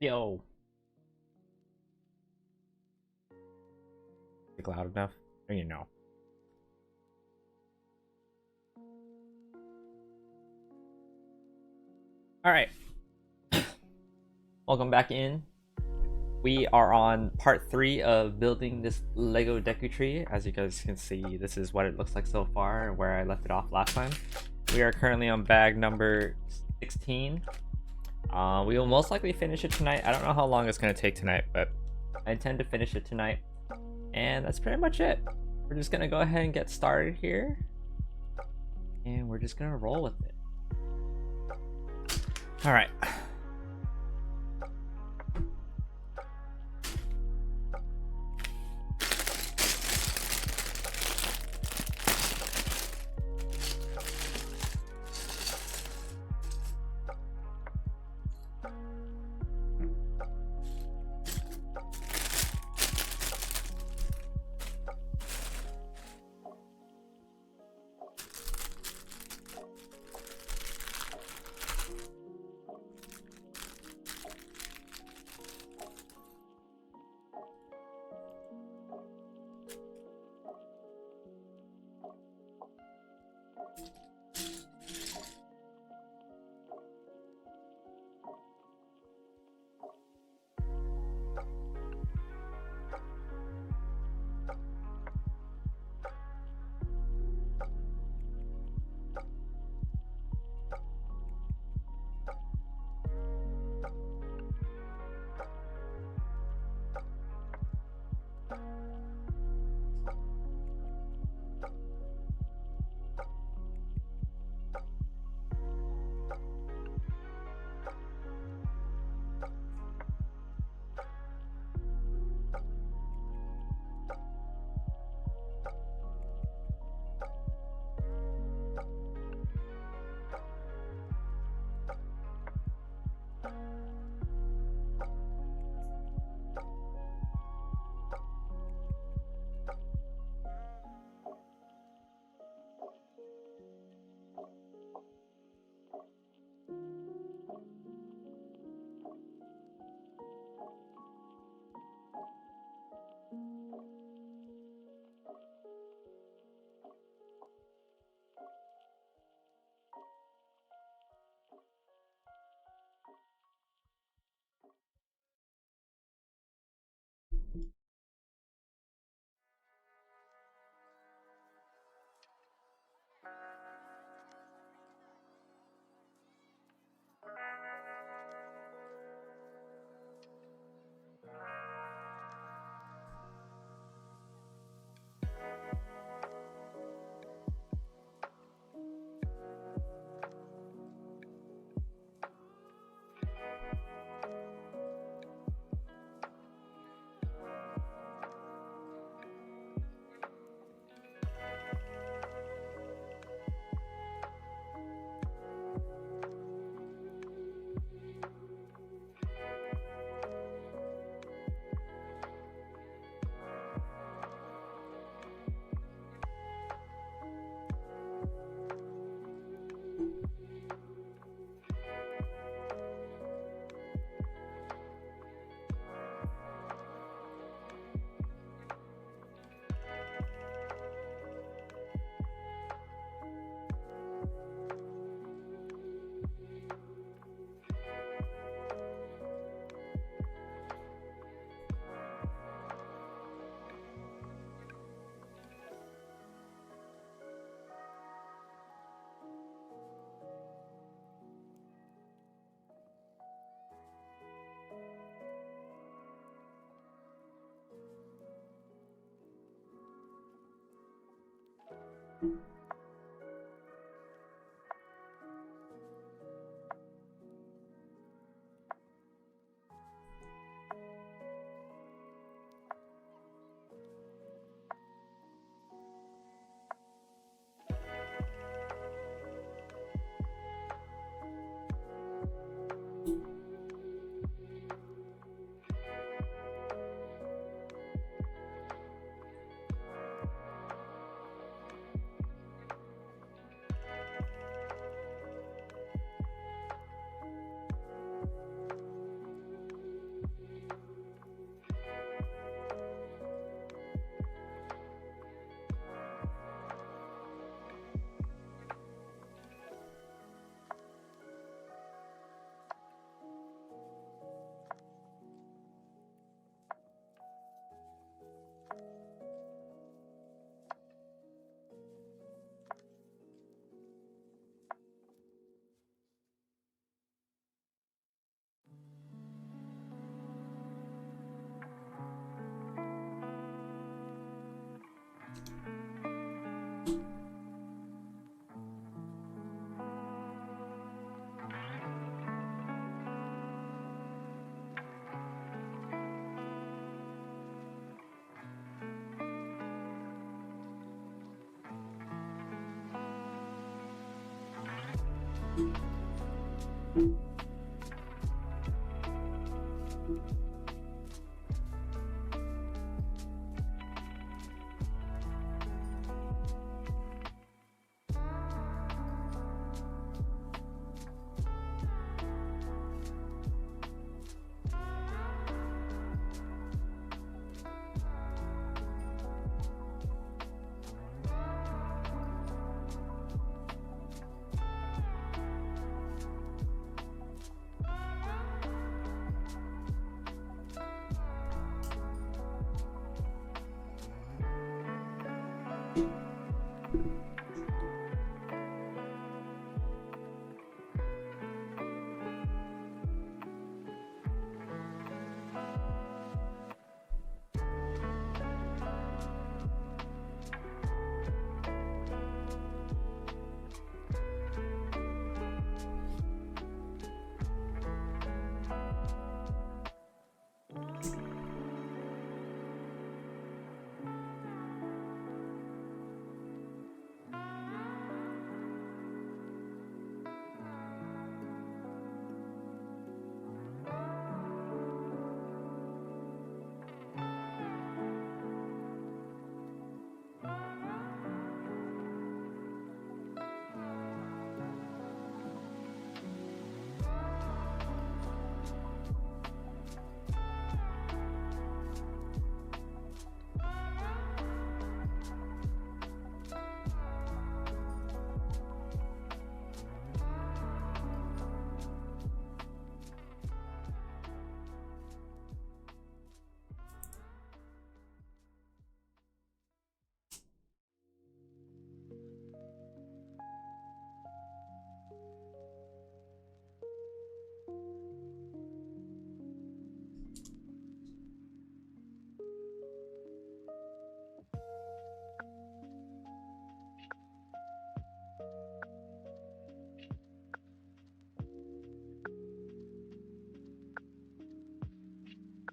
Yo. Is it loud enough? Or you know. Alright. Welcome back in. We are on part 3 of building this Lego Deku tree. As you guys can see, this is what it looks like so far and where I left it off last time. We are currently on bag number 16. We will most likely finish it tonight. I don't know how long it's going to take tonight, but I intend to finish it tonight. And that's pretty much it. We're just going to go ahead and get started here. And we're just going to roll with it. Alright.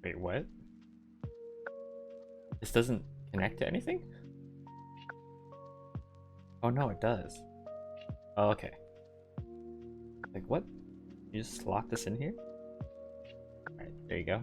Wait, what? This doesn't connect to anything? Oh no, it does. Oh, okay. Like what? You just slot this in here? Alright, there you go.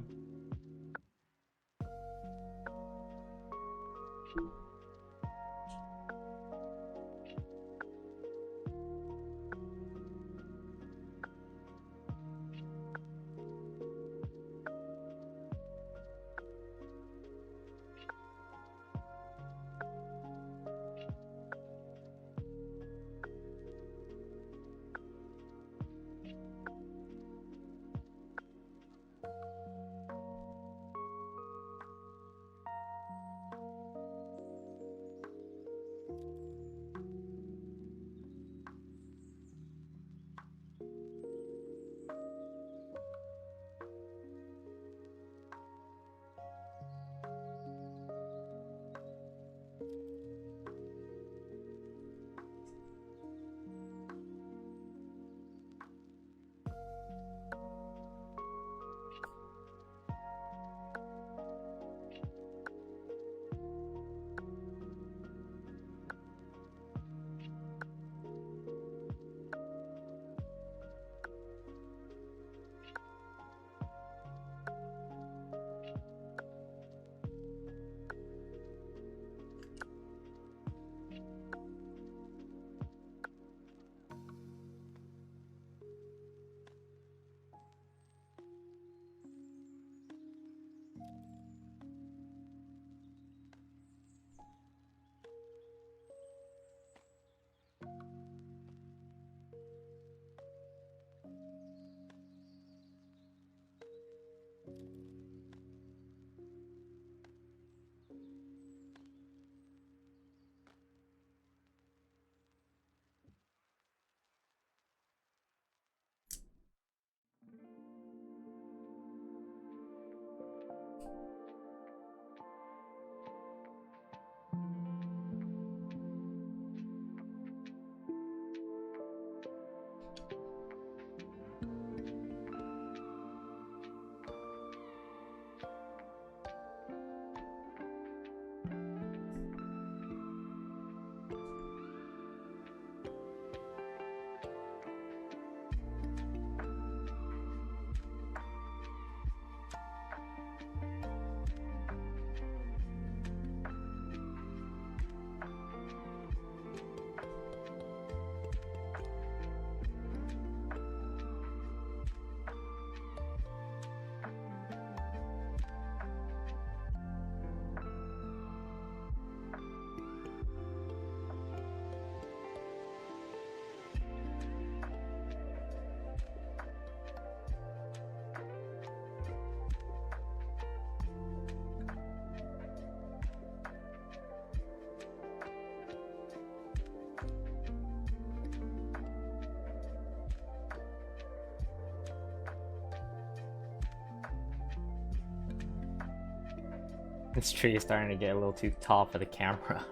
This tree is starting to get a little too tall for the camera.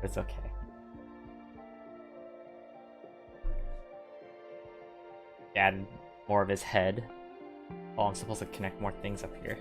It's okay. Add more of his head. Oh, I'm supposed to connect more things up here.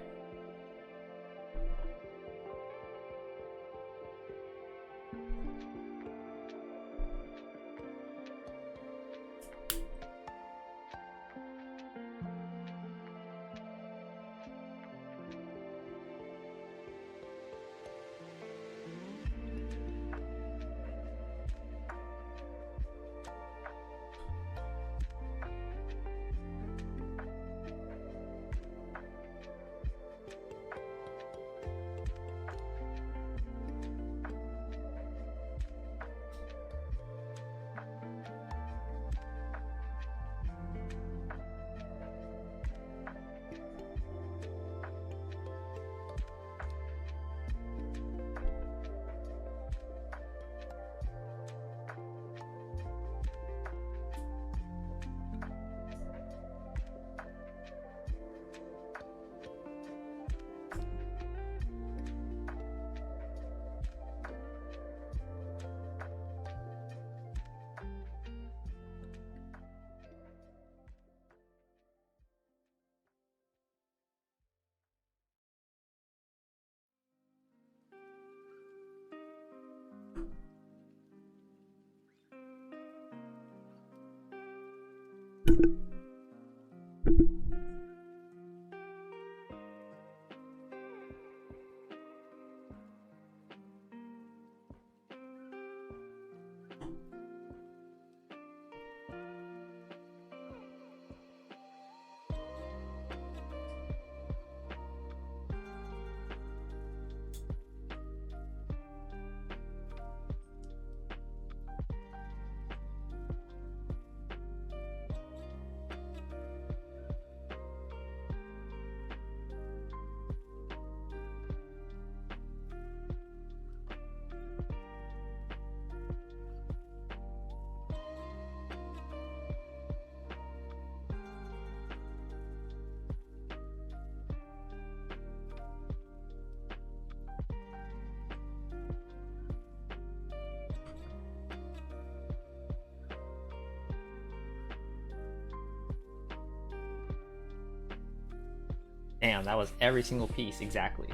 Damn, that was every single piece exactly.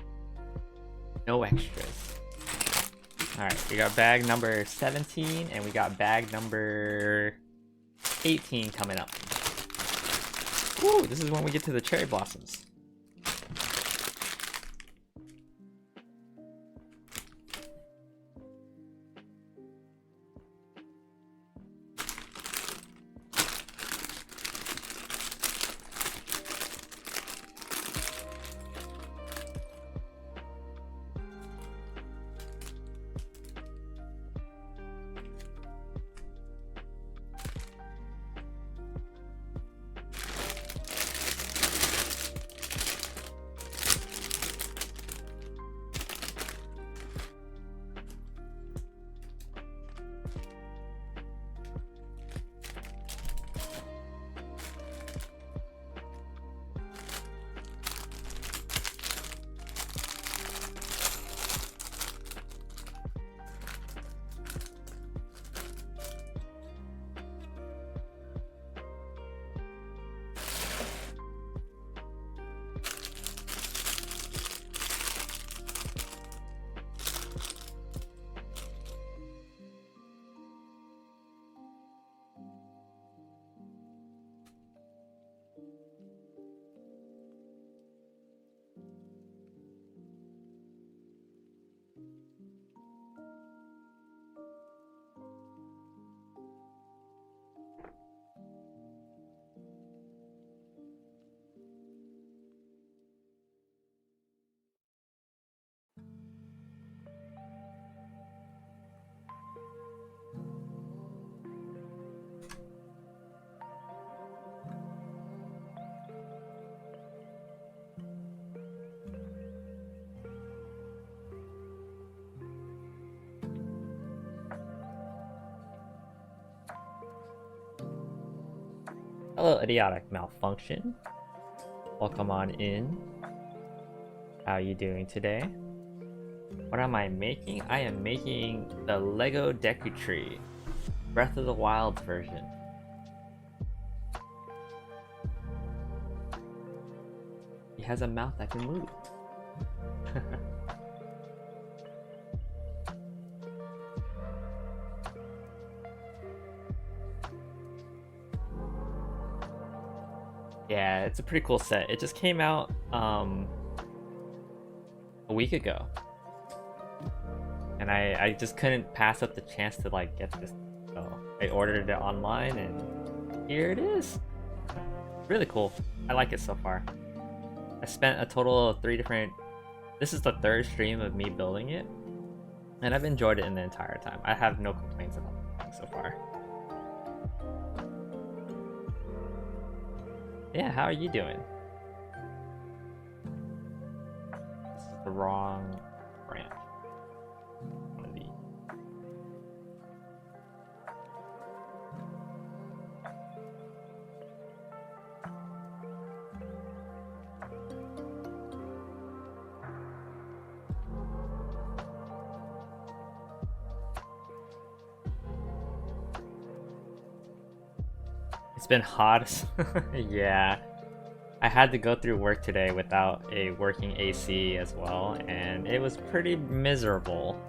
No extras. Alright, we got bag number 17 and we got bag number 18 coming up. Woo, this is when we get to the cherry blossoms. Hello, idiotic malfunction. Welcome on in. How are you doing today? What am I making? I am making the Lego Deku Tree. Breath of the Wild version. He has a mouth that can move. Yeah, it's a pretty cool set. It just came out a week ago. And I just couldn't pass up the chance to like get this. So I ordered it online and here it is. Really cool. I like it so far. I spent a total of 3 different... This is the 3rd stream of me building it. And I've enjoyed it in the entire time. I have no complaints about the thing so far. Yeah, how are you doing? This is the wrong branch. One of these. It's been hot. Yeah. I had to go through work today without a working AC as well, and it was pretty miserable.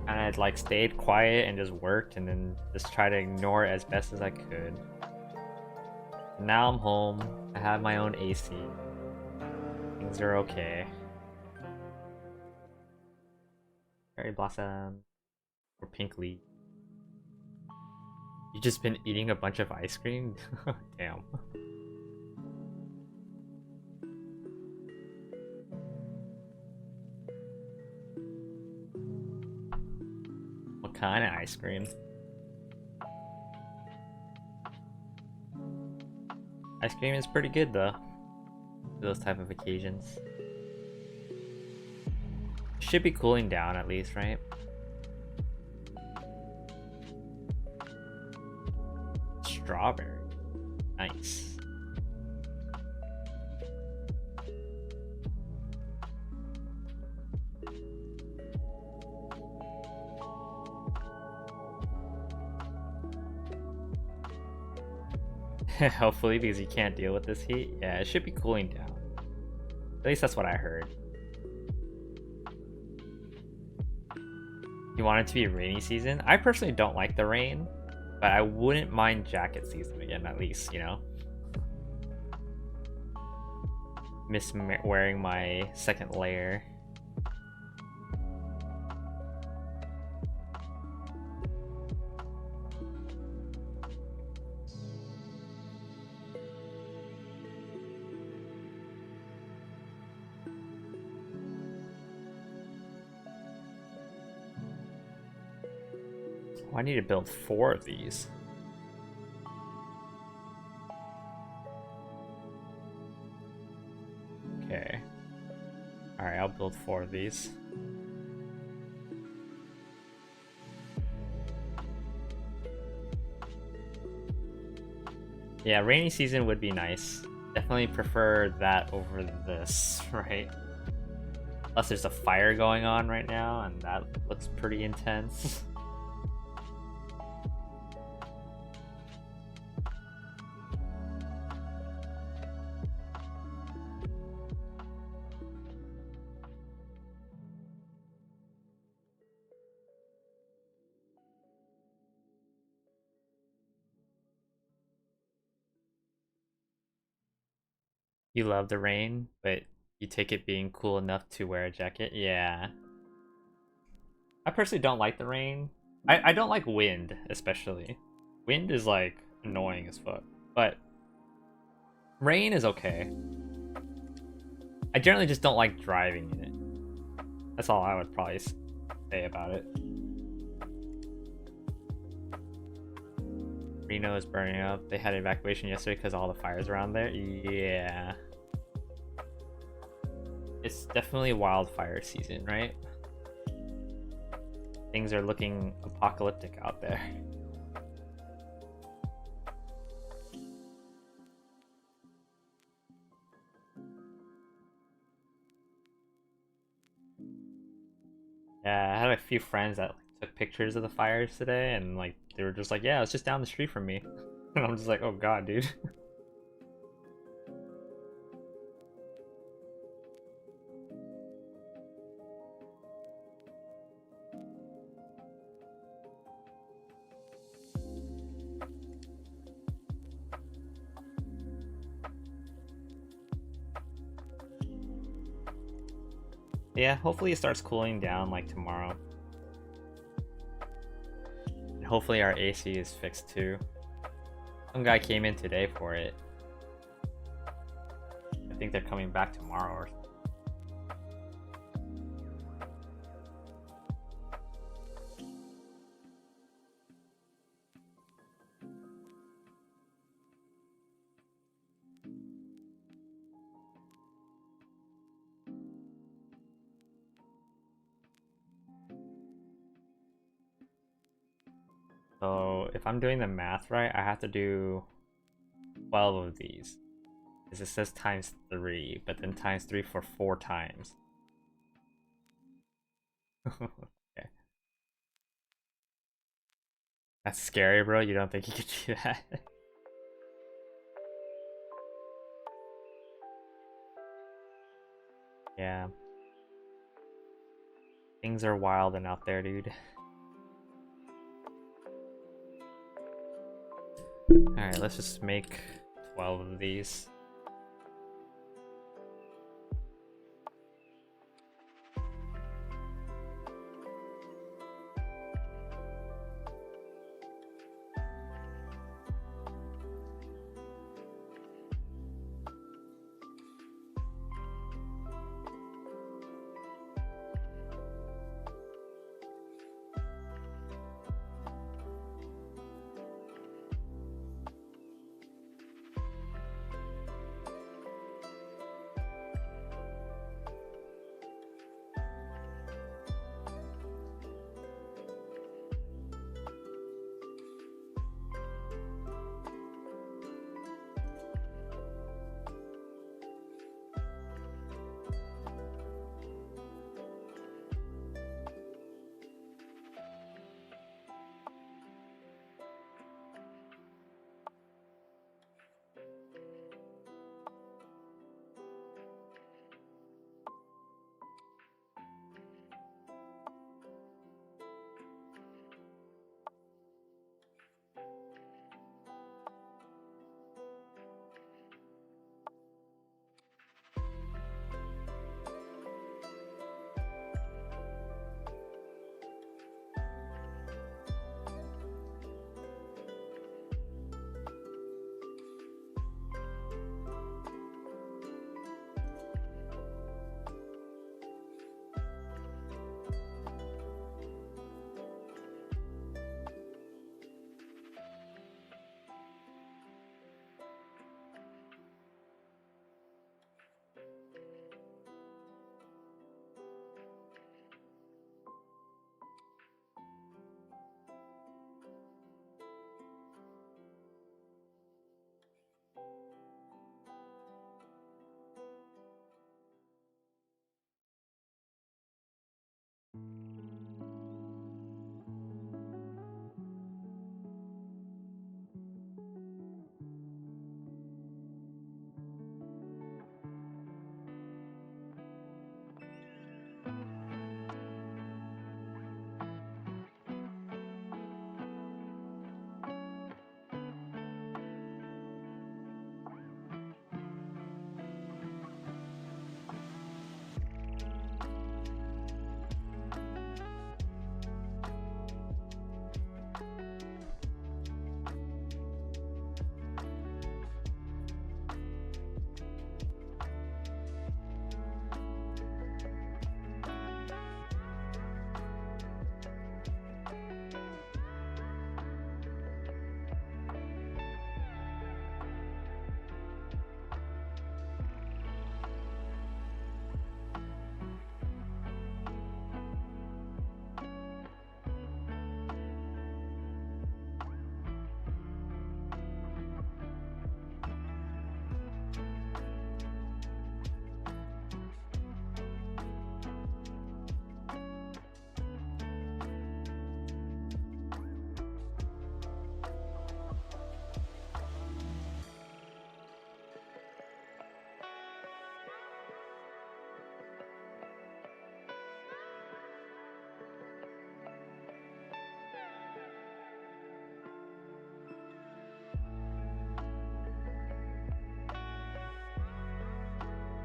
And I'd like stayed quiet and just worked and then just try to ignore it as best as I could. Now I'm home. I have my own AC. Things are okay. Cherry blossom or pink leaf. You just been eating a bunch of ice cream? Damn. What kind of ice cream? Ice cream is pretty good though, for those type of occasions. Should be cooling down at least, right? Strawberry. Nice. Hopefully, because you can't deal with this heat. Yeah, it should be cooling down. At least that's what I heard. You want it to be rainy season? I personally don't like the rain, but I wouldn't mind jacket season again, at least, you know? Miss wearing my 2nd layer. Oh, I need to build 4 of these. Okay. Alright, I'll build 4 of these. Yeah, rainy season would be nice. Definitely prefer that over this, right? Unless there's a fire going on right now, and that looks pretty intense. You love the rain, but you take it being cool enough to wear a jacket? Yeah. I personally don't like the rain. I don't like wind, especially. Wind is like annoying as fuck. But rain is okay. I generally just don't like driving in it. That's all I would probably say about it. Reno is burning up. They had evacuation yesterday because all the fires around there. Yeah. It's definitely wildfire season, right? Things are looking apocalyptic out there. few friends that took pictures of the fires today, and like they were just like, "Yeah, it's just down the street from me," and I'm just like, "Oh God, dude." Yeah, hopefully it starts cooling down like tomorrow. And hopefully our AC is fixed too. Some guy came in today for it. I think they're coming back tomorrow or something. So if I'm doing the math right, I have to do 12 of these. Because it says times 3, but then times 3 for 4 times. Okay. That's scary, bro. You don't think you could do that? Yeah. Things are wild and out there, dude. Alright, let's just make 12 of these.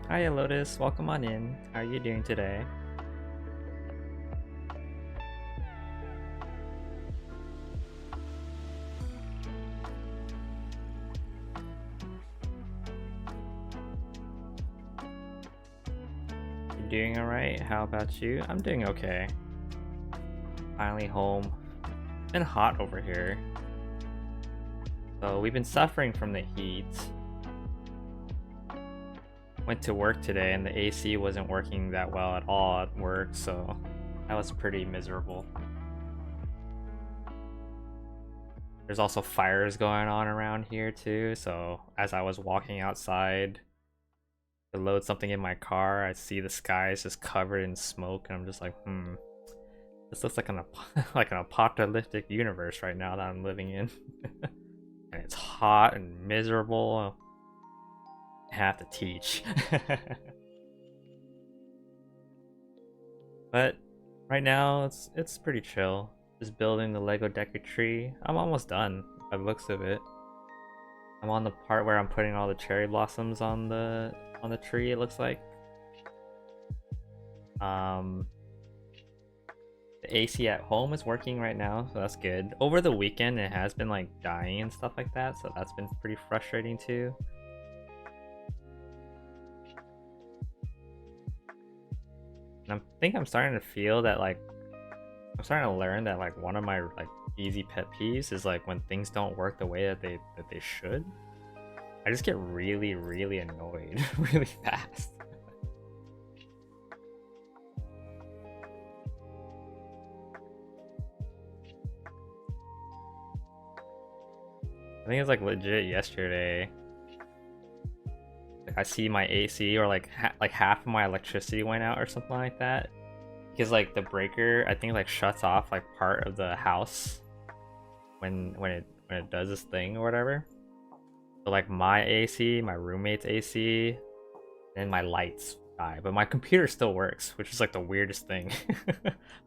Hiya Lotus, welcome on in. How are you doing today? You doing alright? How about you? I'm doing okay. Finally home. It's been hot over here. So we've been suffering from the heat. Went to work today and the AC wasn't working that well at all at work, so that was pretty miserable. There's also fires going on around here too, so as I was walking outside to load something in my car, I see the sky is just covered in smoke and I'm just like, this looks like like an apocalyptic universe right now that I'm living in. And it's hot and miserable. I have to teach. But right now it's pretty chill. Just building the Lego Deku tree. I'm almost done by the looks of it. I'm on the part where I'm putting all the cherry blossoms on the tree, it looks like. The AC at home is working right now, so that's good. Over the weekend it has been like dying and stuff like that, so that's been pretty frustrating too. And I think I'm starting to feel that like I'm starting to learn that like one of my like easy pet peeves is like when things don't work the way that they should. I just get really annoyed really fast. I think it's like legit yesterday. Like I see my AC or like half of my electricity went out or something like that. Because like the breaker, I think like shuts off like part of the house when it does this thing or whatever. So like my AC, my roommate's AC, and my lights die, but my computer still works, which is like the weirdest thing.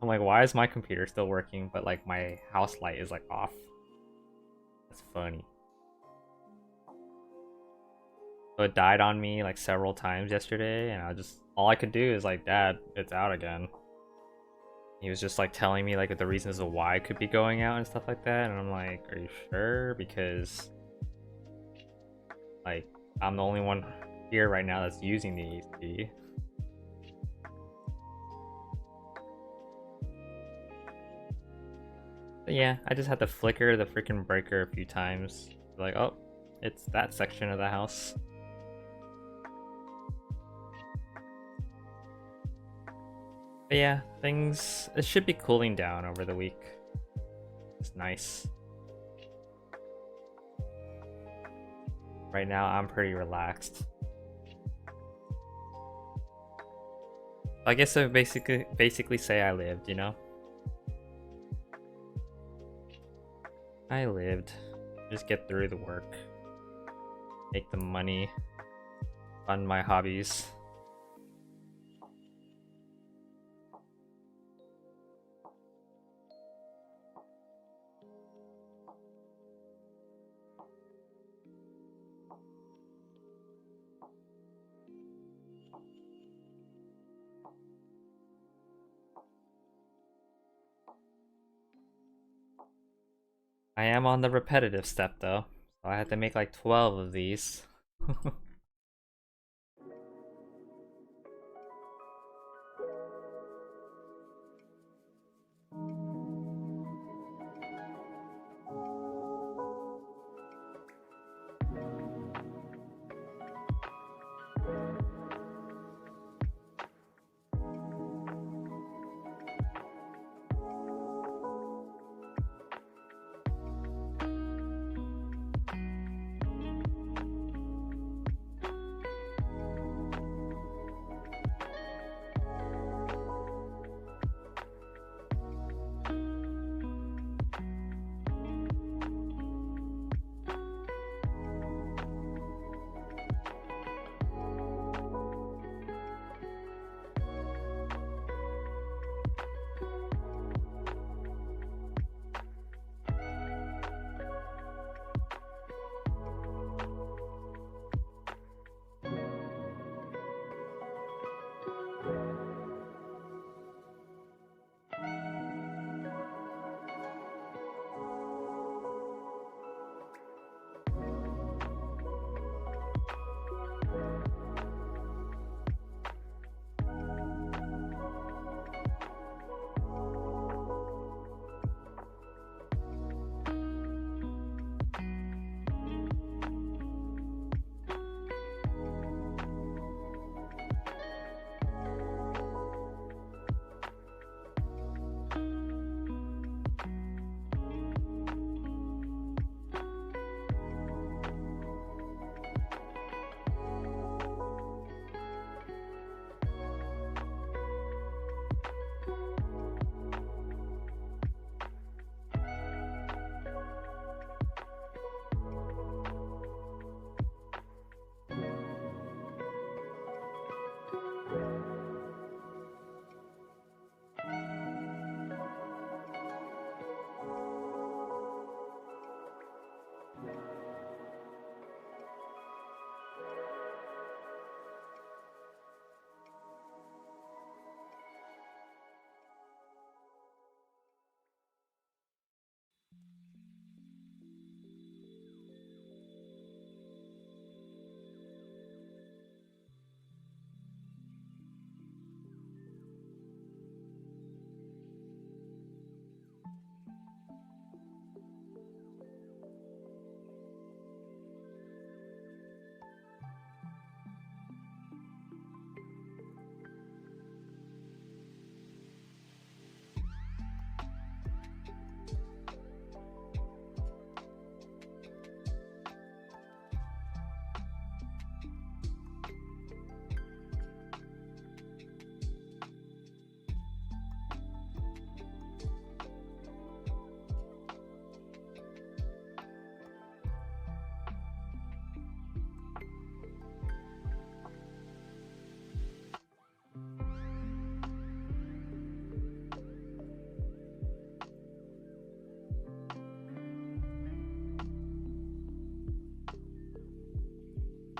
I'm like, why is my computer still working, but like my house light is like off? That's funny. So it died on me like several times yesterday, and all I could do is like, Dad, it's out again. He was just like telling me like the reasons of why it could be going out and stuff like that, and I'm like, are you sure? Because like I'm the only one here right now that's using the AC. But yeah, I just had to flicker the freaking breaker a few times. Like, oh, it's that section of the house. But yeah, it should be cooling down over the week. It's nice. Right now, I'm pretty relaxed. I guess I would basically say I lived, you know? I lived. Just get through the work. Make the money. Fund my hobbies. I am on the repetitive step though, so I have to make like 12 of these.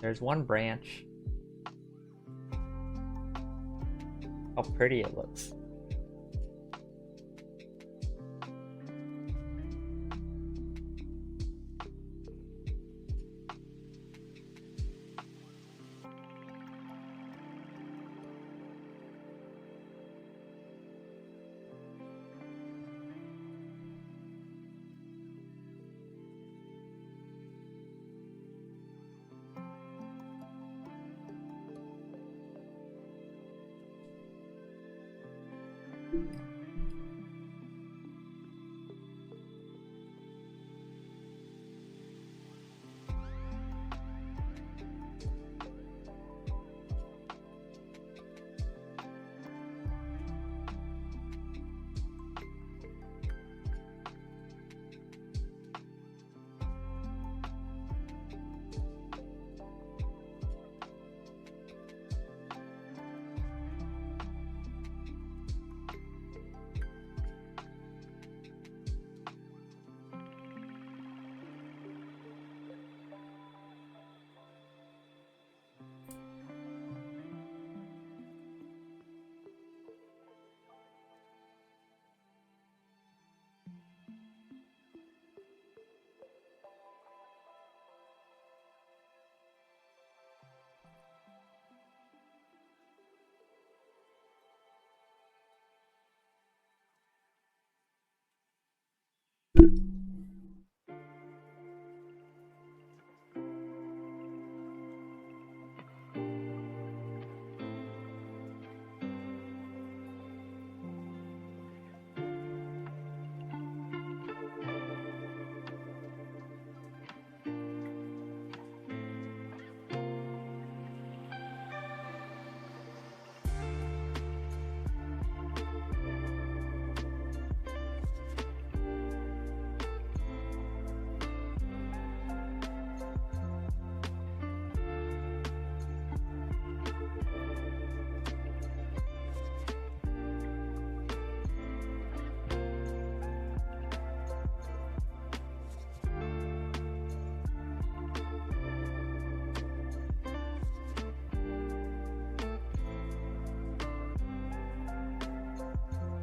There's one branch. How pretty it looks.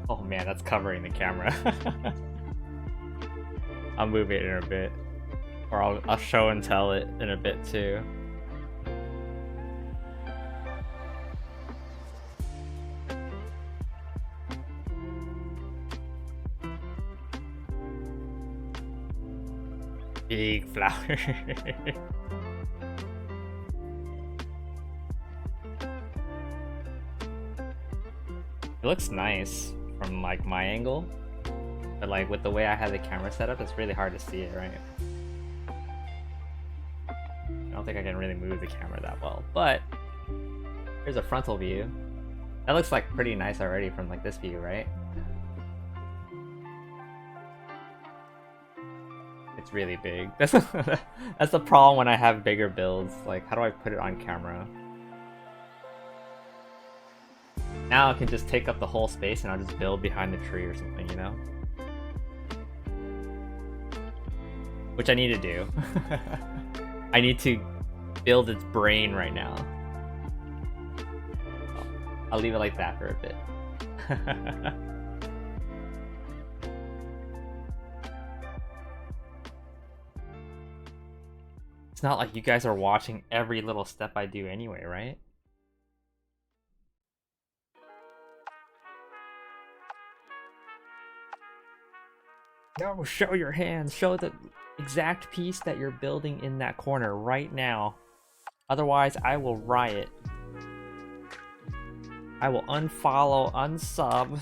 Oh man, that's covering the camera. I'll move it in a bit. Or I'll show and tell it in a bit too. Big flower. It looks nice from like my angle, but like with the way I had the camera set up, it's really hard to see it, right? I don't think I can really move the camera that well, but here's a frontal view. That looks like pretty nice already from like this view, right? It's really big. That's the problem when I have bigger builds. Like, how do I put it on camera? Now I can just take up the whole space and I'll just build behind the tree or something, you know? Which I need to do. I need to build its brain right now. I'll leave it like that for a bit. It's not like you guys are watching every little step I do anyway, right? No, show your hands. Show the exact piece that you're building in that corner right now. Otherwise, I will riot. I will unfollow, unsub.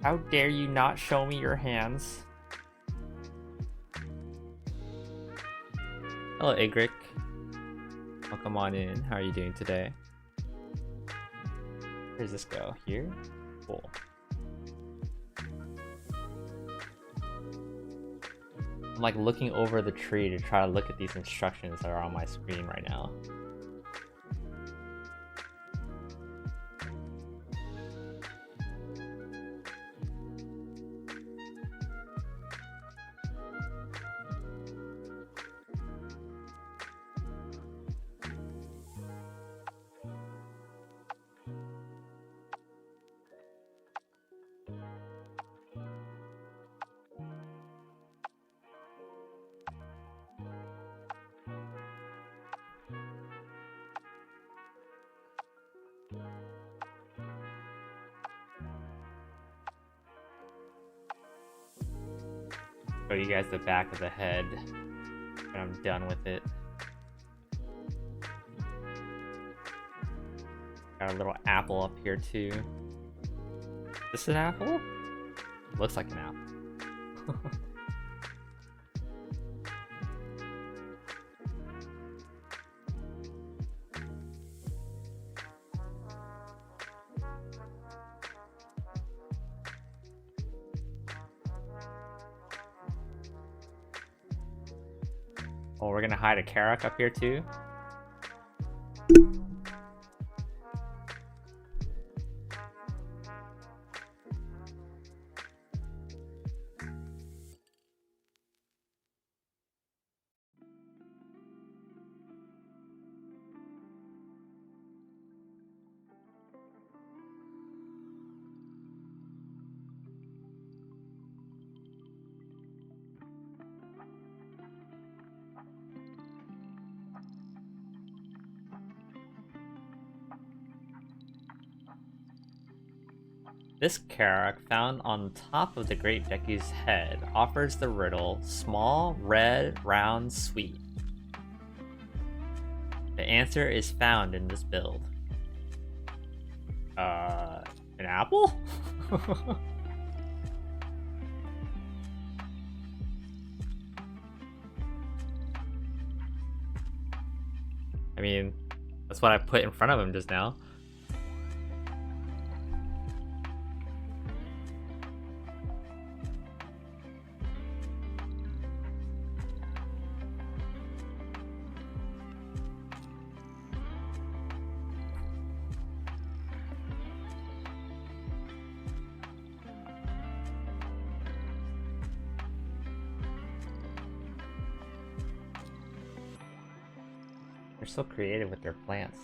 How dare you not show me your hands? Hello, Egric. Welcome on in. How are you doing today? Where does this go? Here? Cool. I'm like looking over the tree to try to look at these instructions that are on my screen right now. show you guys the back of the head when I'm done with it. Got a little apple up here too. Is this an apple? Looks like an apple. Oh, we're gonna hide a Karak up here too. This Karak, found on top of the Great Deku's head, offers the riddle, small, red, round, sweet. The answer is found in this build. An apple? I mean, that's what I put in front of him just now. They're so creative with their plants.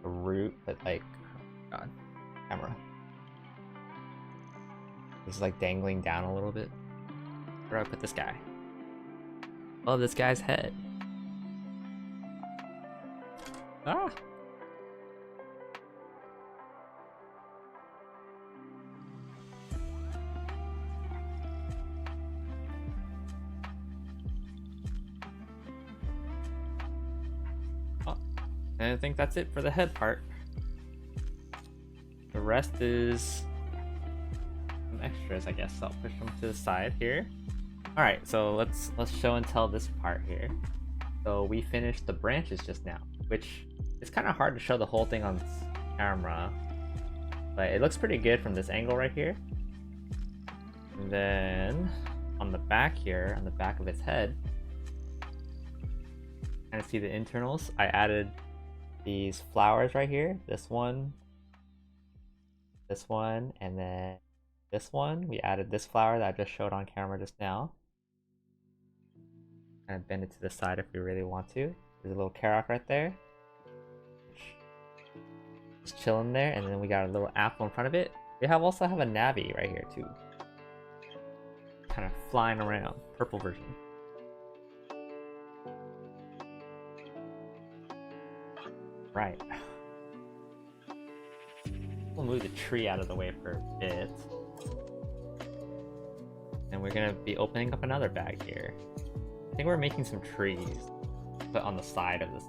A root, but like, oh God, camera. It's like dangling down a little bit. Where do I put this guy? Oh, this guy's head. Ah! And I think that's it for the head part. The rest is some extras, I guess. So I'll push them to the side here. All right, so let's show and tell this part here. So we finished the branches just now, which is kind of hard to show the whole thing on camera, but it looks pretty good from this angle right here. And then on the back here, on the back of its head, kind of see the internals. I added these flowers right here, this one, and then this one. We added this flower that I just showed on camera just now. Kind of bend it to the side if we really want to. There's a little Karak right there, just chilling there, and then we got a little apple in front of it. We also have a Navi right here too, kind of flying around, purple version. Right. We'll move the tree out of the way for a bit. And we're gonna be opening up another bag here. I think we're making some trees, but on the side of this.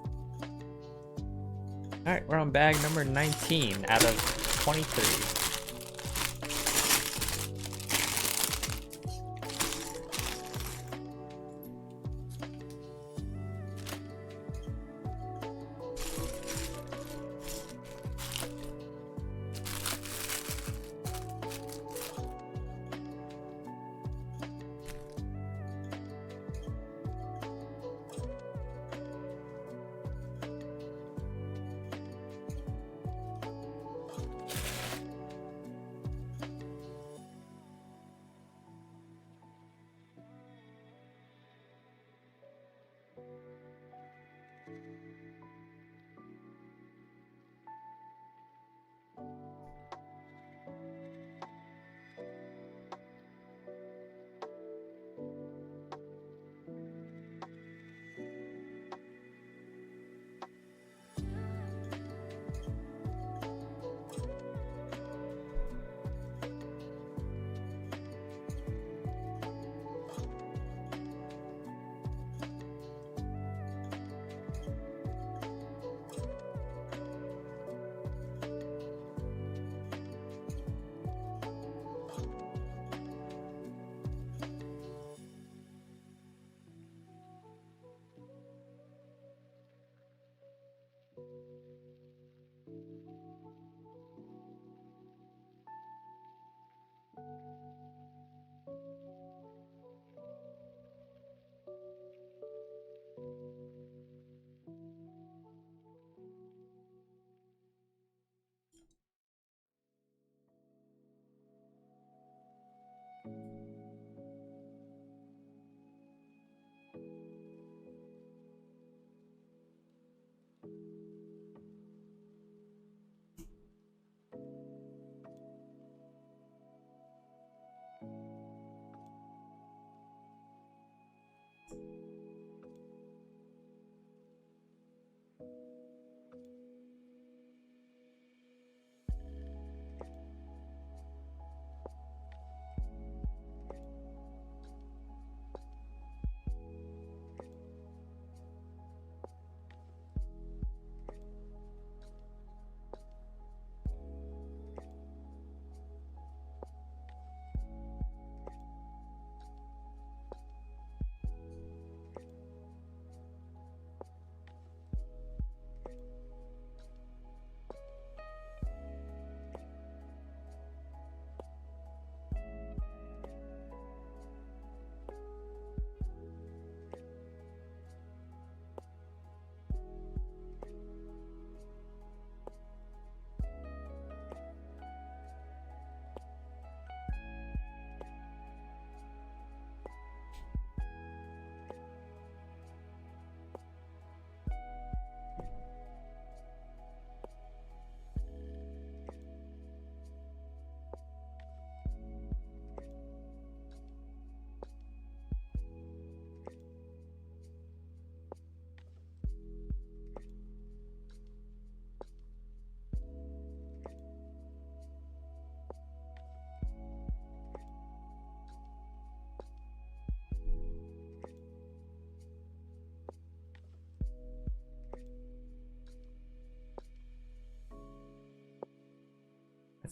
Alright, we're on bag number 19 out of 23.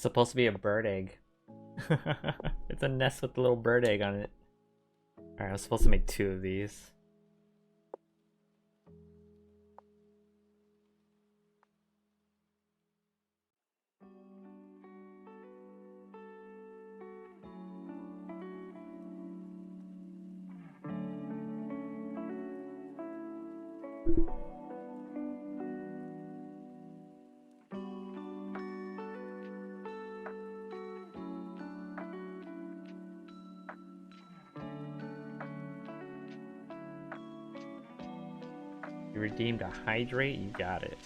It's supposed to be a bird egg. It's a nest with a little bird egg on it. Alright, I was supposed to make 2 of these. You redeemed a hydrate? You got it.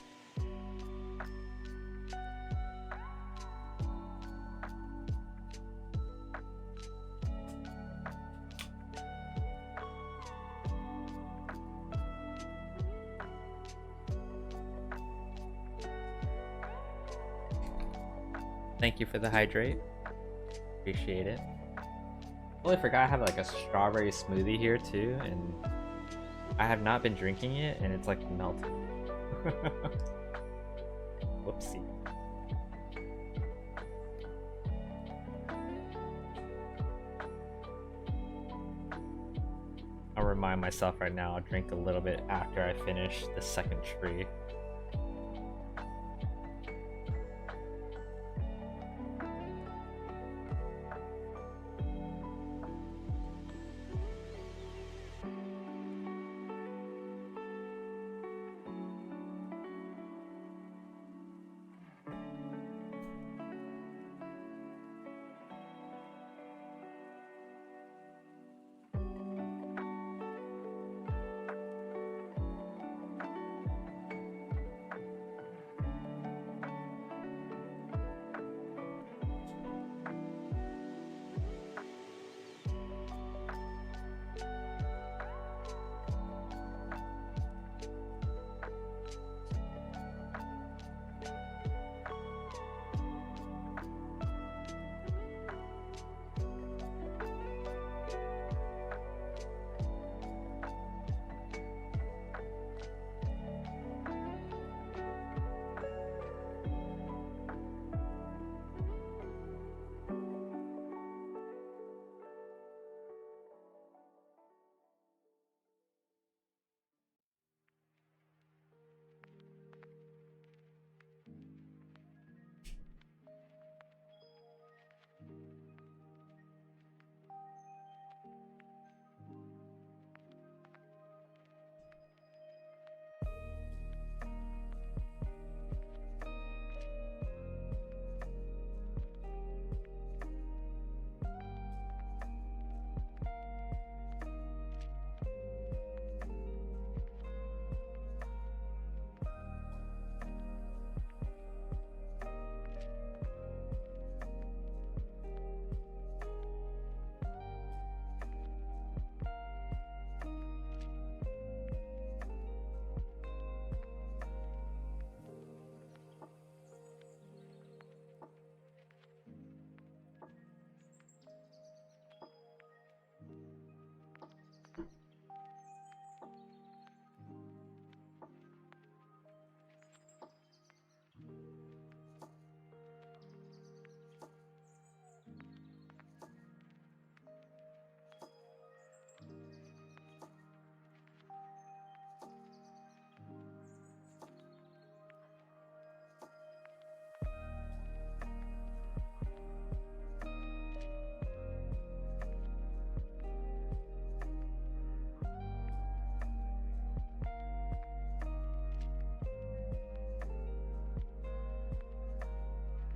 Thank you for the hydrate. Appreciate it. Totally forgot I have like a strawberry smoothie here too, and I have not been drinking it, and it's like melted. Whoopsie. I'll remind myself right now, I'll drink a little bit after I finish the second tree.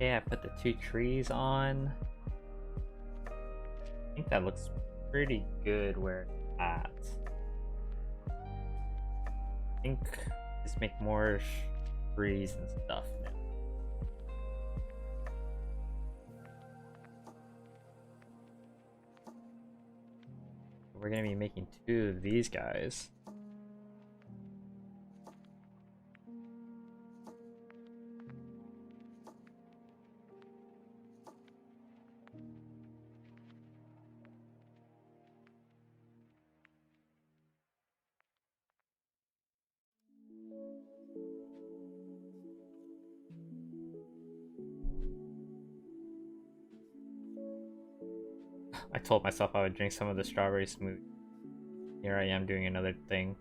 Yeah, I put the 2 trees on. I think that looks pretty good where it's at. I think just make more trees and stuff now. We're gonna be making 2 of these guys. I told myself I would drink some of the strawberry smoothie. Here I am doing another thing.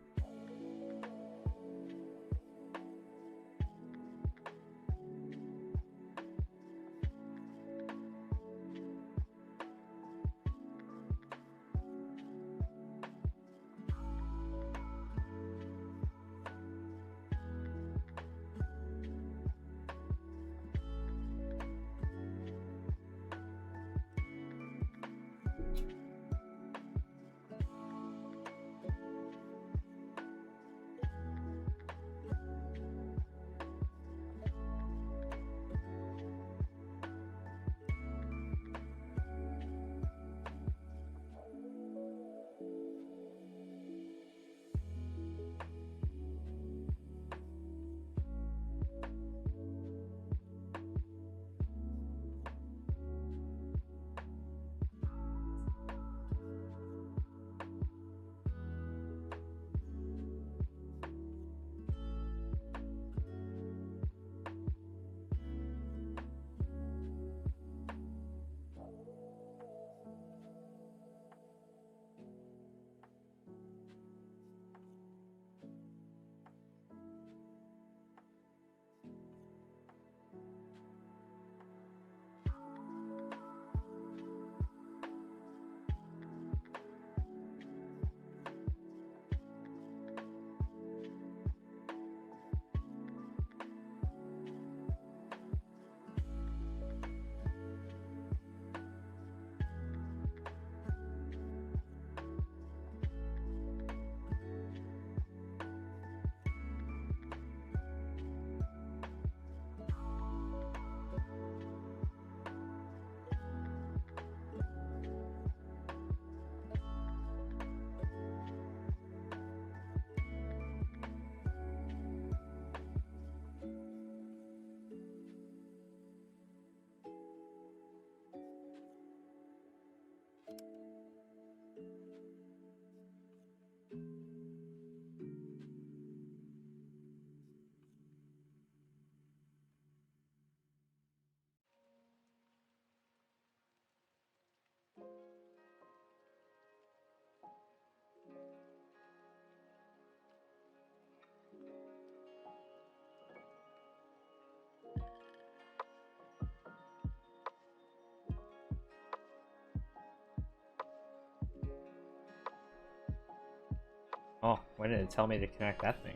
Oh, why didn't it tell me to connect that thing?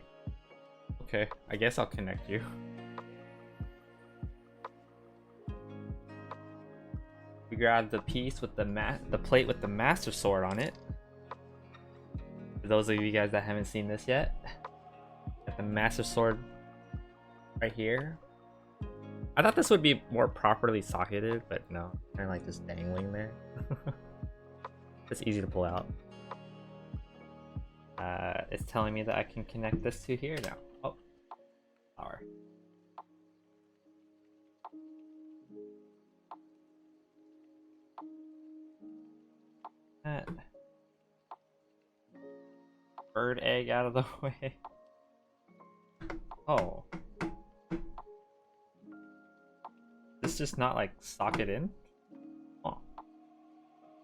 Okay, I guess I'll connect you. We grabbed the piece with the plate with the Master Sword on it. For those of you guys that haven't seen this yet, got the Master Sword right here. I thought this would be more properly socketed, but no, kind of like just dangling there. It's easy to pull out. It's telling me that I can connect this to here now. Oh, power. That bird egg out of the way. Oh. This just not like socket in? Oh.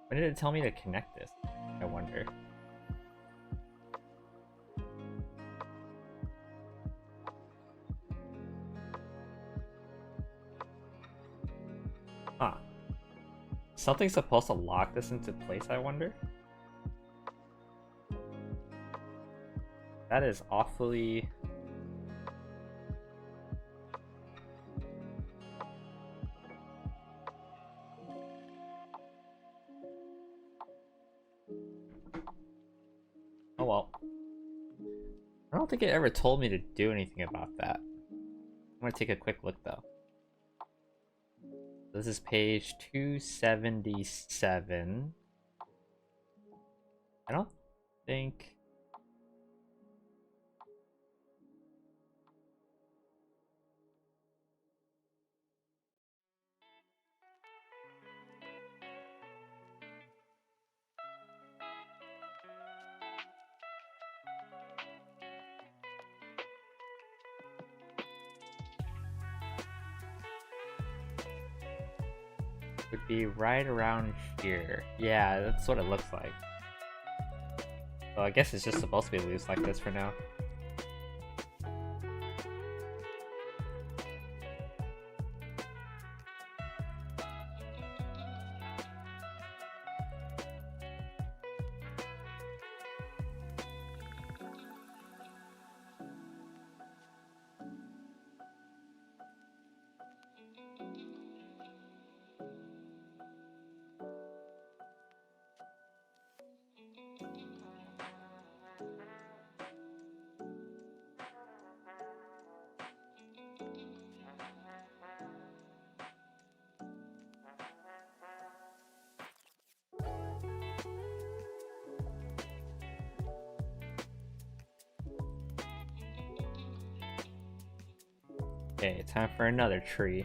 When did it tell me to connect this? I wonder. Huh. Something's supposed to lock this into place, I wonder? That is awfully... Oh well. I don't think it ever told me to do anything about that. I'm gonna take a quick look though. This is page 277. I don't think... would be right around here. Yeah, that's what it looks like. So I guess it's just supposed to be loose like this for now. Okay, time for another tree.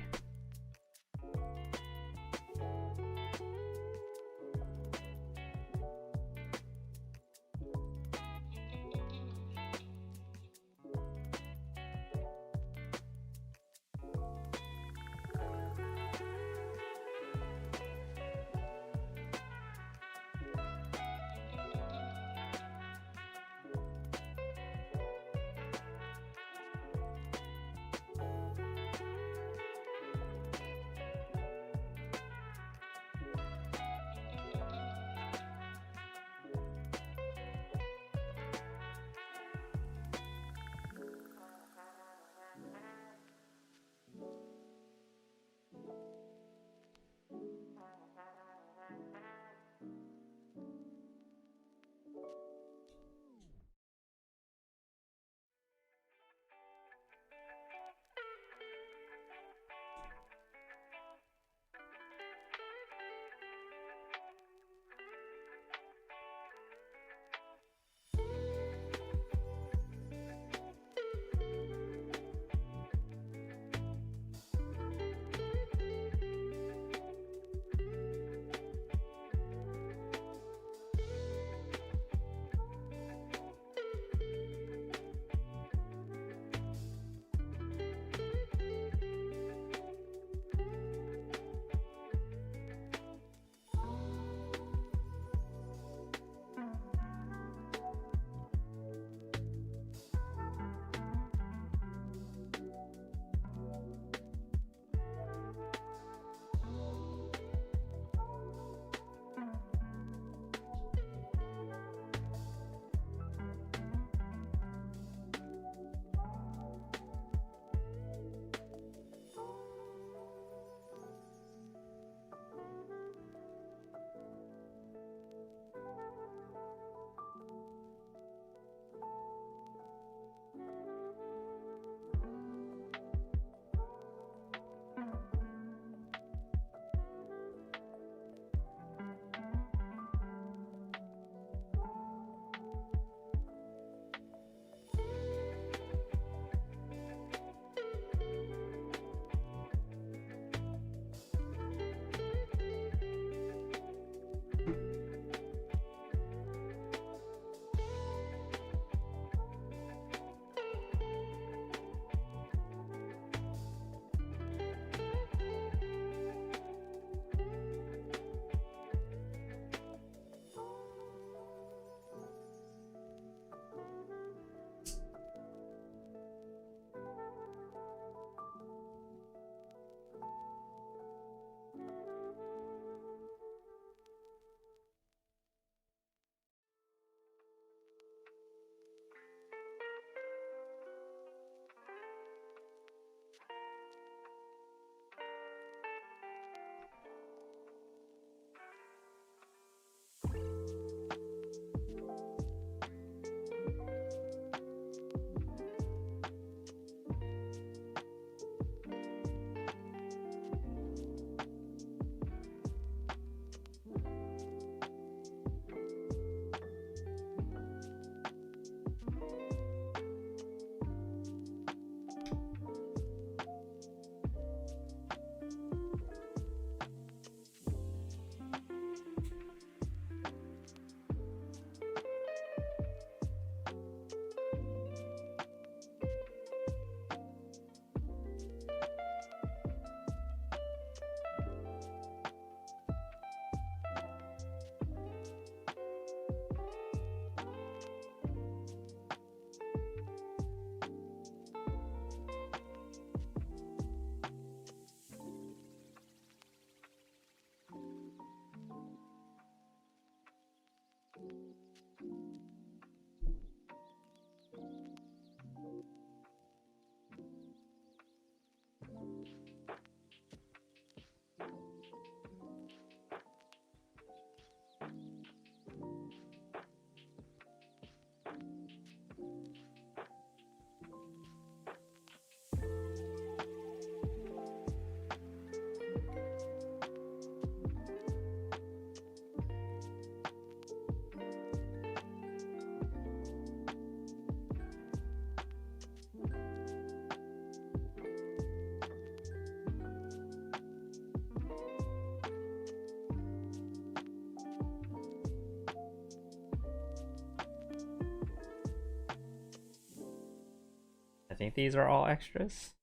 I think these are all extras.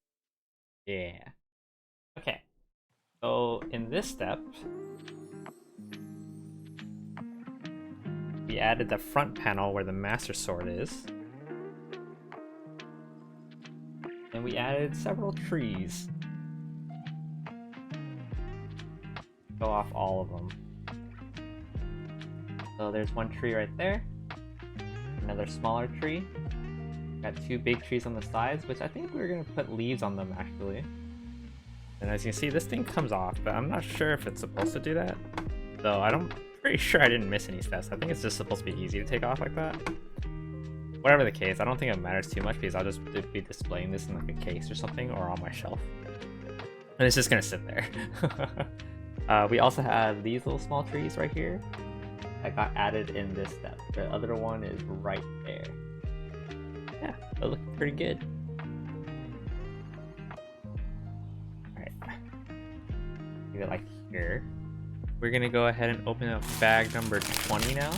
Yeah. Okay. So in this step, we added the front panel where the Master Sword is. And we added several trees. Go off all of them. So there's one tree right there. Another smaller tree. Got two big trees on the sides, which I think we're gonna put leaves on them actually. And as you can see, this thing comes off, but I'm not sure if it's supposed to do that. Though I'm pretty sure I didn't miss any steps. I think it's just supposed to be easy to take off like that. Whatever the case, I don't think it matters too much because I'll just be displaying this in like a case or something or on my shelf. And it's just gonna sit there. We also have these little small trees right here that got added in this step. The other one is right there. Yeah, that looks pretty good. Alright. Leave it like here. We're gonna go ahead and open up bag number 20 now.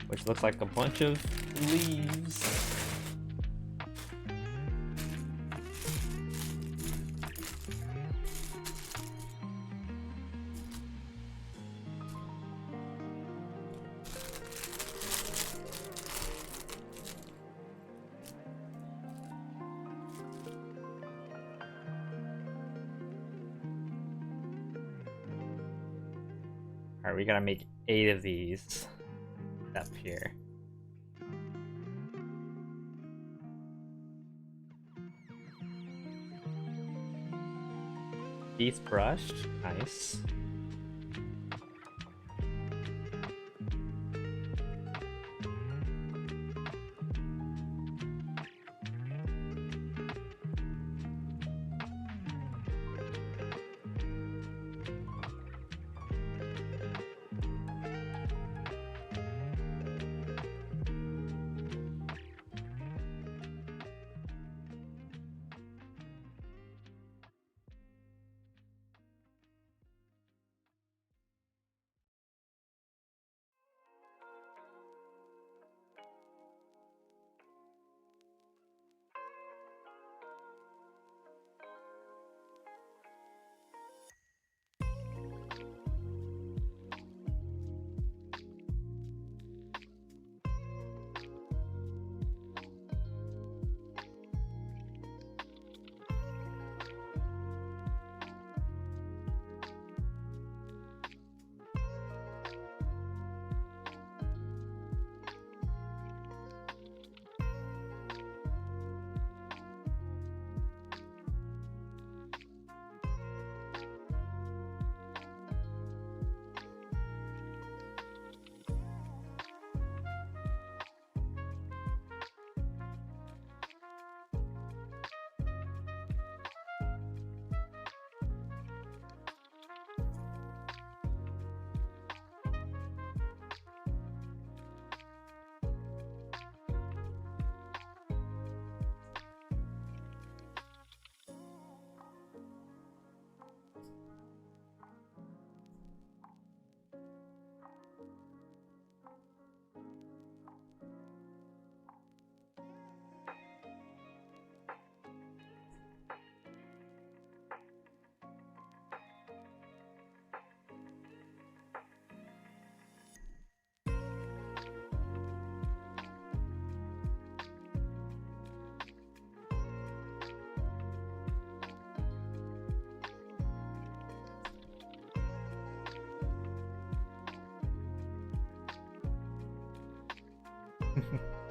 Which looks like a bunch of leaves. Alright, we gotta make 8 of these up here. Teeth brushed, nice.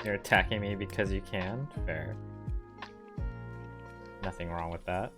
You're attacking me because you can? Fair. Nothing wrong with that.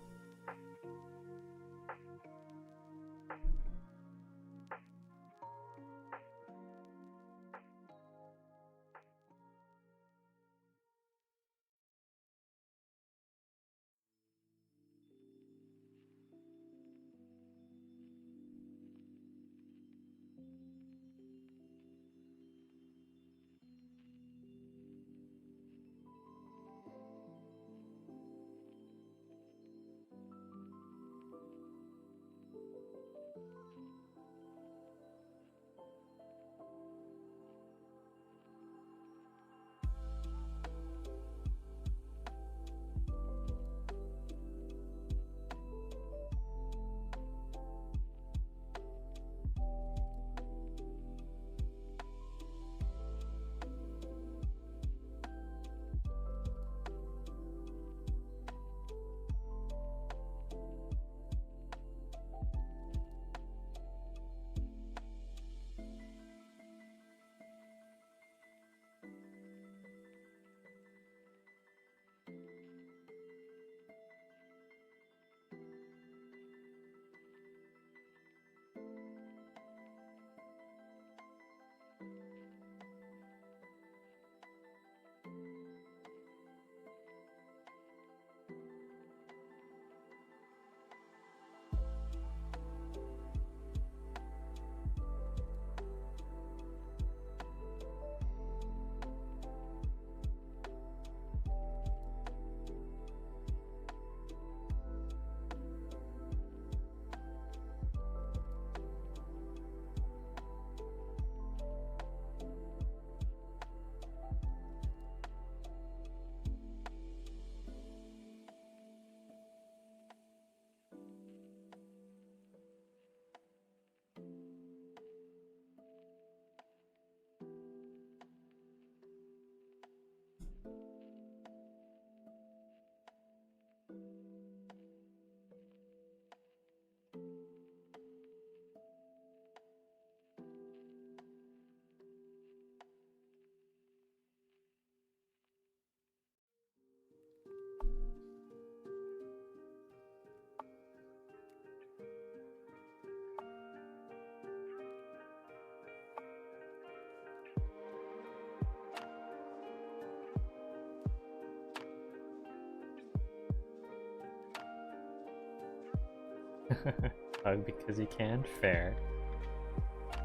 Hug because you can? Fair.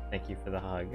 Thank you for the hug.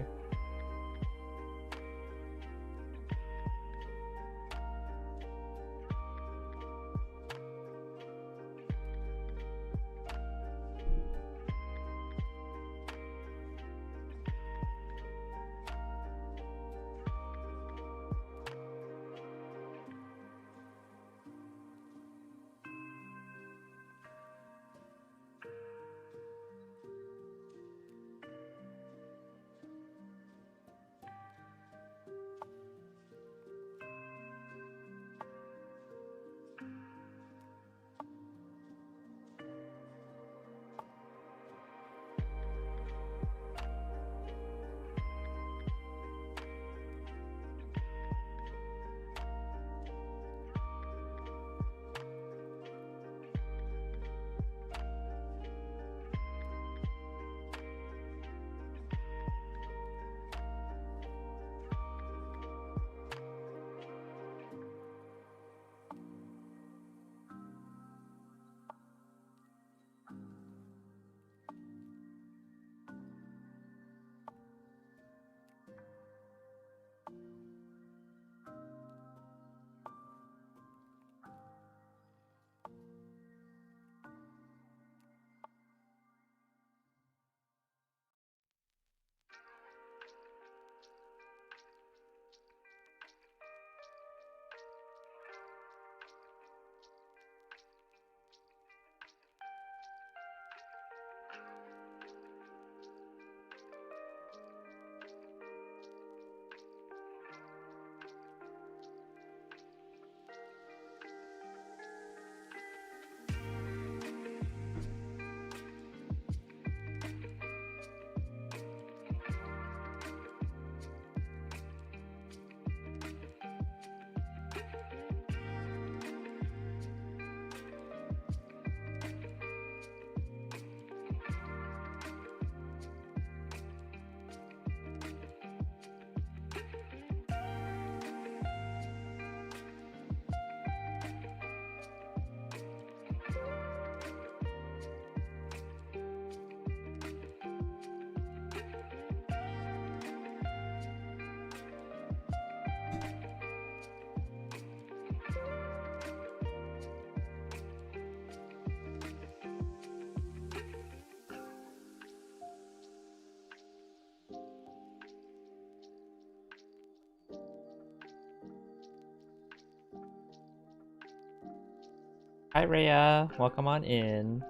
Hi Rhea, welcome on in.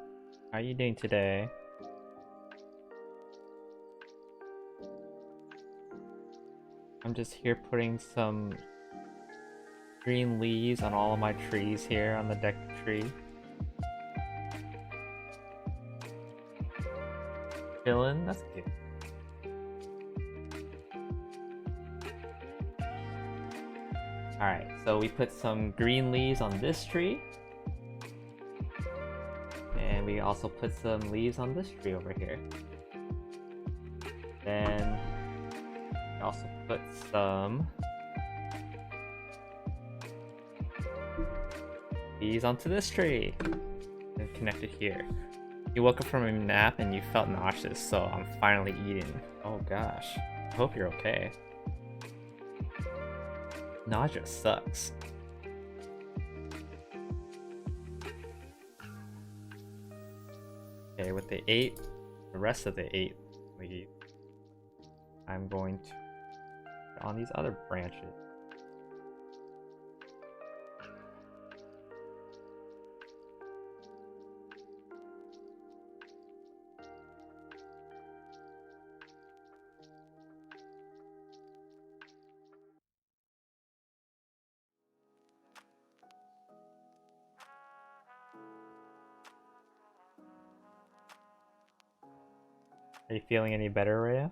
How are you doing today? I'm just here putting some green leaves on all of my trees here on the Deku tree. Chillin', that's good. Alright, so we put some green leaves on this tree. And we also put some leaves on this tree over here. Then we also put some leaves onto this tree and connect it here. You woke up from a nap and you felt nauseous, so I'm finally eating. Oh gosh, I hope you're okay. Nausea sucks. Okay, with the rest of the 8 leaves, I'm going to put on these other branches. Are you feeling any better, Rhea?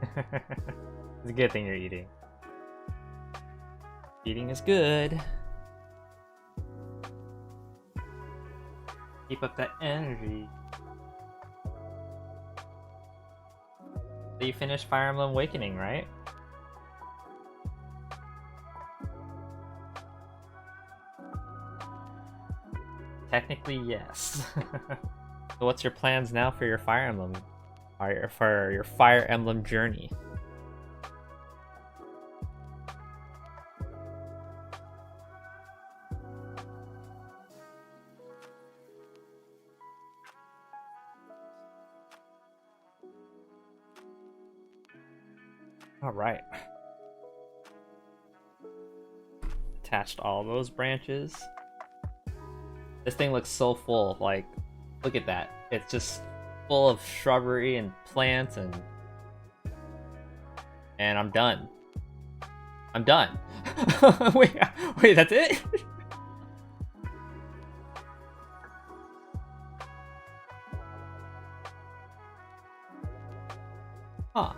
It's a good thing you're eating. Eating is good. Keep up that energy. So you finished Fire Emblem Awakening, right? Technically, yes. So what's your plans now for your Fire Emblem? Or for your Fire Emblem journey? Alright. Attached all those branches. This thing looks so full, like, look at that. It's just full of shrubbery and plants and I'm done. I'm done. wait, that's it? Huh.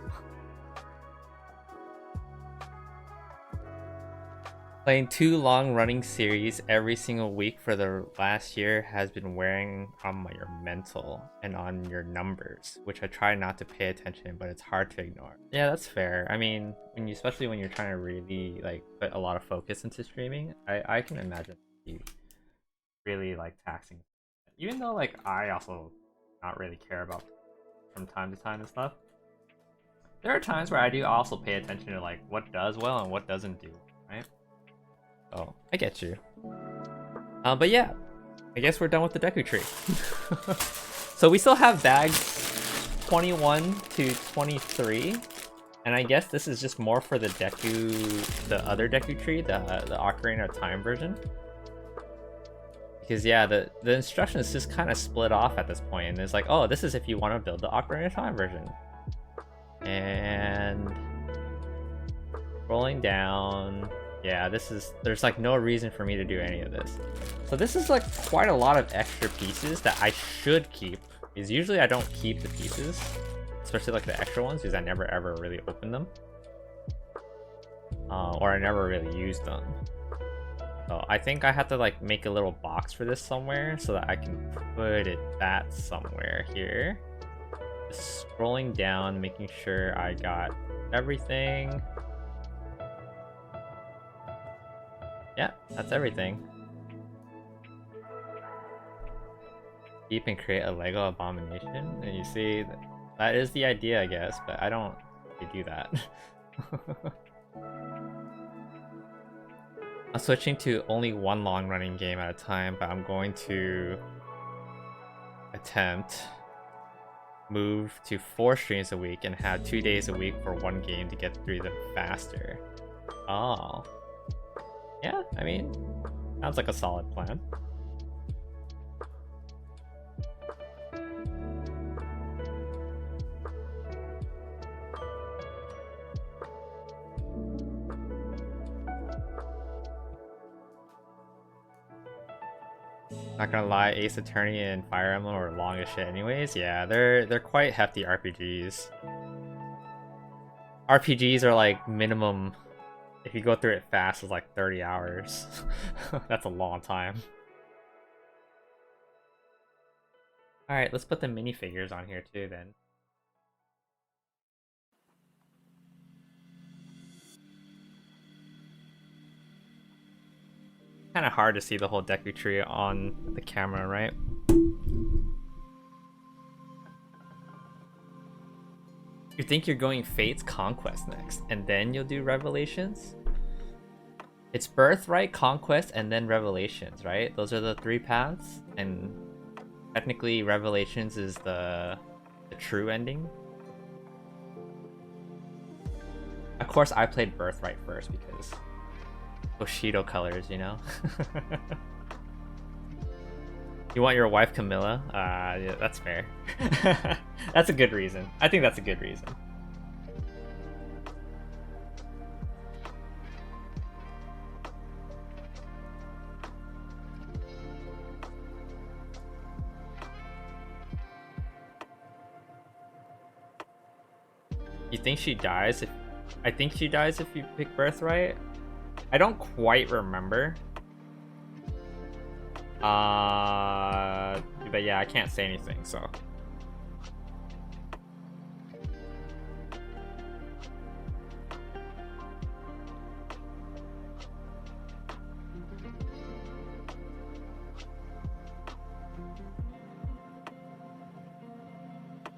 Playing 2 long-running series every single week for the last year has been wearing on your mental and on your numbers, which I try not to pay attention, but it's hard to ignore. Yeah, that's fair. I mean, especially when you're trying to really like put a lot of focus into streaming, I can imagine you really like taxing. Even though like I also not really care about from time to time and stuff. There are times where I do also pay attention to like what does well and what doesn't do, right? Oh, I get you. But yeah, I guess we're done with the Deku tree. So we still have bags 21 to 23, and I guess this is just more for the Deku, the other Deku tree, the Ocarina of Time version. Because yeah, the instructions just kind of split off at this point, and it's like, oh, this is if you want to build the Ocarina of Time version. And rolling down. Yeah, there's like no reason for me to do any of this. So this is like quite a lot of extra pieces that I should keep, because usually I don't keep the pieces, especially like the extra ones, because I never ever really open them. Or I never really use them. So I think I have to like make a little box for this somewhere so that I can put that somewhere here. Just scrolling down, making sure I got everything. Yeah, that's everything. Keep and create a Lego abomination, and you see that is the idea, I guess, but I don't really do that. I'm switching to only one long-running game at a time, but I'm going to attempt move to 4 streams a week and have 2 days a week for one game to get through them faster. Oh. Yeah, I mean, sounds like a solid plan. Not gonna lie, Ace Attorney and Fire Emblem are long as shit anyways. Yeah, they're quite hefty RPGs. RPGs are like minimum, if you go through it fast, it's like 30 hours. That's a long time. Alright, let's put the minifigures on here too then. Kind of hard to see the whole Deku tree on the camera, right? You think you're going Fate's Conquest next, and then you'll do Revelations? It's Birthright, Conquest, and then Revelations, right? Those are the 3 paths, and technically Revelations is the true ending. Of course, I played Birthright first because Bushido colors, you know? You want your wife Camilla? Yeah, that's fair. That's a good reason. I think that's a good reason. You think she dies if... I think she dies if you pick Birthright. I don't quite remember. But yeah, I can't say anything, so...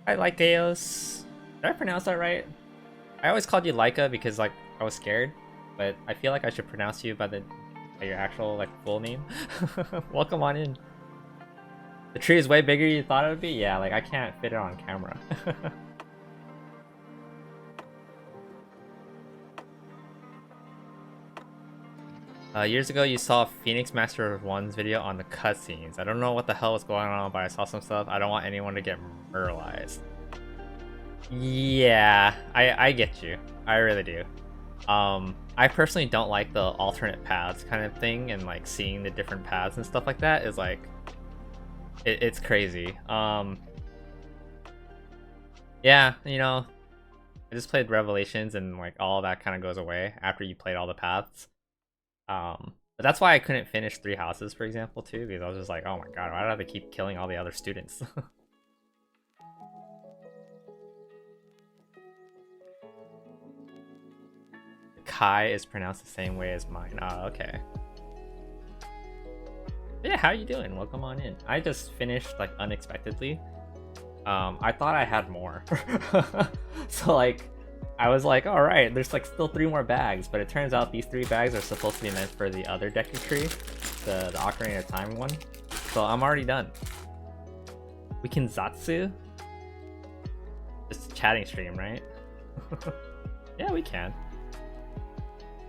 Hi, Lycaeos. Did I pronounce that right? I always called you Laika because, like, I was scared. But I feel like I should pronounce you by your actual, like, full name. Welcome on in. The tree is way bigger than you thought it would be? Yeah, like, I can't fit it on camera. Years ago, you saw Phoenix Master 1's video on the cutscenes. I don't know what the hell was going on, but I saw some stuff. I don't want anyone to get murderized. Yeah, I get you. I really do. I personally don't like the alternate paths kind of thing, and like seeing the different paths and stuff like that is like, it's crazy. Yeah, you know, I just played Revelations, and like all that kind of goes away after you played all the paths. But that's why I couldn't finish 3 houses, for example, too, because I was just like, oh my god, why do I have to keep killing all the other students? Kai is pronounced the same way as mine. Oh, okay. Yeah, how you doing? Welcome on in. I just finished, like, unexpectedly. I thought I had more. So, like, I was like, alright, there's, like, still 3 more bags, but it turns out these 3 bags are supposed to be meant for the other Deku tree, the Ocarina of Time one. So I'm already done. We can Zatsu? It's a chatting stream, right? Yeah, we can.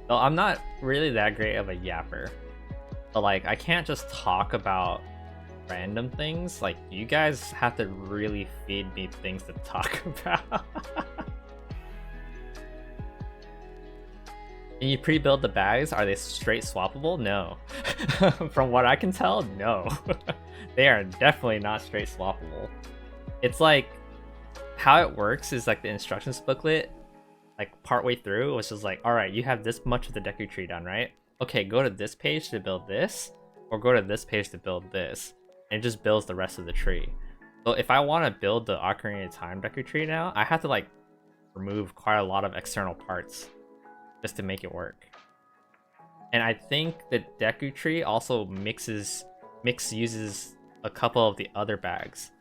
Though I'm not really that great of a yapper. But like, I can't just talk about random things. Like, you guys have to really feed me things to talk about. Can you pre-build the bags? Are they straight swappable? No. From what I can tell, no. They are definitely not straight swappable. It's like, how it works is like the instructions booklet, like partway through, it was just like, alright, you have this much of the Deku tree done, right? Okay, go to this page to build this, or go to this page to build this. And it just builds the rest of the tree. So if I want to build the Ocarina of Time Deku tree now, I have to like remove quite a lot of external parts just to make it work. And I think the Deku tree also uses a couple of the other bags.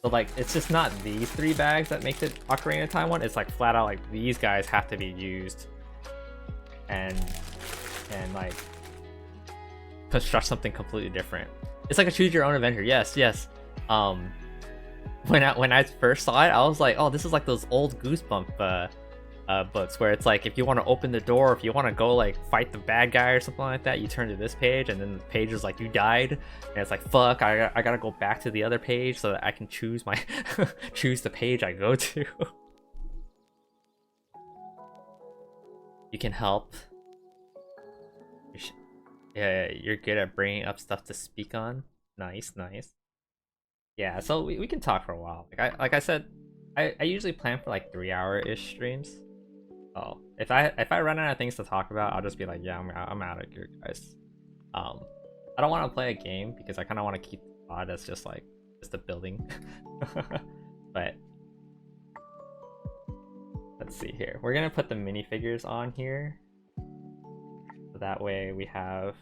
So like, it's just not these 3 bags that make the Ocarina of Time one. It's like flat out like these guys have to be used, and like construct something completely different. It's like a choose your own adventure. Yes, yes. When I first saw it, I was like, oh, this is like those old Goosebump books where it's like, if you want to open the door, if you want to go like fight the bad guy or something like that, you turn to this page, and then the page is like, you died, and it's like, fuck, I gotta go back to the other page so that I can choose my choose the page I go to. You can help. Yeah, you're good at bringing up stuff to speak on. Nice, nice. Yeah, so we can talk for a while. Like I said, I usually plan for like 3-hour-ish streams. Oh, if I run out of things to talk about, I'll just be like, yeah, I'm out of here, guys. I don't want to play a game because I kind of want to keep the pod as just a building. But let's see here. We're gonna put the minifigures on here, so that way we have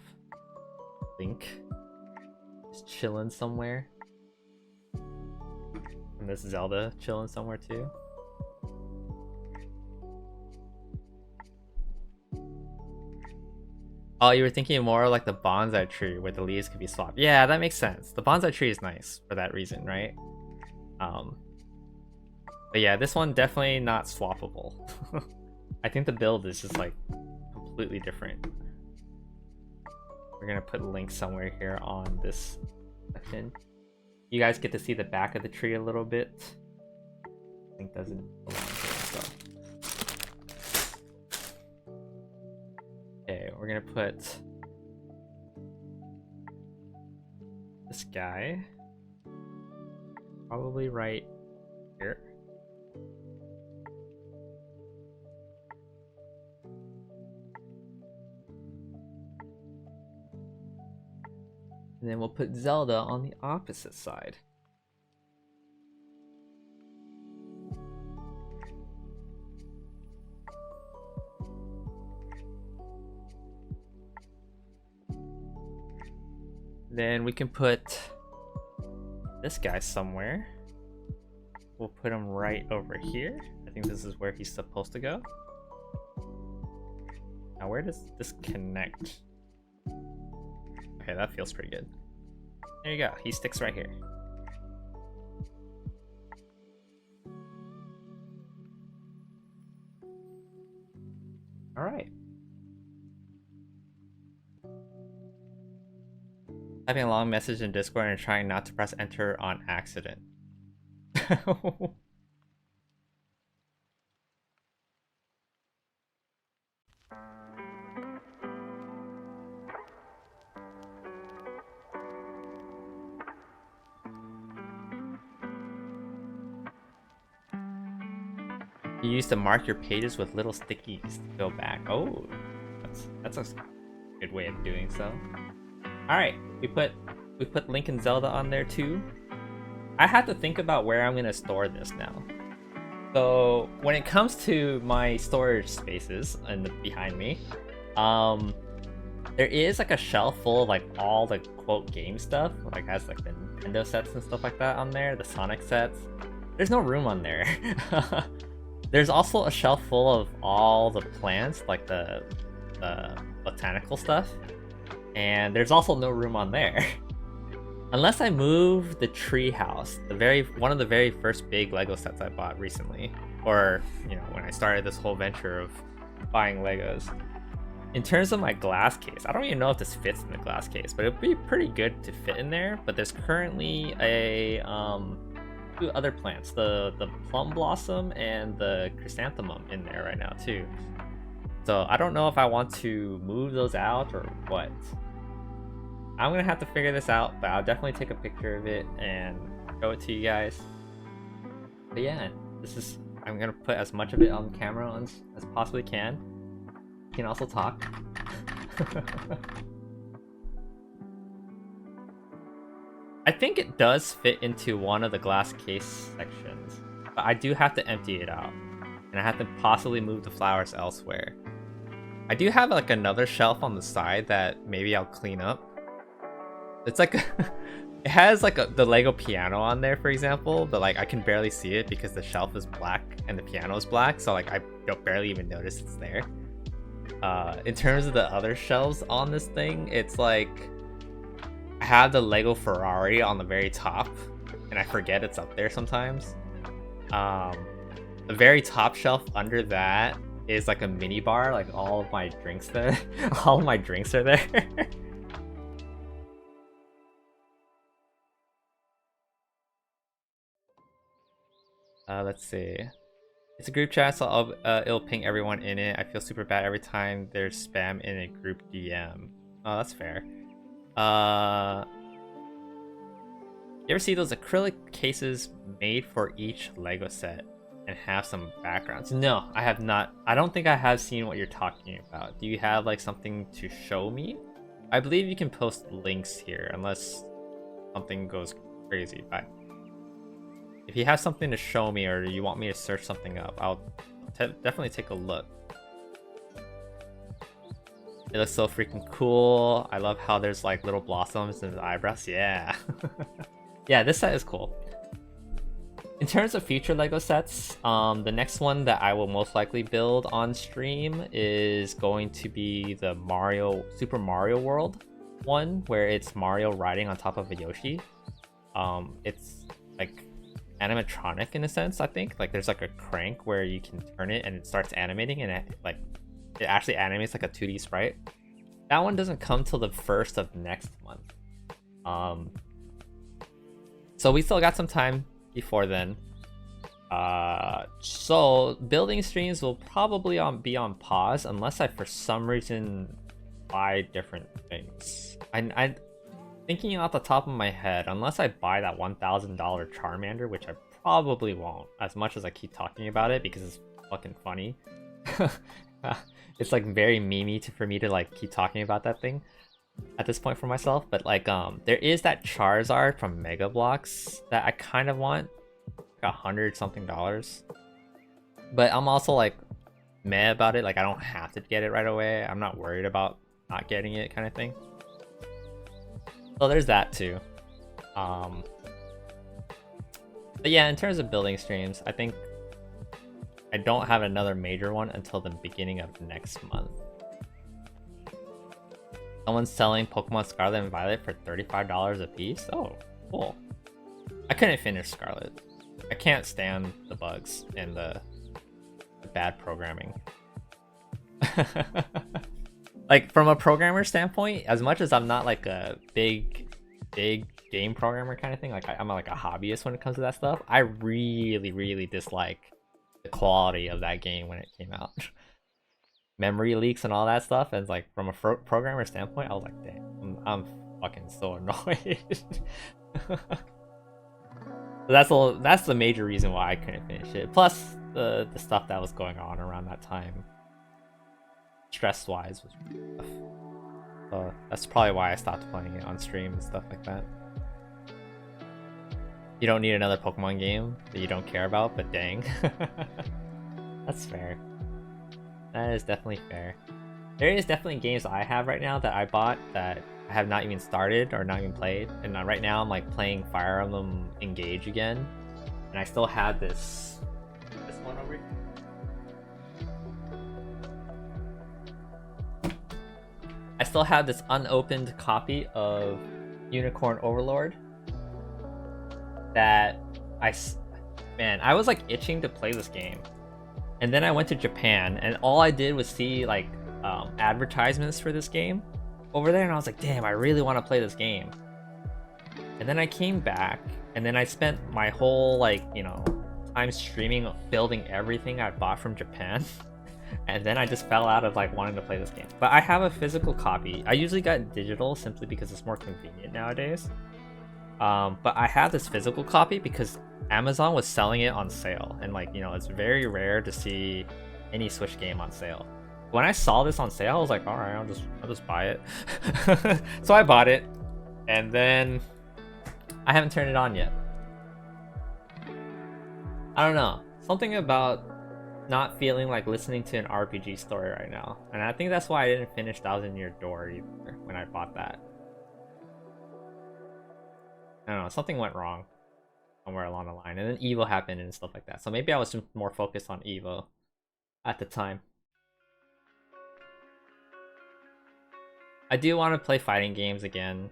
Link just chilling somewhere, and this Zelda chilling somewhere too. Oh, you were thinking more like the bonsai tree where the leaves could be swapped. Yeah, that makes sense. The bonsai tree is nice for that reason, right? But yeah, this one definitely not swappable. I think the build is just like completely different. We're gonna put Link somewhere here on this section. You guys get to see the back of the tree a little bit. Link doesn't belong here, so. Okay, we're gonna put this guy probably right here. And then we'll put Zelda on the opposite side. Then we can put this guy somewhere. We'll put him right over here. I think this is where he's supposed to go. Now where does this connect? Okay, that feels pretty good. There you go, he sticks right here. Alright. Typing a long message in Discord and trying not to press enter on accident. You used to mark your pages with little stickies to go back. Oh, that's a good way of doing so. All right, we put Link and Zelda on there too. I have to think about where I'm gonna store this now. So when it comes to my storage spaces and behind me, there is like a shelf full of like all the quote game stuff, like has like the Nintendo sets and stuff like that on there, the Sonic sets. There's no room on there. There's also a shelf full of all the plants, like the botanical stuff, and there's also no room on there. Unless I move the tree house, one of the very first big Lego sets I bought recently, or you know, when I started this whole venture of buying Legos. In terms of my glass case, I don't even know if this fits in the glass case, but it'd be pretty good to fit in there. But there's currently a two other plants, the plum blossom and the chrysanthemum in there right now too. So I don't know if I want to move those out or what. I'm gonna have to figure this out, but I'll definitely take a picture of it and show it to you guys. But yeah, I'm gonna put as much of it on camera as possibly can. You can also talk. I think it does fit into one of the glass case sections, but I do have to empty it out, and I have to possibly move the flowers elsewhere. I do have like another shelf on the side that maybe I'll clean up. It's like it has like the Lego piano on there, for example, but like I can barely see it because the shelf is black and the piano is black, so like I don't barely even notice it's there. In terms of the other shelves on this thing, it's like I have the Lego Ferrari on the very top, and I forget it's up there sometimes. The very top shelf under that is like a mini bar, like all of my drinks there. All of my drinks are there. Let's see. It's a group chat, so it'll ping everyone in it. I feel super bad every time there's spam in a group DM. Oh, that's fair. You ever see those acrylic cases made for each Lego set and have some backgrounds? No, I have not. I don't think I have seen what you're talking about. Do you have like something to show me? I believe you can post links here unless something goes crazy, but if you have something to show me or you want me to search something up, I'll definitely take a look. It looks so freaking cool. I love how there's like little blossoms in his eyebrows. Yeah. Yeah, this set is cool. In terms of future Lego sets, the next one that I will most likely build on stream is going to be the Super Mario World one, where it's Mario riding on top of a Yoshi. It's like animatronic in a sense, I think. Like there's like a crank where you can turn it and it starts animating, and it actually animates like a 2D sprite. That one doesn't come till the 1st of next month. So we still got some time before then. So building streams will probably be on pause unless I for some reason buy different things. I thinking off the top of my head, unless I buy that $1,000 Charmander, which I probably won't, as much as I keep talking about it because it's fucking funny. It's like very memey for me to like keep talking about that thing. at this point for myself, but like there is that Charizard from Mega Bloks that I kind of want, like $100 something. But I'm also like meh about it. Like I don't have to get it right away. I'm not worried about not getting it, kind of thing. So there's that too. But yeah, in terms of building streams, I think I don't have another major one until the beginning of next month. Someone's selling Pokemon Scarlet and Violet for $35 a piece. Oh, cool. I couldn't finish Scarlet. I can't stand the bugs and the bad programming. Like from a programmer standpoint, as much as I'm not like a big game programmer kind of thing, like I'm like a hobbyist when it comes to that stuff, I really dislike the quality of that game when it came out. Memory leaks and all that stuff, and it's like from a programmer standpoint, I was like, damn, I'm fucking so annoyed. That's the major reason why I couldn't finish it. Plus the stuff that was going on around that time, stress wise, was rough. So that's probably why I stopped playing it on stream and stuff like that. You don't need another Pokemon game that you don't care about, but dang. That's fair. That is definitely fair. There is definitely games I have right now that I bought that I have not even started or not even played. And right now I'm like playing Fire Emblem Engage again. And I still have this one over here. I still have this unopened copy of Unicorn Overlord that I was like itching to play this game. And then I went to Japan, and all I did was see like advertisements for this game over there, and I was like, damn, I really want to play this game. And then I came back, and then I spent my whole time streaming, building everything I bought from Japan. And then I just fell out of like wanting to play this game. But I have a physical copy. I usually got digital simply because it's more convenient nowadays. But I have this physical copy because Amazon was selling it on sale, and it's very rare to see any Switch game on sale. When I saw this on sale, I was like, all right, I'll just buy it. So I bought it, and then I haven't turned it on yet. I don't know, something about not feeling like listening to an RPG story right now, and I think that's why I didn't finish Thousand Year Door either when I bought that. I don't know, something went wrong somewhere along the line, and then Evo happened and stuff like that. So maybe I was just more focused on Evo at the time. I do want to play fighting games again.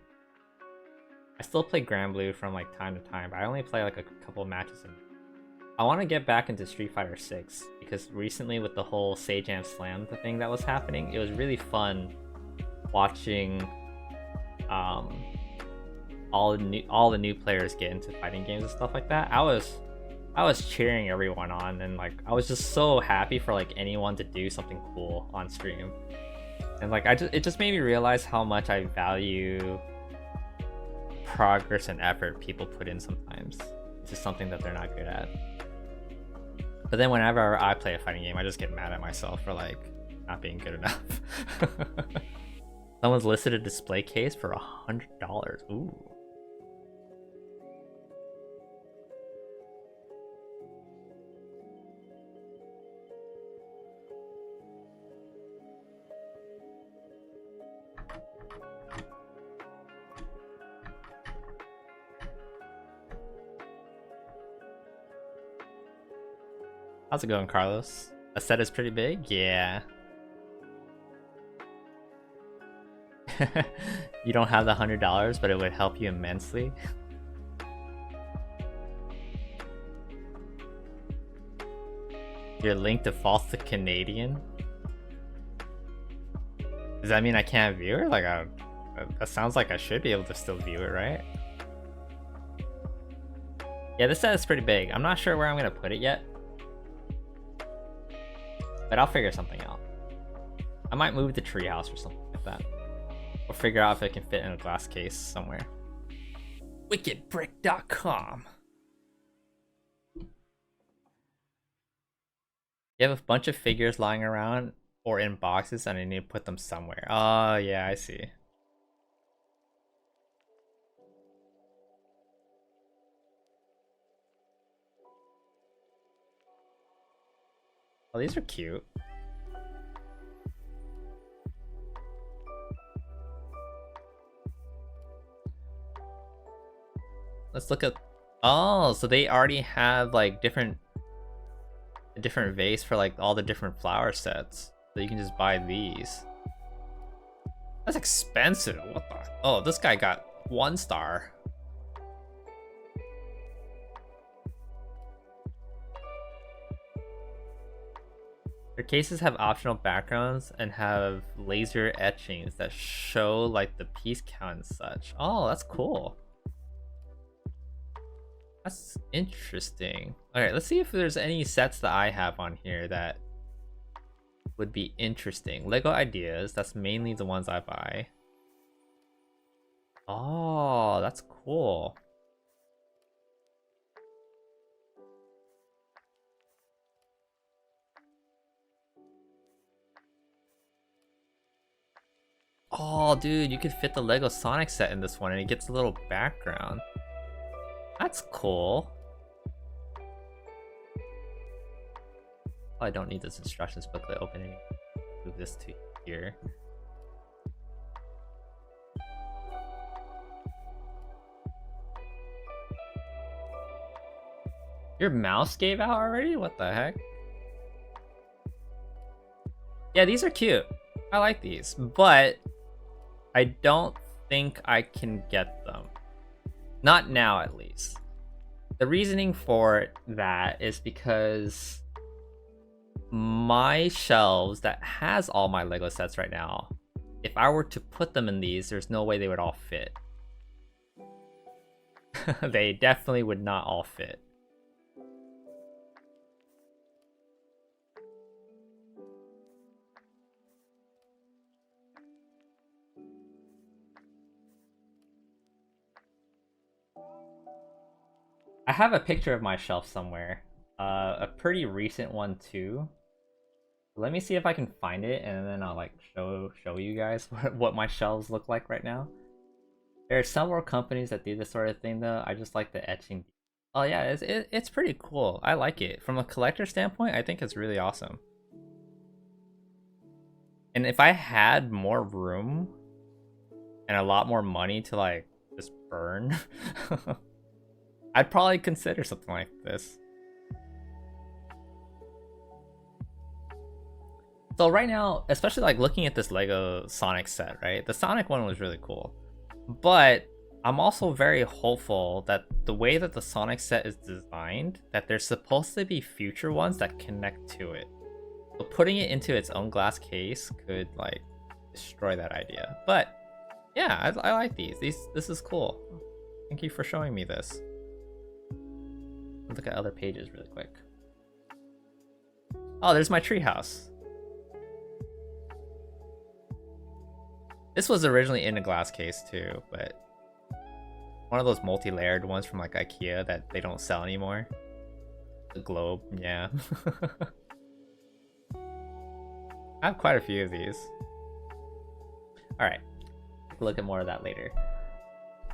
I still play Granblue from like time to time, but I only play like a couple matches. I want to get back into Street Fighter 6 because recently with the whole Sejam Slam thing that was happening, it was really fun watching all the new players get into fighting games and stuff like that. I was cheering everyone on, and like I was just so happy for like anyone to do something cool on stream. And like it just made me realize how much I value progress and effort people put in sometimes. It's just something that they're not good at. But then whenever I play a fighting game, I just get mad at myself for like not being good enough. Someone's listed a display case for $100. Ooh. How's it going, Carlos? A set is pretty big? Yeah. You don't have the $100, but it would help you immensely. Your link defaults to Canadian? Does that mean I can't view it? Like, that sounds like I should be able to still view it, right? Yeah, this set is pretty big. I'm not sure where I'm gonna put it yet, but I'll figure something out. I might move the treehouse or something like that. Or figure out if it can fit in a glass case somewhere. Wickedbrick.com. You have a bunch of figures lying around or in boxes and I need to put them somewhere. Oh, yeah, I see. Oh, these are cute. Let's look at... Oh, so they already have like different vase for like all the different flower sets. So you can just buy these. That's expensive. What the? Oh, this guy got 1 star. Their cases have optional backgrounds and have laser etchings that show like the piece count and such. Oh, that's cool. That's interesting. Alright, let's see if there's any sets that I have on here that would be interesting. Lego ideas, that's mainly the ones I buy. Oh, that's cool. Oh, dude, you could fit the Lego Sonic set in this one and it gets a little background. That's cool. Oh, I don't need this instructions booklet opening. Move this to here. Your mouse gave out already? What the heck? Yeah, these are cute. I like these, but I don't think I can get them. Not now, at least. The reasoning for that is because my shelves that has all my Lego sets right now, if I were to put them in these, there's no way they would all fit. They definitely would not all fit. I have a picture of my shelf somewhere. A pretty recent one too. Let me see if I can find it, and then I'll like show you guys what my shelves look like right now. There are several companies that do this sort of thing though. I just like the etching. Oh yeah, it's pretty cool. I like it. From a collector standpoint, I think it's really awesome. And if I had more room and a lot more money to like just burn, I'd probably consider something like this. So right now, especially like looking at this Lego Sonic set, right? The Sonic one was really cool. But I'm also very hopeful that the way that the Sonic set is designed, that there's supposed to be future ones that connect to it. So putting it into its own glass case could like destroy that idea. But yeah, I like these. This is cool. Thank you for showing me this. Let's look at other pages really quick. Oh, there's my treehouse. This was originally in a glass case too, but one of those multi-layered ones from like IKEA that they don't sell anymore. The globe, yeah. I have quite a few of these. Alright, look at more of that later.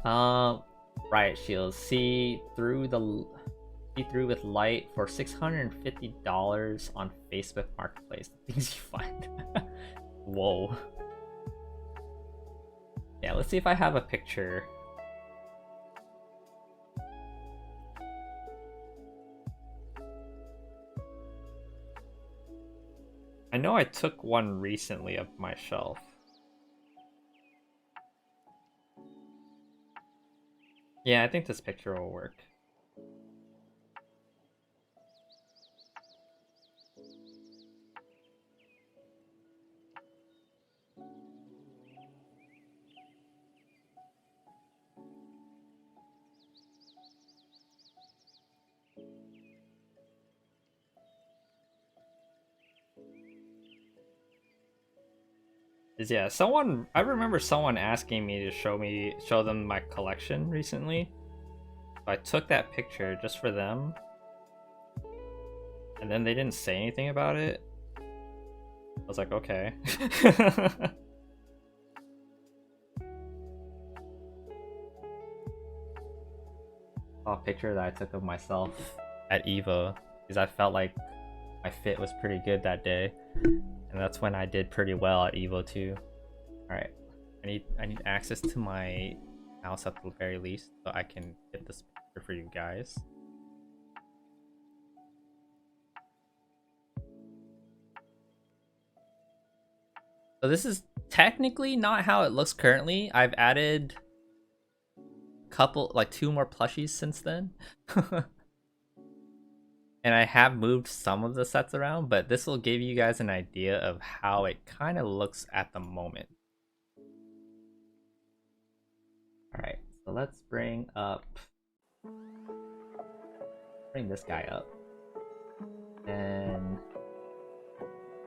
Riot shields. See through with light for $650 on Facebook Marketplace. The things you find. Whoa. Yeah, let's see if I have a picture. I know I took one recently of my shelf. Yeah, I think this picture will work. Yeah, I remember someone asking me to show them my collection recently. So I took that picture just for them. And then they didn't say anything about it. I was like, okay. A picture that I took of myself at Evo because I felt like my fit was pretty good that day, and that's when I did pretty well at Evo 2. All right, I need access to my mouse at the very least, so I can get this picture for you guys. So this is technically not how it looks currently. I've added a couple, like 2 more plushies since then. And I have moved some of the sets around, but this will give you guys an idea of how it kind of looks at the moment. Alright, so let's bring this guy up. And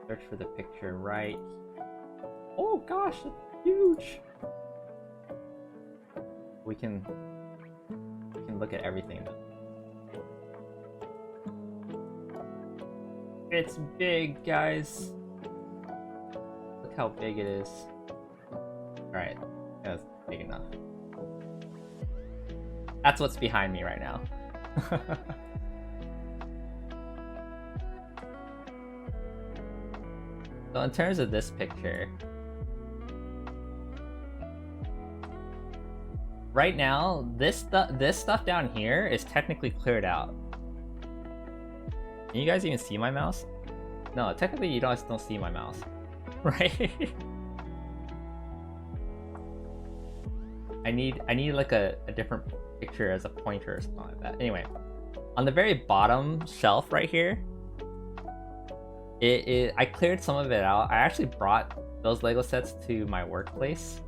search for the picture right. Oh gosh, it's huge! We can look at everything though. It's big, guys. Look how big it is. Alright, that's big enough. That's what's behind me right now. So in terms of this picture, right now, this stuff down here is technically cleared out. Can you guys even see my mouse? No, technically you guys don't see my mouse, right? I need like a different picture as a pointer or something like that. Anyway, on the very bottom shelf right here, I cleared some of it out. I actually brought those Lego sets to my workplace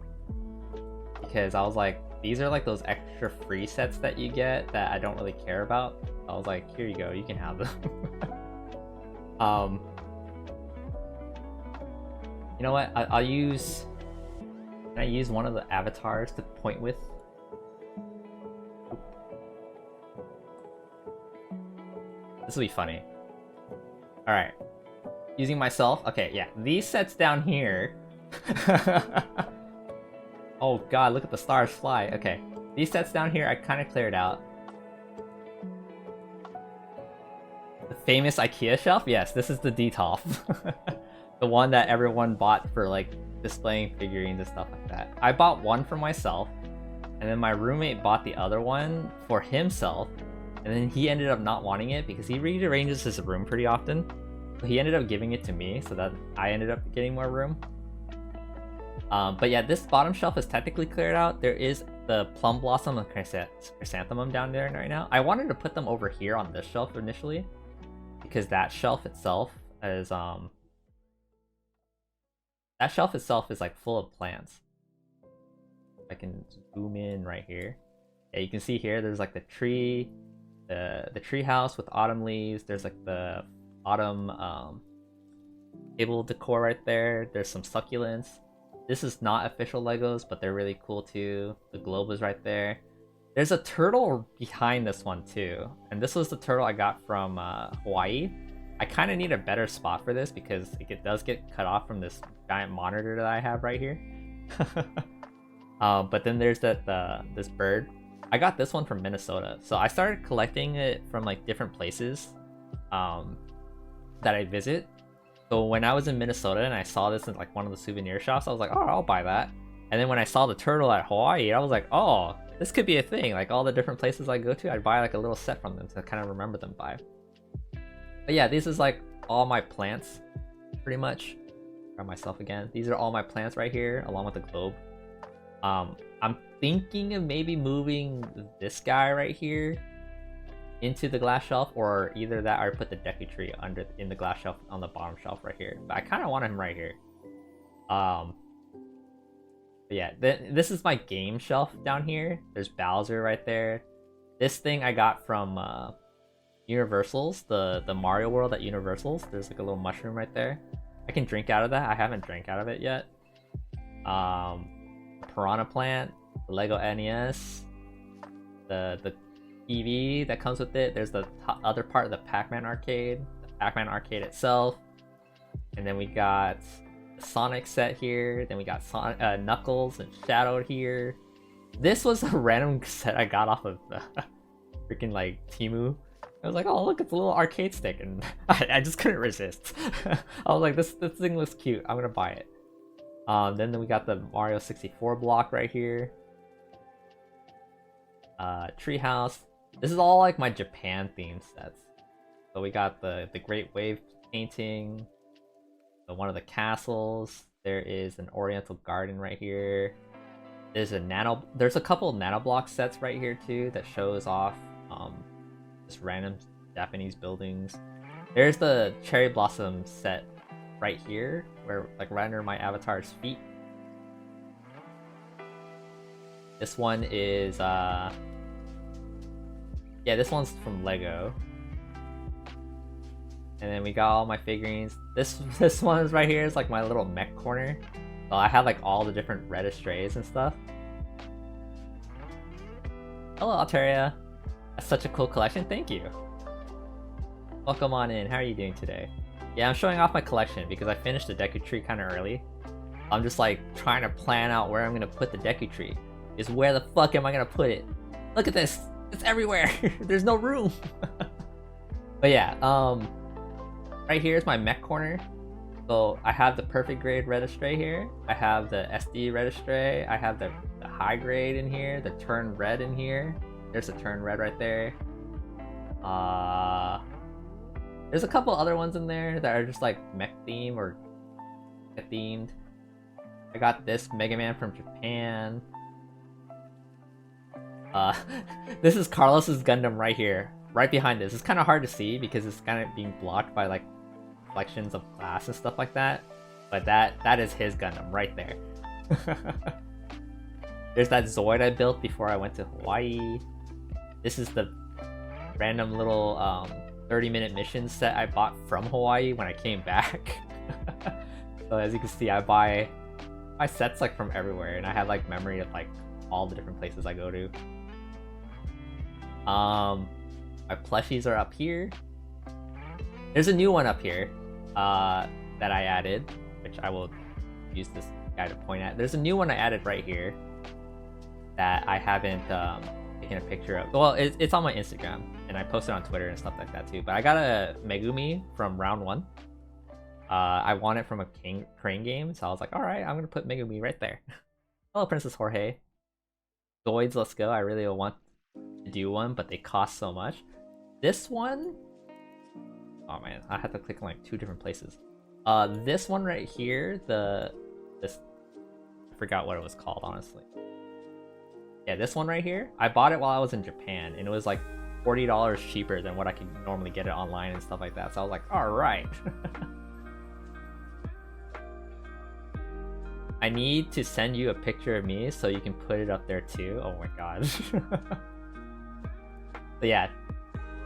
because I was like, these are like those extra free sets that you get that I don't really care about. I was like, here you go, you can have them. You know what? I'll use. Can I use one of the avatars to point with? This will be funny. All right, using myself. Okay, yeah, these sets down here. Oh god, look at the stars fly. Okay, these sets down here I kind of cleared out. The famous IKEA shelf? Yes, this is the D-top. The one that everyone bought for like displaying figurines and stuff like that. I bought one for myself, and then my roommate bought the other one for himself, and then he ended up not wanting it because he rearranges his room pretty often. So he ended up giving it to me so that I ended up getting more room. But yeah, this bottom shelf is technically cleared out. There is the plum blossom and chrysanthemum down there right now. I wanted to put them over here on this shelf initially because that shelf itself is like full of plants. I can zoom in right here. Yeah, you can see here there's like the tree, the tree house with autumn leaves. There's like the autumn table decor right there. There's some succulents. This is not official Legos, but they're really cool too. The globe is right there. There's a turtle behind this one too. And this was the turtle I got from Hawaii. I kind of need a better spot for this because it does get cut off from this giant monitor that I have right here. But then there's this bird. I got this one from Minnesota. So I started collecting it from like different places that I visit. So when I was in Minnesota and I saw this in like one of the souvenir shops, I was like, oh, I'll buy that. And then when I saw the turtle at Hawaii, I was like, oh, this could be a thing. Like all the different places I go to, I'd buy like a little set from them to kind of remember them by. But yeah, this is like all my plants, pretty much. Grab myself again. These are all my plants right here, along with the globe. I'm thinking of maybe moving this guy right here into the glass shelf, or either that or put the Deku tree in the glass shelf on the bottom shelf right here. But I kind of want him right here. But yeah, this is my game shelf down here. There's Bowser right there. This thing I got from Universal's, the Mario World at Universal's. There's like a little mushroom right there. I can drink out of that. I haven't drank out of it yet. Piranha plant, the Lego NES, the TV that comes with it. There's the other part of the Pac-Man arcade, the Pac-Man arcade itself, and then we got the Sonic set here. Then we got Knuckles and Shadow here. This was a random set I got off of freaking like Temu. I was like, oh look, it's a little arcade stick, and I just couldn't resist. I was like, this thing looks cute. I'm gonna buy it. Then we got the Mario 64 block right here. Treehouse. This is all like my Japan themed sets. So we got the Great Wave painting, one of the castles. There is an Oriental Garden right here. There's a couple of nano block sets right here too that shows off just random Japanese buildings. There's the Cherry Blossom set right here, where like right under my avatar's feet. This one is yeah, this one's from Lego. And then we got all my figurines. This one is right here is like my little mech corner. So I have like all the different red strays and stuff. Hello, Alteria. That's such a cool collection. Thank you. Welcome on in. How are you doing today? Yeah, I'm showing off my collection because I finished the Deku tree kind of early. I'm just like trying to plan out where I'm gonna put the Deku tree. Is where the fuck am I gonna put it? Look at this. It's everywhere. There's no room. But yeah, right here is my mech corner. So I have the perfect grade red stray here. I have the SD red stray. I have the high grade in here. The turn red in here. There's a turn red right there. There's a couple other ones in there that are just like mech theme or themed. I got this Mega Man from Japan. This is Carlos's Gundam right here, right behind this. It's kind of hard to see because it's kind of being blocked by like reflections of glass and stuff like that. But that is his Gundam right there. There's that Zoid I built before I went to Hawaii. This is the random little 30-minute mission set I bought from Hawaii when I came back. So as you can see, I buy sets like from everywhere, and I have like memory of like all the different places I go to. My plushies are up here. There's a new one up here that I added, which I will use this guy to point at. There's a new one I added right here that I haven't taken a picture of. Well, it's on my Instagram, and I posted on Twitter and stuff like that too. But I got a Megumi from round 1. I won it from a crane game, so I was like, alright, I'm gonna put Megumi right there. Hello, Princess Jorge. Zoids, let's go. I really want to do one, but they cost so much. This one... Oh man, I have to click on like 2 different places. This one right here, this... I forgot what it was called, honestly. Yeah, this one right here, I bought it while I was in Japan, and it was like $40 cheaper than what I could normally get it online and stuff like that, so I was like, alright. I need to send you a picture of me so you can put it up there too. Oh my god. But yeah,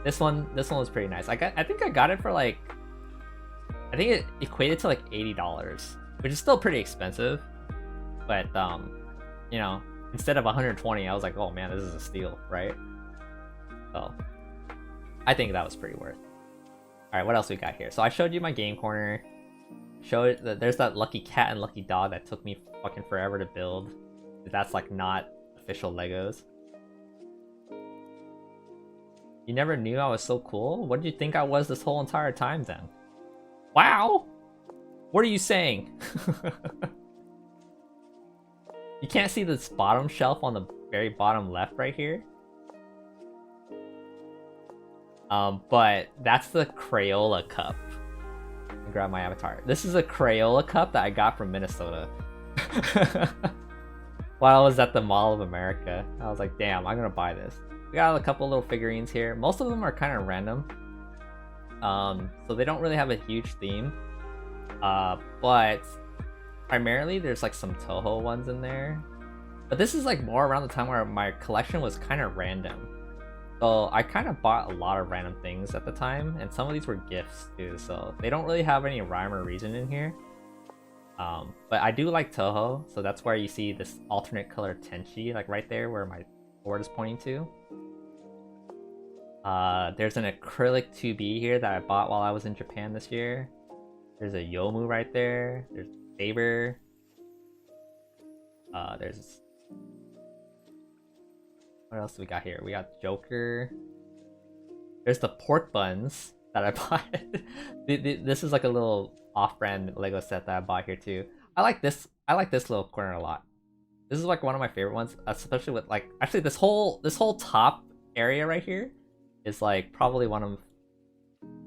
this one was pretty nice. I think I got it for like, I think it equated to like $80, which is still pretty expensive. But you know, instead of 120, I was like, oh man, this is a steal, right? So I think that was pretty worth. All right, what else we got here? So I showed you my game corner. Showed that there's that lucky cat and lucky dog that took me fucking forever to build. That's like not official Legos. You never knew I was so cool? What did you think I was this whole entire time then? Wow! What are you saying? You can't see this bottom shelf on the very bottom left right here? But that's the Crayola cup. Grab my avatar. This is a Crayola cup that I got from Minnesota. While I was at the Mall of America. I was like, damn, I'm gonna buy this. We got a couple little figurines here. Most of them are kind of random. So they don't really have a huge theme. But primarily there's like some Toho ones in there. But this is like more around the time where my collection was kind of random. So I kind of bought a lot of random things at the time, and some of these were gifts too, so they don't really have any rhyme or reason in here. But I do like Toho, so that's where you see this alternate color Tenchi, like right there where my board is pointing to. There's an acrylic 2B here that I bought while I was in Japan this year. There's a Yomu right there. There's Saber. There's... What else do we got here? We got Joker. There's the pork buns that I bought. This is like a little off-brand Lego set that I bought here too. I like this. I like this little corner a lot. This is like one of my favorite ones, especially with like actually this whole top area right here is like probably one of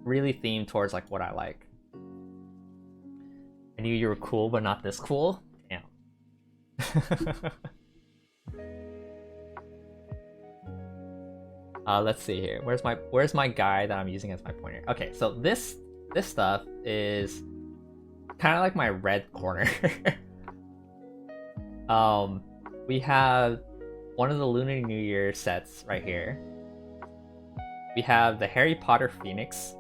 really themed towards like what I like. I knew you were cool, but not this cool. Damn. Let's see here. Where's my guy that I'm using as my pointer? Okay, so this stuff is kind of like my red corner. We have one of the Lunar New Year sets right here. We have the Harry Potter Phoenix.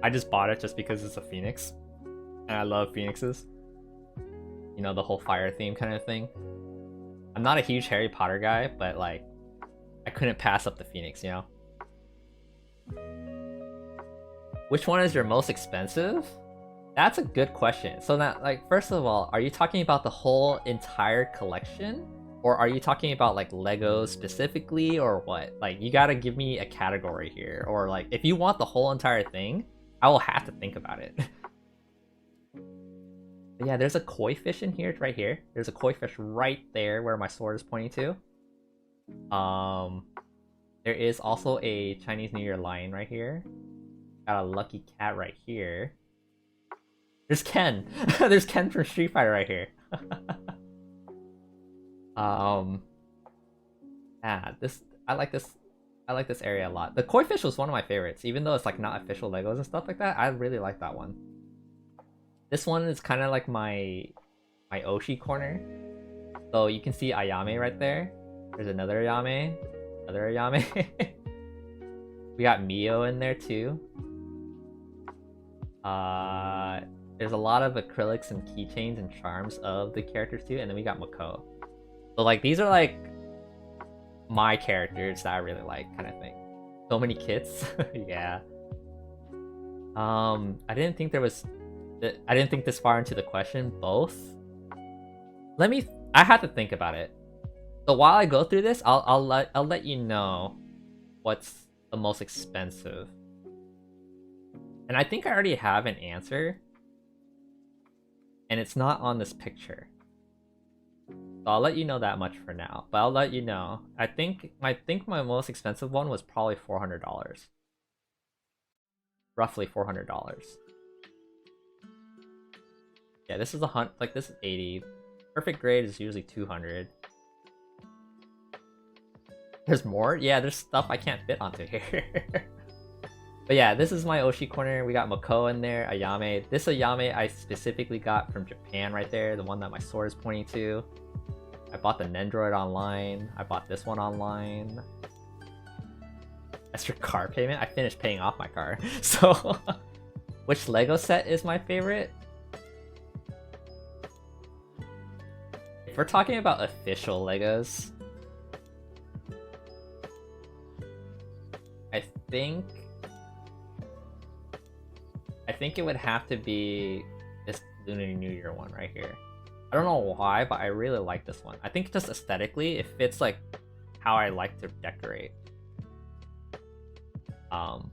I just bought it just because it's a phoenix, and I love phoenixes. You know, the whole fire theme kind of thing. I'm not a huge Harry Potter guy, but like, I couldn't pass up the phoenix, you know? Which one is your most expensive? That's a good question. So now, like, first of all, are you talking about the whole entire collection? Or are you talking about like Legos specifically, or what? Like, you gotta give me a category here. Or like, if you want the whole entire thing, I will have to think about it. But yeah, there's a koi fish in here, right here. There's a koi fish right there where my sword is pointing to. There is also a Chinese New Year lion right here. Got a lucky cat right here. There's Ken. There's Ken from Street Fighter right here. Yeah, I like this area a lot. The koi fish was one of my favorites, even though it's like not official Legos and stuff like that. I really like that one. This one is kind of like my Oshi corner. So you can see Ayame right there. There's another Ayame, another Ayame. We got Mio in there too. There's a lot of acrylics and keychains and charms of the characters too, and then we got Mako. So like, these are like my characters that I really like, kind of thing. So many kits. Yeah. I didn't think this far into the question. Both. I had to think about it. So while I go through this, I'll let you know what's the most expensive. And I think I already have an answer. And it's not on this picture. So I'll let you know that much for now. But I'll let you know. I think my most expensive one was probably $400. Roughly $400. Yeah, this is this is 80. Perfect grade is usually 200. There's more? Yeah, there's stuff I can't fit onto here. But yeah, this is my Oshi corner. We got Mako in there, Ayame. This Ayame I specifically got from Japan right there, the one that my sword is pointing to. I bought the Nendroid online. I bought this one online. That's your car payment? I finished paying off my car. So, which Lego set is my favorite? If we're talking about official Legos, I think it would have to be this Lunar New Year one right here. I don't know why, but I really like this one. I think just aesthetically, it fits like how I like to decorate. But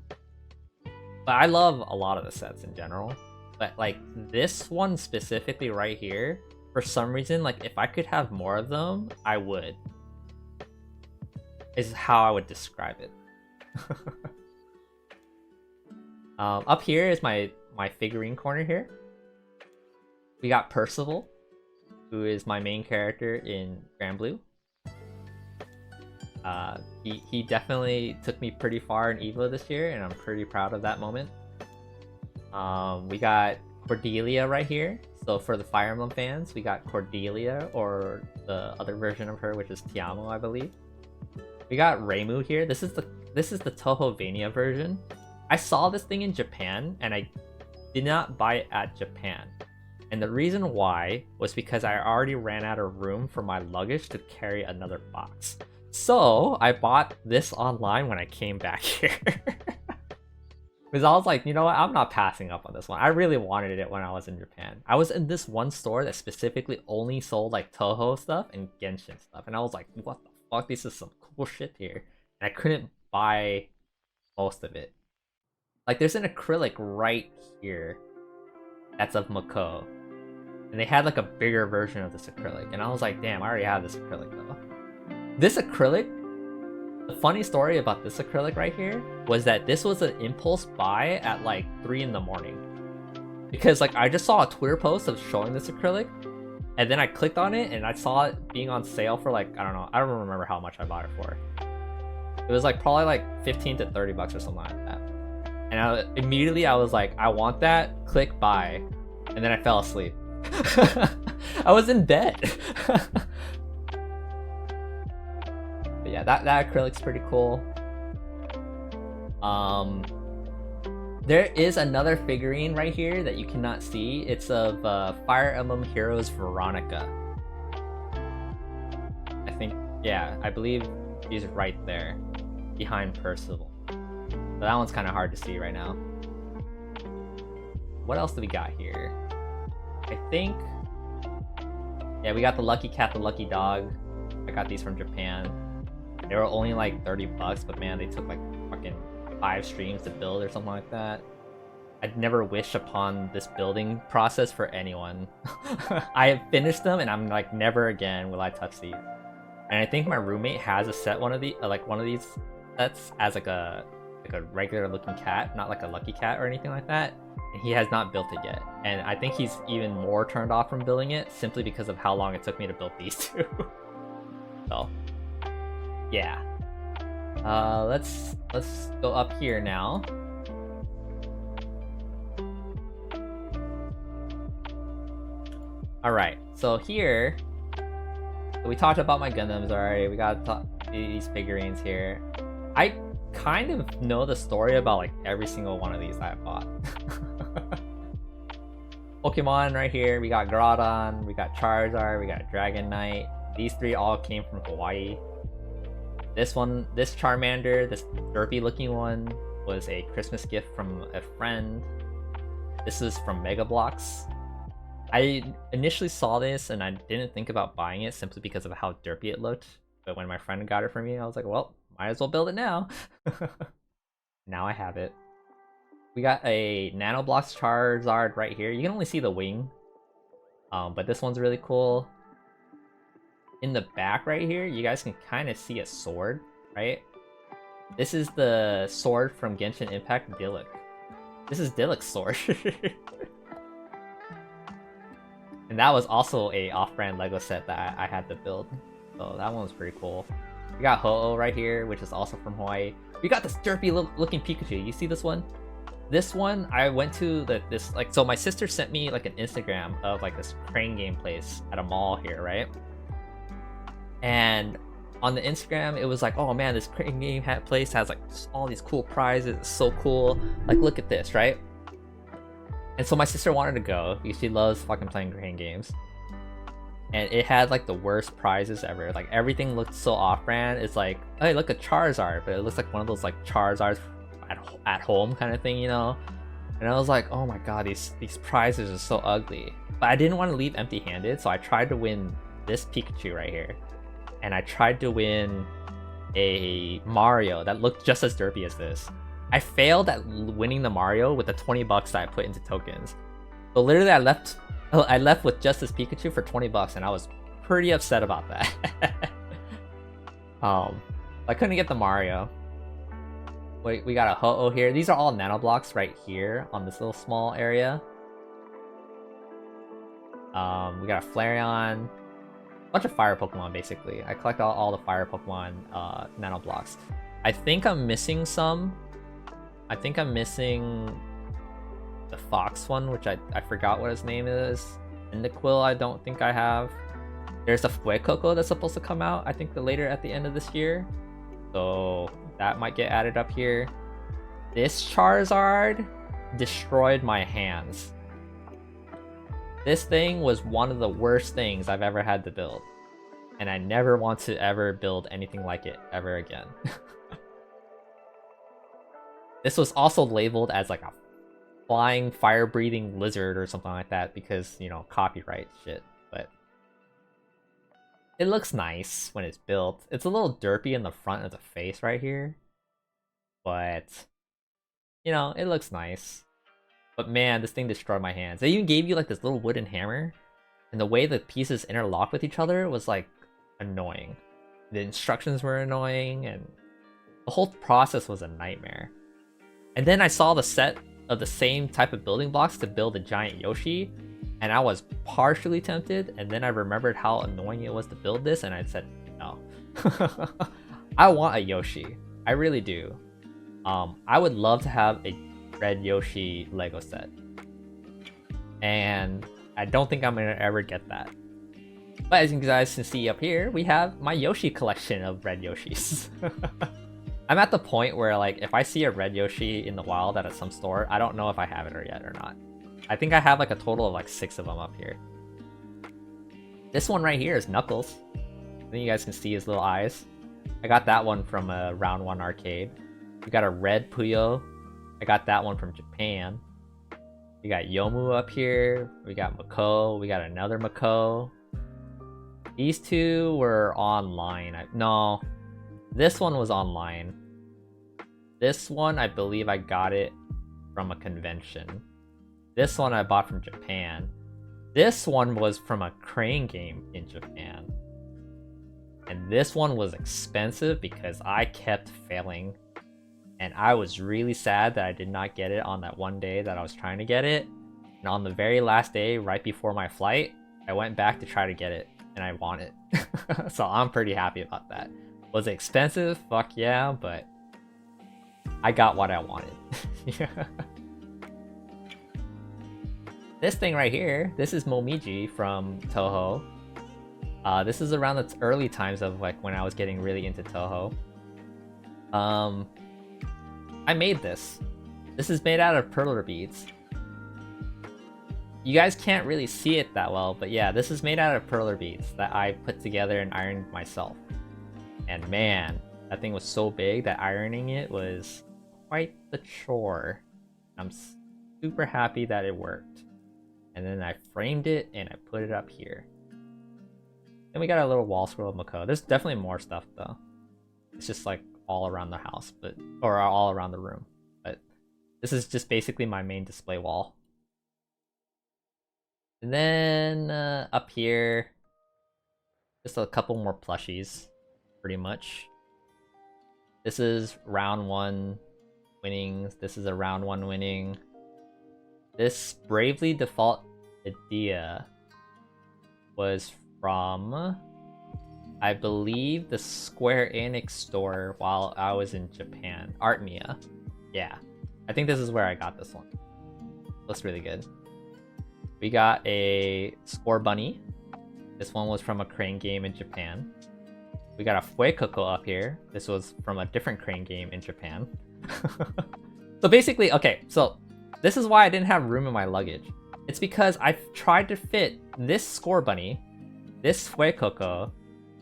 I love a lot of the sets in general. But like this one specifically right here, for some reason, like if I could have more of them, I would. Is how I would describe it. Up here is my figurine corner here. We got Percival, who is my main character in Grand Blue. He definitely took me pretty far in Evo this year, and I'm pretty proud of that moment. We got Cordelia right here. So for the Fire Emblem fans, we got Cordelia, or the other version of her, which is Tiamo, I believe. We got Reimu here. This is the Tohovania version. I saw this thing in Japan, and I did not buy it at Japan. And the reason why was because I already ran out of room for my luggage to carry another box. So I bought this online when I came back here. Because I was like, you know what, I'm not passing up on this one. I really wanted it when I was in Japan. I was in this one store that specifically only sold like Toho stuff and Genshin stuff. And I was like, what the fuck, this is some cool shit here. And I couldn't buy most of it. Like, there's an acrylic right here that's of Mako. And they had like a bigger version of this acrylic. And I was like, damn, I already have this acrylic though. This acrylic, the funny story about this acrylic right here was that this was an impulse buy at like 3 in the morning. Because like I just saw a Twitter post of showing this acrylic, and then I clicked on it and I saw it being on sale for like, I don't know, I don't remember how much I bought it for. It was like probably like 15 to 30 bucks or something like that. And immediately I was like, I want that, click buy, and then I fell asleep. I was in bed. But yeah, that acrylic's pretty cool. There is another figurine right here that you cannot see. It's of Fire Emblem Heroes Veronica. I think, yeah, I believe she's right there, behind Percival. So that one's kind of hard to see right now. What else do we got here? I think, yeah, we got the Lucky Cat, the Lucky Dog. I got these from Japan. They were only like 30 bucks, but man, they took like fucking 5 streams to build or something like that. I'd never wish upon this building process for anyone. I have finished them and I'm like, never again will I touch these. And I think my roommate has a set one of these sets as like a regular looking cat, not like a Lucky Cat or anything like that. And he has not built it yet. And I think he's even more turned off from building it simply because of how long it took me to build these two. So, yeah. Let's go up here now. Alright, so here, we talked about my Gundams already. We got these figurines here. I kind of know the story about like every single one of these that I bought. Pokemon right here, we got Groudon, we got Charizard, we got Dragon Knight. These 3 all came from Hawaii. This one, this Charmander, this derpy looking one, was a Christmas gift from a friend. This is from Mega Bloks. I initially saw this and I didn't think about buying it simply because of how derpy it looked. But when my friend got it for me, I was like, well, might as well build it now. Now I have it. We got a Nanoblox Charizard right here. You can only see the wing. But this one's really cool. In the back right here, you guys can kind of see a sword, right? This is the sword from Genshin Impact Diluc. This is Diluc's sword. And that was also a off-brand Lego set that I had to build. So that one was pretty cool. We got Ho-Oh right here, which is also from Hawaii. We got this derpy looking Pikachu. You see this one? This one, I went to so my sister sent me like an Instagram of like this crane game place at a mall here, right? And on the Instagram, it was like, oh man, this crane game place has like all these cool prizes. It's so cool. Like, look at this, right? And so my sister wanted to go because she loves fucking playing crane games. And it had like the worst prizes ever. Like everything looked so off-brand. It's like, hey, look at Charizard, but it looks like one of those like Charizards at home kind of thing, you know? And I was like, oh my god, these prizes are so ugly. But I didn't want to leave empty-handed, so I tried to win this Pikachu right here. And I tried to win a Mario that looked just as derpy as this. I failed at winning the Mario with the 20 bucks that I put into tokens. So literally I left with just this Pikachu for 20 bucks and I was pretty upset about that. I couldn't get the Mario. Wait, we got a Ho-Oh here. These are all Nanoblox right here on this little small area. We got a Flareon. A bunch of fire Pokemon basically. I collect all the fire Pokemon Nanoblox. I think I'm missing some. I think I'm missing the Fox one, which I forgot what his name is. And the Quill I don't think I have. There's a Fuecoco that's supposed to come out, I think later at the end of this year. So that might get added up here. This Charizard destroyed my hands. This thing was one of the worst things I've ever had to build. And I never want to ever build anything like it ever again. This was also labeled as like a flying, fire-breathing lizard or something like that because, you know, copyright shit. But it looks nice when it's built. It's a little derpy in the front of the face right here. But You know, it looks nice. But man, this thing destroyed my hands. They even gave you like this little wooden hammer, and the way the pieces interlock with each other was like annoying. The instructions were annoying, and the whole process was a nightmare. And then I saw the set of the same type of building blocks to build a giant Yoshi, and I was partially tempted, and then I remembered how annoying it was to build this, and I said, no. I want a Yoshi. I really do. I would love to have a red Yoshi Lego set. And I don't think I'm gonna ever get that. But as you guys can see up here, we have my Yoshi collection of red Yoshis. I'm at the point where like if I see a red Yoshi in the wild at some store, I don't know if I have it yet or not. I think I have like a total of like 6 of them up here. This one right here is Knuckles. I think you guys can see his little eyes. I got that one from a Round 1 arcade. We got a red Puyo. I got that one from Japan. We got Yomu up here. We got Mako. We got another Mako. These two were online. No, this one was online. This one, I believe I got it from a convention. This one I bought from Japan. This one was from a crane game in Japan. And this one was expensive because I kept failing. And I was really sad that I did not get it on that one day that I was trying to get it. And on the very last day, right before my flight, I went back to try to get it. And I won it. So I'm pretty happy about that. Was it expensive? Fuck yeah, but I got what I wanted. Yeah. This thing right here, this is Momiji from Toho. This is around the early times of like when I was getting really into Toho. I made this. This is made out of perler beads. You guys can't really see it that well, but yeah, this is made out of perler beads that I put together and ironed myself. And man, that thing was so big that ironing it was quite the chore. I'm super happy that it worked. And then I framed it and I put it up here. Then we got a little wall scroll of Mako. There's definitely more stuff though. It's just like all around the house, or all around the room. But this is just basically my main display wall. And then up here, just a couple more plushies, pretty much. This is round 1 winnings. This is a round 1 winning. This Bravely Default Idea was from, I believe, the Square Enix store while I was in Japan. Artmia. Yeah. I think this is where I got this one. Looks really good. We got a Score Bunny. This one was from a crane game in Japan. We got a Fuecoco up here. This was from a different crane game in Japan. So basically, okay, so this is why I didn't have room in my luggage. It's because I tried to fit this Score Bunny, this Fuecoco,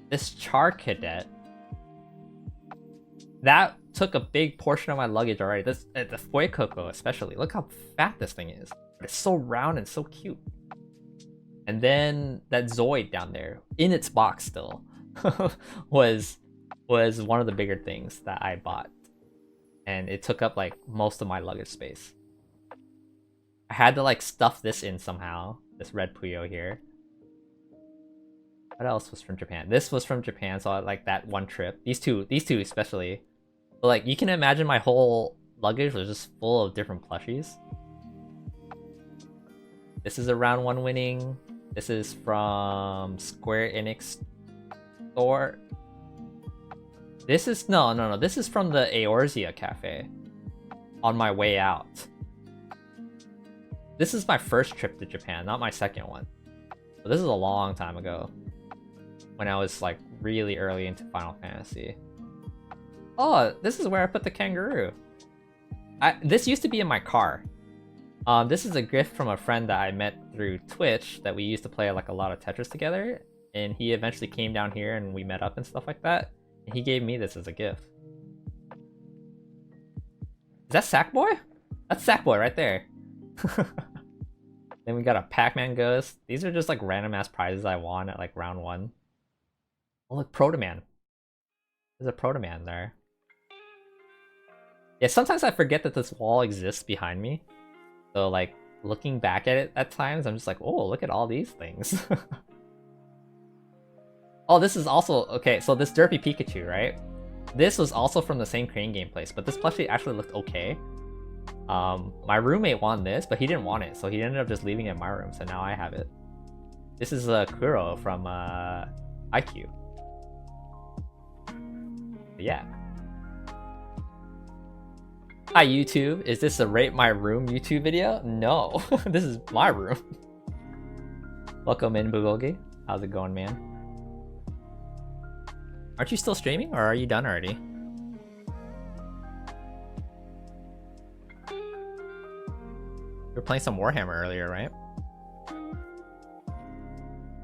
this Char Cadet. That took a big portion of my luggage already. This the Fuecoco especially. Look how fat this thing is. It's so round and so cute. And then that Zoid down there, in its box still, was one of the bigger things that I bought. And it took up like most of my luggage space. I had to like stuff this in somehow. This red Puyo here. What else was from Japan? This was from Japan, so I like that one trip. These two especially. But like you can imagine my whole luggage was just full of different plushies. This is a round 1 winning. This is from Square Enix store. This is no. This is from the Eorzea Cafe on my way out. This is my first trip to Japan, not my second one. So this is a long time ago when I was like really early into Final Fantasy. Oh, this is where I put the kangaroo. This used to be in my car. This is a gift from a friend that I met through Twitch that we used to play like a lot of Tetris together, and he eventually came down here and we met up and stuff like that, and he gave me this as a gift. Is that Sackboy? That's Sackboy right there. Then we got a Pac-Man Ghost. These are just like random ass prizes I won at like round 1. Oh look, Protoman. There's a Protoman there. Yeah, sometimes I forget that this wall exists behind me. So like looking back at it at times, I'm just like, oh, look at all these things. Oh, this is also okay. So this Derpy Pikachu, right? This was also from the same Crane game place, but this plushie actually looked okay. My roommate wanted this, but he didn't want it, so he ended up just leaving it in my room. So now I have it. This is Kuro from IQ. But yeah. Hi YouTube, is this a rate my room YouTube video? No, this is my room. Welcome in, Bulgogi. How's it going, man? Aren't you still streaming, or are you done already? You were playing some Warhammer earlier, right?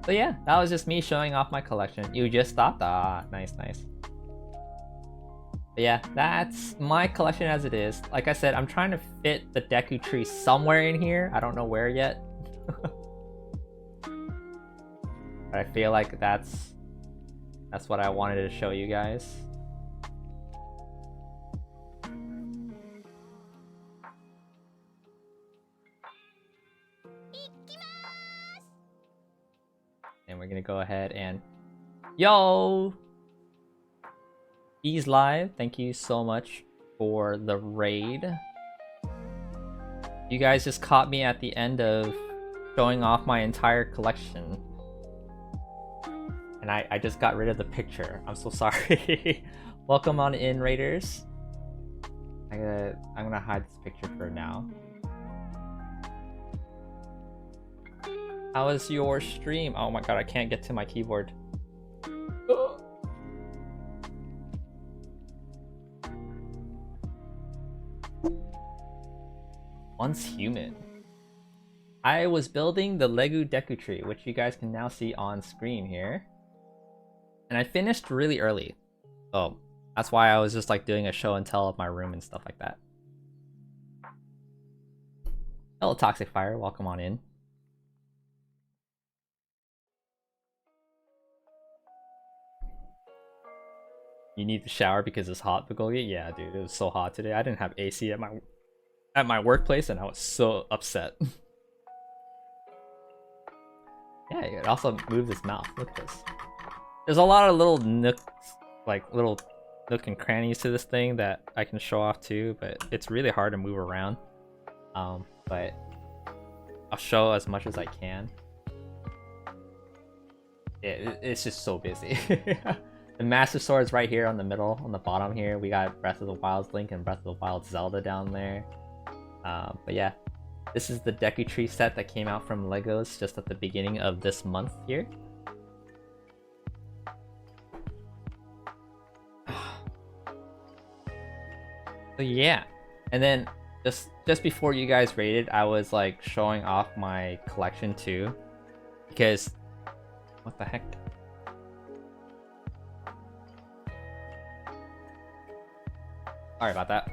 So yeah, that was just me showing off my collection. You just stopped? Ah, nice, nice. But yeah, that's my collection as it is. Like I said, I'm trying to fit the Deku tree somewhere in here. I don't know where yet. But I feel like that's what I wanted to show you guys. And we're gonna go ahead and yo! Bees Live, thank you so much for the raid. You guys just caught me at the end of showing off my entire collection. And I just got rid of the picture. I'm so sorry. Welcome on in, Raiders. I'm gonna hide this picture for now. How was your stream? Oh my god, I can't get to my keyboard. Once human. I was building the Lego Deku tree, which you guys can now see on screen here. And I finished really early. So that's why I was just like doing a show and tell of my room and stuff like that. Hello Toxic Fire, welcome on in. You need to shower because it's hot, Bulgogi? Yeah, dude, it was so hot today. I didn't have AC at my workplace, and I was so upset. Yeah, it also moves its mouth. Look at this. There's a lot of little nooks, like little nook and crannies to this thing that I can show off too, but it's really hard to move around. But I'll show as much as I can. It's just so busy. The Master Sword's right here on the middle, on the bottom here. We got Breath of the Wild's Link and Breath of the Wild Zelda down there. But yeah, this is the Deku Tree set that came out from Legos just at the beginning of this month here. So yeah, and then just before you guys raided, I was like showing off my collection too, because what the heck? Sorry about that.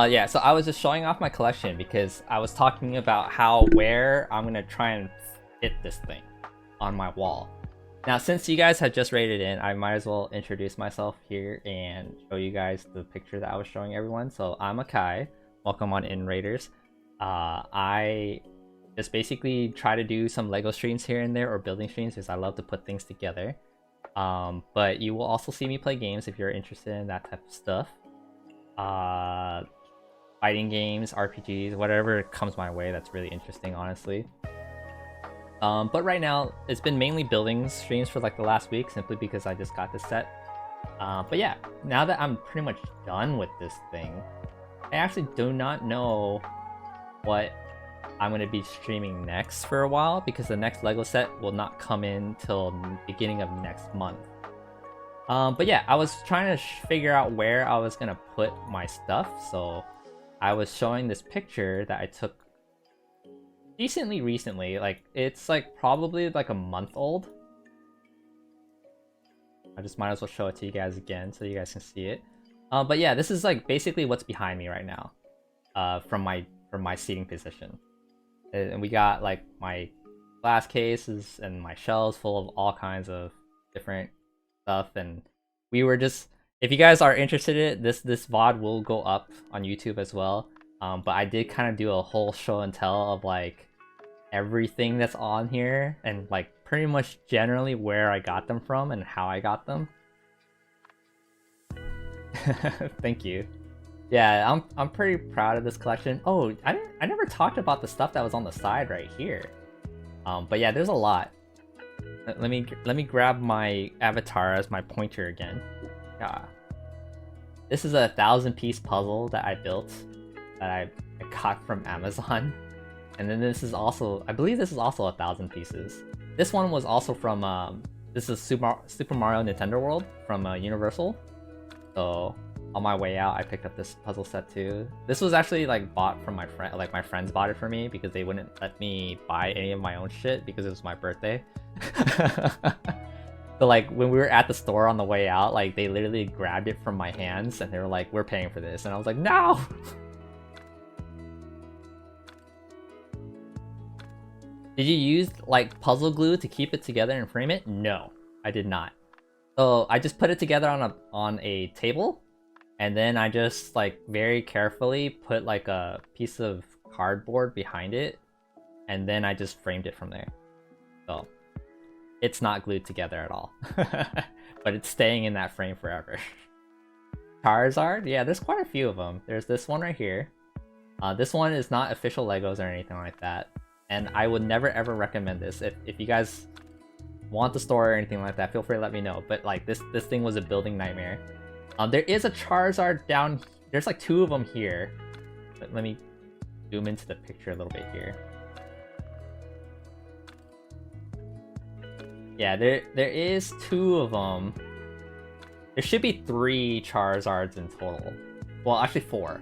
Yeah, so I was just showing off my collection because I was talking about where I'm gonna try and fit this thing on my wall. Now, since you guys had just raided in, I might as well introduce myself here and show you guys the picture that I was showing everyone. So I'm Akai. Welcome on in, Raiders. I just basically try to do some Lego streams here and there, or building streams, because I love to put things together. But you will also see me play games if you're interested in that type of stuff. Fighting games, RPGs, whatever comes my way that's really interesting, honestly. But right now, it's been mainly building streams for like the last week, simply because I just got this set. But yeah, now that I'm pretty much done with this thing, I actually do not know what I'm going to be streaming next for a while, because the next Lego set will not come in till the beginning of next month. But yeah, I was trying to figure out where I was going to put my stuff, so I was showing this picture that I took decently recently. Like, it's like probably like a month old. I just might as well show it to you guys again so you guys can see it. But yeah, this is like basically what's behind me right now, from my seating position. And we got like my glass cases and my shelves full of all kinds of different stuff, and we were just If you guys are interested in it, this VOD will go up on YouTube as well. But I did kind of do a whole show and tell of like everything that's on here and like pretty much generally where I got them from and how I got them. Thank you. Yeah, I'm pretty proud of this collection. Oh, I never talked about the stuff that was on the side right here. But yeah, there's a lot. Let me grab my avatar as my pointer again. Yeah. This is a 1,000-piece puzzle that I built that I got from Amazon. And then this is also, I believe this is also 1,000 pieces. This one was also from this is Super Mario Nintendo World from Universal. So on my way out, I picked up this puzzle set too. This was actually like bought from my friend, like my friends bought it for me because they wouldn't let me buy any of my own shit because it was my birthday. So like when we were at the store on the way out, like they literally grabbed it from my hands and they were like, "We're paying for this," and I was like, "No." Did you use like puzzle glue to keep it together and frame it? No, I did not. So I just put it together on a table, and then I just like very carefully put like a piece of cardboard behind it, and then I just framed it from there. So it's not glued together at all, but it's staying in that frame forever. Charizard? Yeah, there's quite a few of them. There's this one right here. This one is not official Legos or anything like that, and I would never ever recommend this. If you guys want the story or anything like that, feel free to let me know. But like this thing was a building nightmare. There is a Charizard down. There's like 2 of them here. But let me zoom into the picture a little bit here. Yeah, there is 2 of them. There should be 3 Charizards in total. Well, actually 4.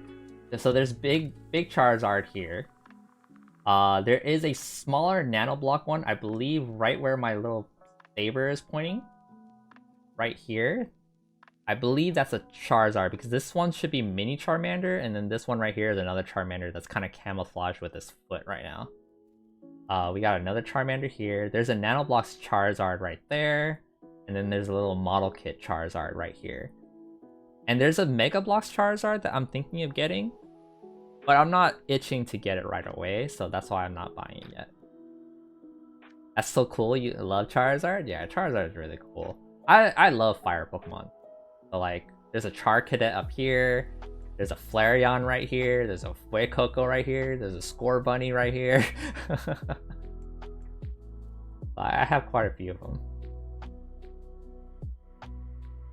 So there's big Charizard here. There is a smaller nano block one, I believe, right where my little saber is pointing. Right here. I believe that's a Charizard because this one should be mini Charmander, and then this one right here is another Charmander that's kind of camouflaged with his foot right now. We got another Charmander here. There's a Nanoblocks Charizard right there. And then there's a little model kit Charizard right here. And there's a Mega Bloks Charizard that I'm thinking of getting. But I'm not itching to get it right away, so that's why I'm not buying it yet. That's so cool. You love Charizard? Yeah, Charizard is really cool. I love fire Pokemon. So like, there's a Charcadet up here. There's a Flareon right here. There's a Fuecoco right here. There's a Score Bunny right here. I have quite a few of them.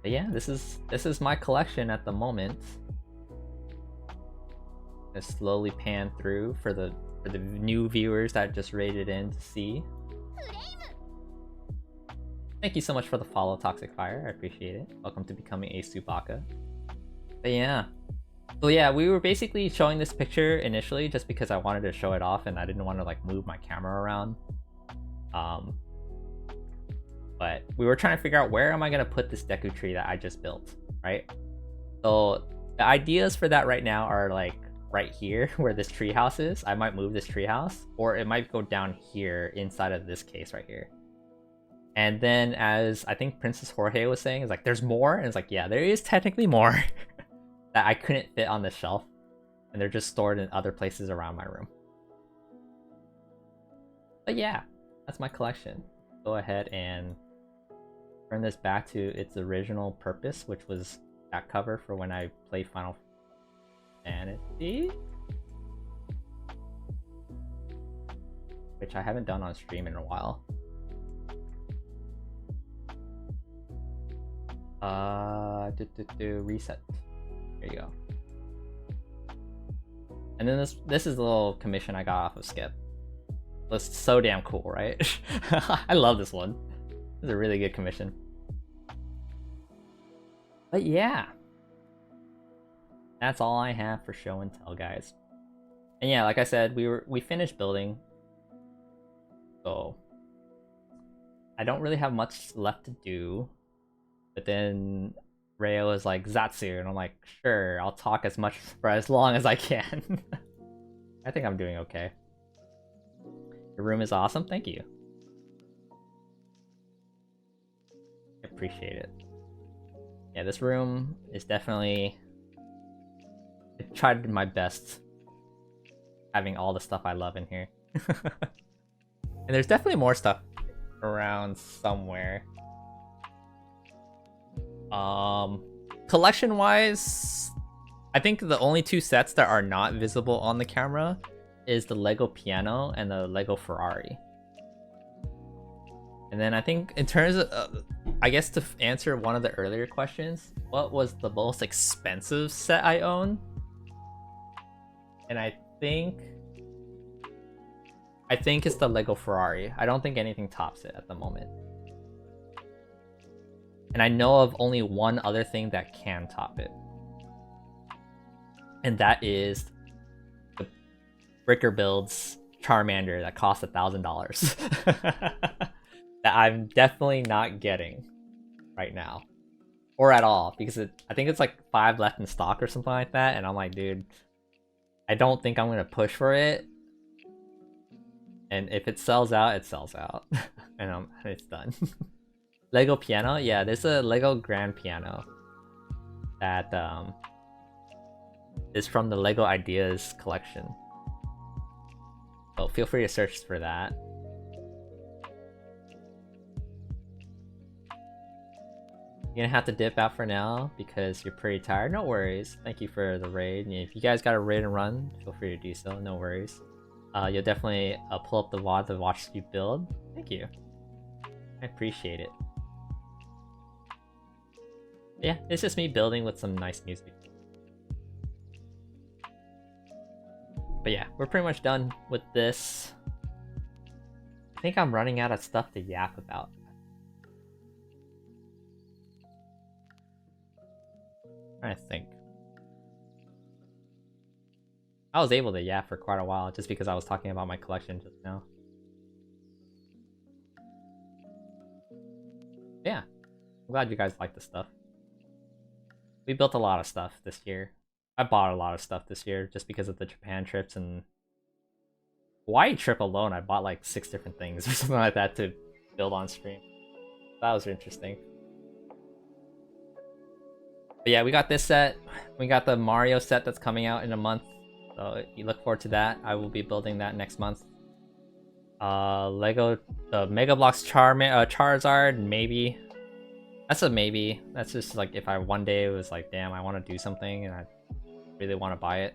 But yeah, this is my collection at the moment. Just slowly pan through for the new viewers that just rated in to see. Thank you so much for the follow, Toxic Fire. I appreciate it. Welcome to becoming a Subaka. But yeah. So yeah, we were basically showing this picture initially just because I wanted to show it off and I didn't want to like move my camera around. But we were trying to figure out where am I going to put this Deku tree that I just built, right? So the ideas for that right now are like right here where this treehouse is. I might move this treehouse, or it might go down here inside of this case right here. And then as I think Princess Jorge was saying, is like there's more, and it's like yeah, there is technically more that I couldn't fit on the shelf, and they're just stored in other places around my room. But yeah, that's my collection. Go ahead and turn this back to its original purpose, which was back cover for when I played Final Fantasy, which I haven't done on stream in a while. Reset. There you go. And then this is the little commission I got off of Skip. It's so damn cool, right? I love this one. This is a really good commission. But yeah, that's all I have for show and tell, guys. And yeah, like I said, we finished building, so I don't really have much left to do. But then Rayo is like, Zatsu, and I'm like, sure, I'll talk as much for as long as I can. I think I'm doing okay. Your room is awesome, thank you. I appreciate it. Yeah, this room is definitely... I tried my best having all the stuff I love in here. And there's definitely more stuff around somewhere. Collection wise, I think the only two sets that are not visible on the camera is the Lego piano and the Lego Ferrari. And then I think in terms of, I guess to answer one of the earlier questions, what was the most expensive set I own? And I think it's the Lego Ferrari. I don't think anything tops it at the moment. And I know of only one other thing that can top it. And that is the Bricker Builds Charmander that costs $1,000. That I'm definitely not getting right now. Or at all. Because I think it's like 5 left in stock or something like that. And I'm like, dude, I don't think I'm going to push for it. And if it sells out, it sells out. And it's done. Lego piano? Yeah, there's a Lego grand piano that is from the Lego Ideas collection. So feel free to search for that. You're gonna have to dip out for now because you're pretty tired. No worries. Thank you for the raid. If you guys got a raid and run, feel free to do so. No worries. You'll definitely pull up the VOD to watch you build. Thank you. I appreciate it. Yeah, it's just me building with some nice music. But yeah, we're pretty much done with this. I think I'm running out of stuff to yap about. I think I was able to yap for quite a while just because I was talking about my collection just now. Yeah, I'm glad you guys like the stuff. We built a lot of stuff this year. I bought a lot of stuff this year just because of the Japan trips and Hawaii trip alone. I bought like 6 different things or something like that to build on stream. That was interesting. But yeah, we got this set. We got the Mario set that's coming out in a month. So you look forward to that. I will be building that next month. Lego, the Mega Bloks Charizard, maybe. That's a maybe. That's just like if I one day was like, damn, I want to do something and I really want to buy it.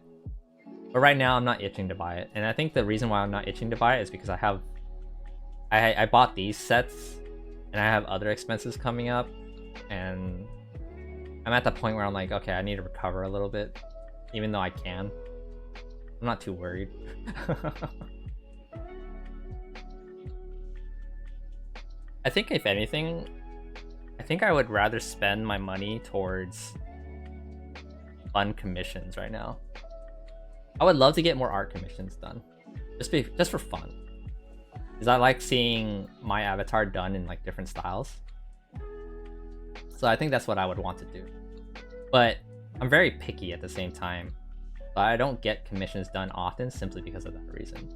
But right now, I'm not itching to buy it. And I think the reason why I'm not itching to buy it is because I bought these sets and I have other expenses coming up. And I'm at the point where I'm like, okay, I need to recover a little bit. Even though I can. I'm not too worried. I think if anything, I think I would rather spend my money towards fun commissions right now. I would love to get more art commissions done. Just for fun. Because I like seeing my avatar done in like different styles. So I think that's what I would want to do. But I'm very picky at the same time. But I don't get commissions done often simply because of that reason.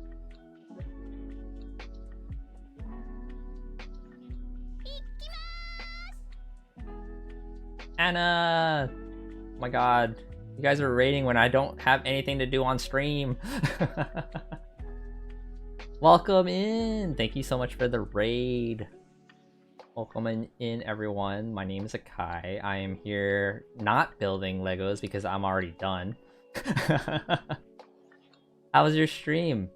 Anna! Oh my god. You guys are raiding when I don't have anything to do on stream. Welcome in! Thank you so much for the raid. Welcome in everyone. My name is Akai. I am here not building Legos because I'm already done. How was your stream?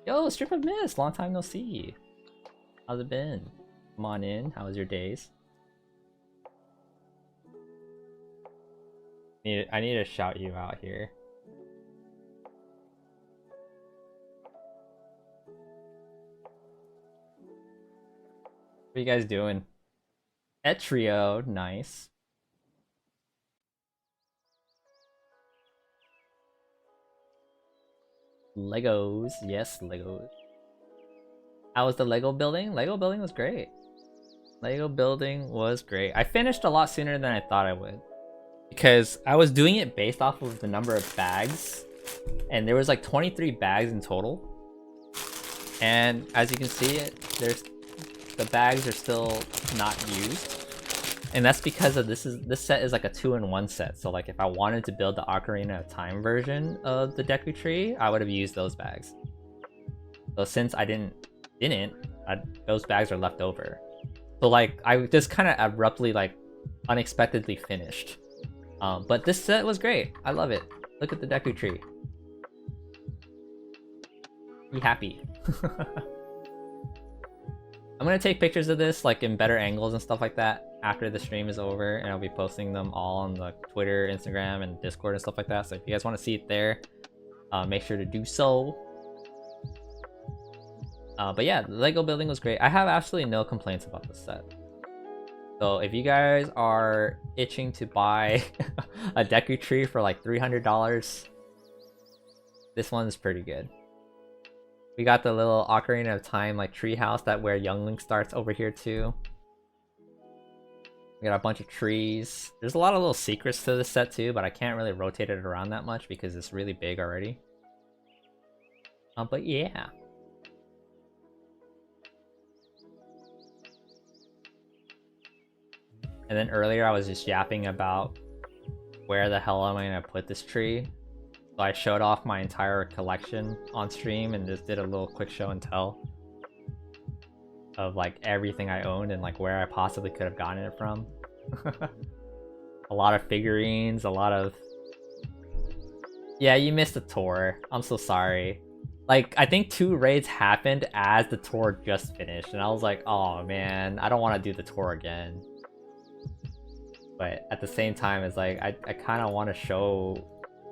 Yo, Strip of Mist! Long time no see. How's it been? Come on in. How was your days? I need to shout you out here. What are you guys doing? Etrio, nice. Legos, yes, Legos. How was the Lego building? Lego building was great. Lego building was great. I finished a lot sooner than I thought I would. Because I was doing it based off of the number of bags. And there was like 23 bags in total. And as you can see, the bags are still not used. And that's because of this set is like a 2-in-1 set. So like if I wanted to build the Ocarina of Time version of the Deku Tree, I would have used those bags. So since I didn't, those bags are left over. So like I just kind of abruptly, like unexpectedly finished. But this set was great. I love it. Look at the Deku Tree. Be happy. I'm gonna take pictures of this like in better angles and stuff like that after the stream is over, and I'll be posting them all on the Twitter, Instagram, and Discord and stuff like that. So if you guys want to see it there, make sure to do so. But yeah, the Lego building was great. I have absolutely no complaints about this set. So if you guys are itching to buy a Deku Tree for like $300, this one's pretty good. We got the little Ocarina of Time like tree house that where Young Link starts over here too. We got a bunch of trees. There's a lot of little secrets to this set too, but I can't really rotate it around that much because it's really big already. But yeah. And then earlier I was just yapping about where the hell am I gonna put this tree. So I showed off my entire collection on stream and just did a little quick show and tell of like everything I owned and like where I possibly could have gotten it from. A lot of figurines, a lot of... Yeah, you missed the tour. I'm so sorry. Like, I think 2 raids happened as the tour just finished, and I was like, oh man, I don't want to do the tour again. But at the same time, it's like, I kind of want to show...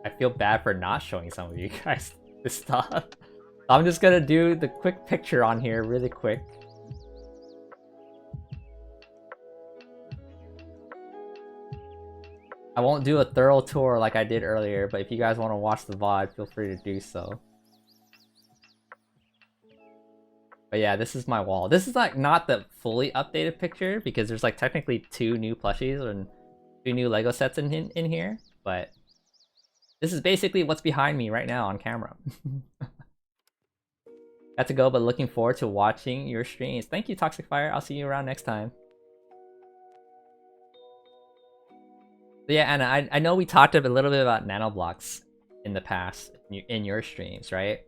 I feel bad for not showing some of you guys this stuff. I'm just gonna do the quick picture on here really quick. I won't do a thorough tour like I did earlier, but if you guys want to watch the VOD, feel free to do so. But yeah, this is my wall. This is like not the fully updated picture because there's like technically 2 new plushies and 2 new Lego sets in here, but this is basically what's behind me right now on camera. Got to go, but looking forward to watching your streams. Thank you, Toxic Fire. I'll see you around next time. So yeah, Anna, I know we talked a little bit about nanoblocks in the past in your streams, right?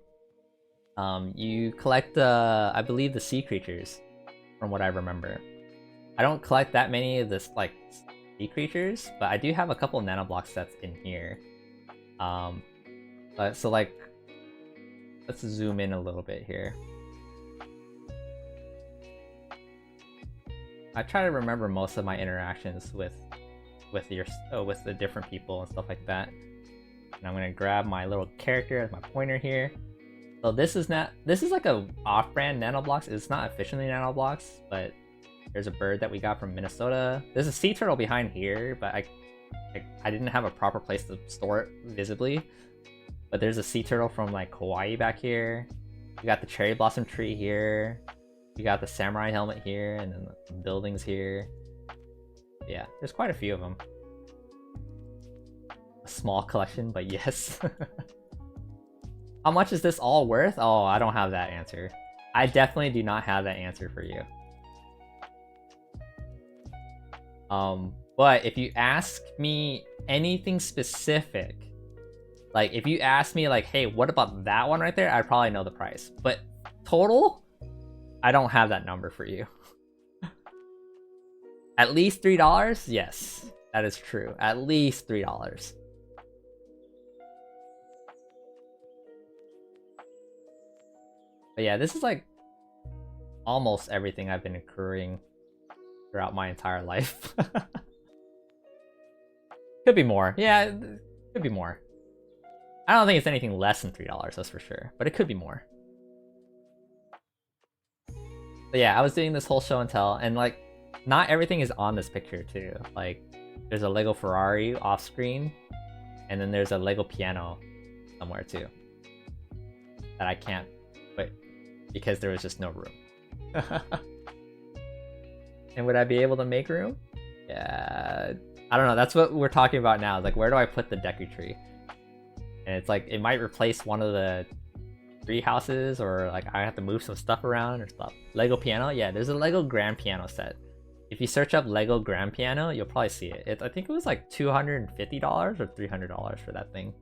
You collect I believe the sea creatures, from what I remember. I don't collect that many of this like sea creatures, but I do have a couple of nanoblock sets in here. So like, let's zoom in a little bit here. I try to remember most of my interactions with the different people and stuff like that. And I'm gonna grab my little character as my pointer here. So this is like a off-brand nanoblocks. It's not officially nanoblocks, but there's a bird that we got from Minnesota. There's a sea turtle behind here, but I didn't have a proper place to store it visibly. But there's a sea turtle from like Hawaii back here. We got the cherry blossom tree here. We got the samurai helmet here, and then the buildings here. Yeah, there's quite a few of them. A small collection, but yes. How much is this all worth? Oh, I don't have that answer. I definitely do not have that answer for you. But if you ask me anything specific, like if you ask me like, hey, what about that one right there? I'd probably know the price. But total, I don't have that number for you. At least $3? Yes, that is true. At least $3. But yeah, this is like almost everything I've been accruing throughout my entire life. Could be more. Yeah, could be more. I don't think it's anything less than $3, that's for sure. But it could be more. But yeah, I was doing this whole show and tell, and like, not everything is on this picture too. Like, there's a Lego Ferrari off screen, and then there's a Lego piano somewhere too. That I can't put because there was just no room. And would I be able to make room? Yeah, I don't know. That's what we're talking about now. Like, where do I put the Deku Tree? And it's like, it might replace one of the tree houses, or like I have to move some stuff around or stuff. Lego piano? Yeah, there's a Lego grand piano set If you search up Lego grand piano, you'll probably see it. I think it was like $250 or $300 for that thing.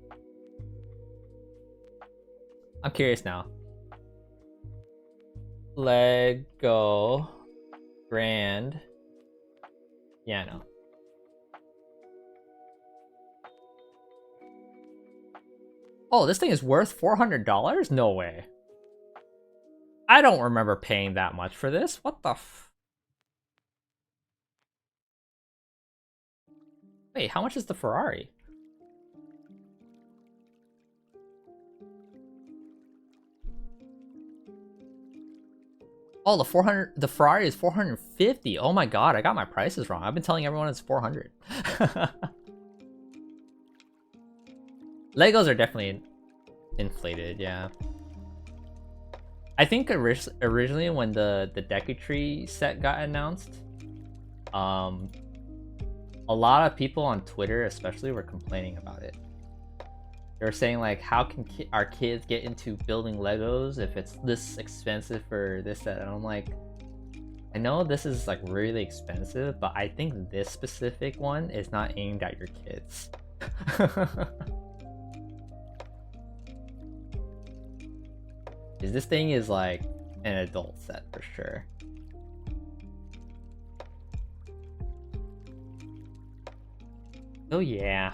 I'm curious now. Lego grand piano. Oh, this thing is worth $400? No way. I don't remember paying that much for this. What the f... Wait, how much is the Ferrari? Oh, the Ferrari is 450. Oh my god, I got my prices wrong. I've been telling everyone it's 400. Legos are definitely inflated, yeah. I think originally when the Deku Tree set got announced, a lot of people on Twitter especially were complaining about it. They were saying like, how can our kids get into building Legos if it's this expensive for this set? And I'm like, I know this is like really expensive, but I think this specific one is not aimed at your kids. Because this thing is like an adult set for sure. Oh yeah.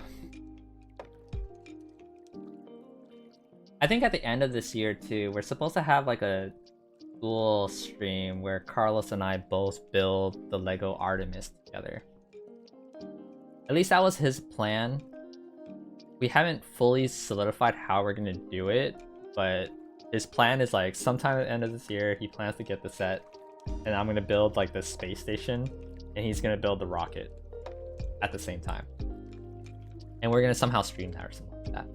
I think at the end of this year too, we're supposed to have like a dual stream where Carlos and I both build the Lego Artemis together. At least that was his plan. We haven't fully solidified how we're gonna do it, but his plan is like sometime at the end of this year, he plans to get the set, and I'm gonna build like the space station, and he's gonna build the rocket at the same time. And we're gonna somehow stream that or something like that.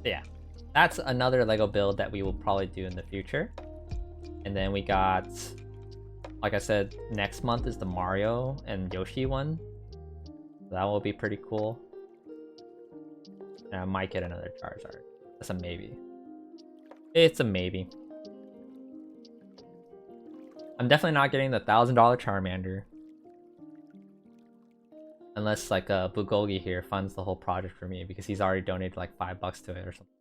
Yeah, that's another Lego build that we will probably do in the future. And then we got, like I said, next month is the Mario and Yoshi one. That will be pretty cool. And I might get another Charizard. That's a maybe. It's a maybe. I'm definitely not getting the $1,000 Charmander. Unless like Bulgogi here funds the whole project for me because he's already donated like $5 to it or something.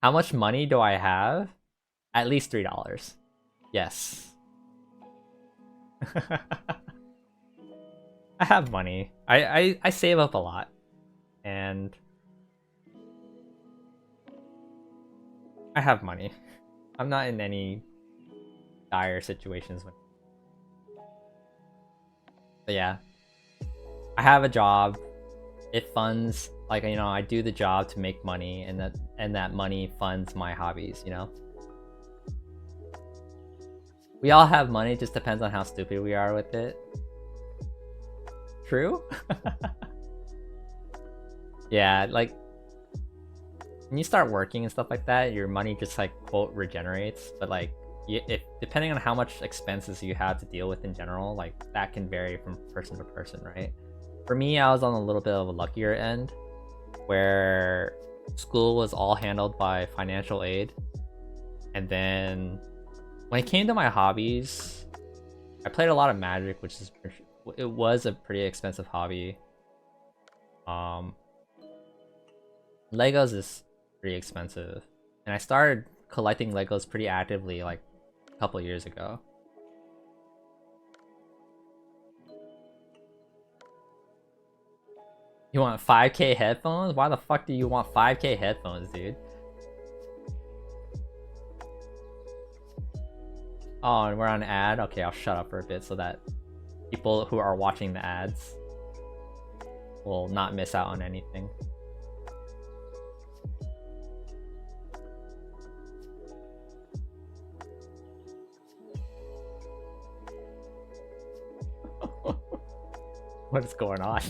How much money do I have? At least $3. Yes. I have money. I save up a lot. And I have money. I'm not in any dire situations. But yeah. I have a job. It funds, like, you know, I do the job to make money, and that money funds my hobbies, you know? We all have money, it just depends on how stupid we are with it. True? Yeah, like, when you start working and stuff like that, your money just like, quote, regenerates, but like, if depending on how much expenses you have to deal with in general, like, that can vary from person to person, right? For me, I was on a little bit of a luckier end, where school was all handled by financial aid. And then when it came to my hobbies, I played a lot of Magic, which is, it was a pretty expensive hobby. Legos is pretty expensive, and I started collecting Legos pretty actively like a couple years ago. You want 5K headphones? Why the fuck do you want 5K headphones, dude? Oh, and we're on an ad? Okay, I'll shut up for a bit so that people who are watching the ads will not miss out on anything. What is going on?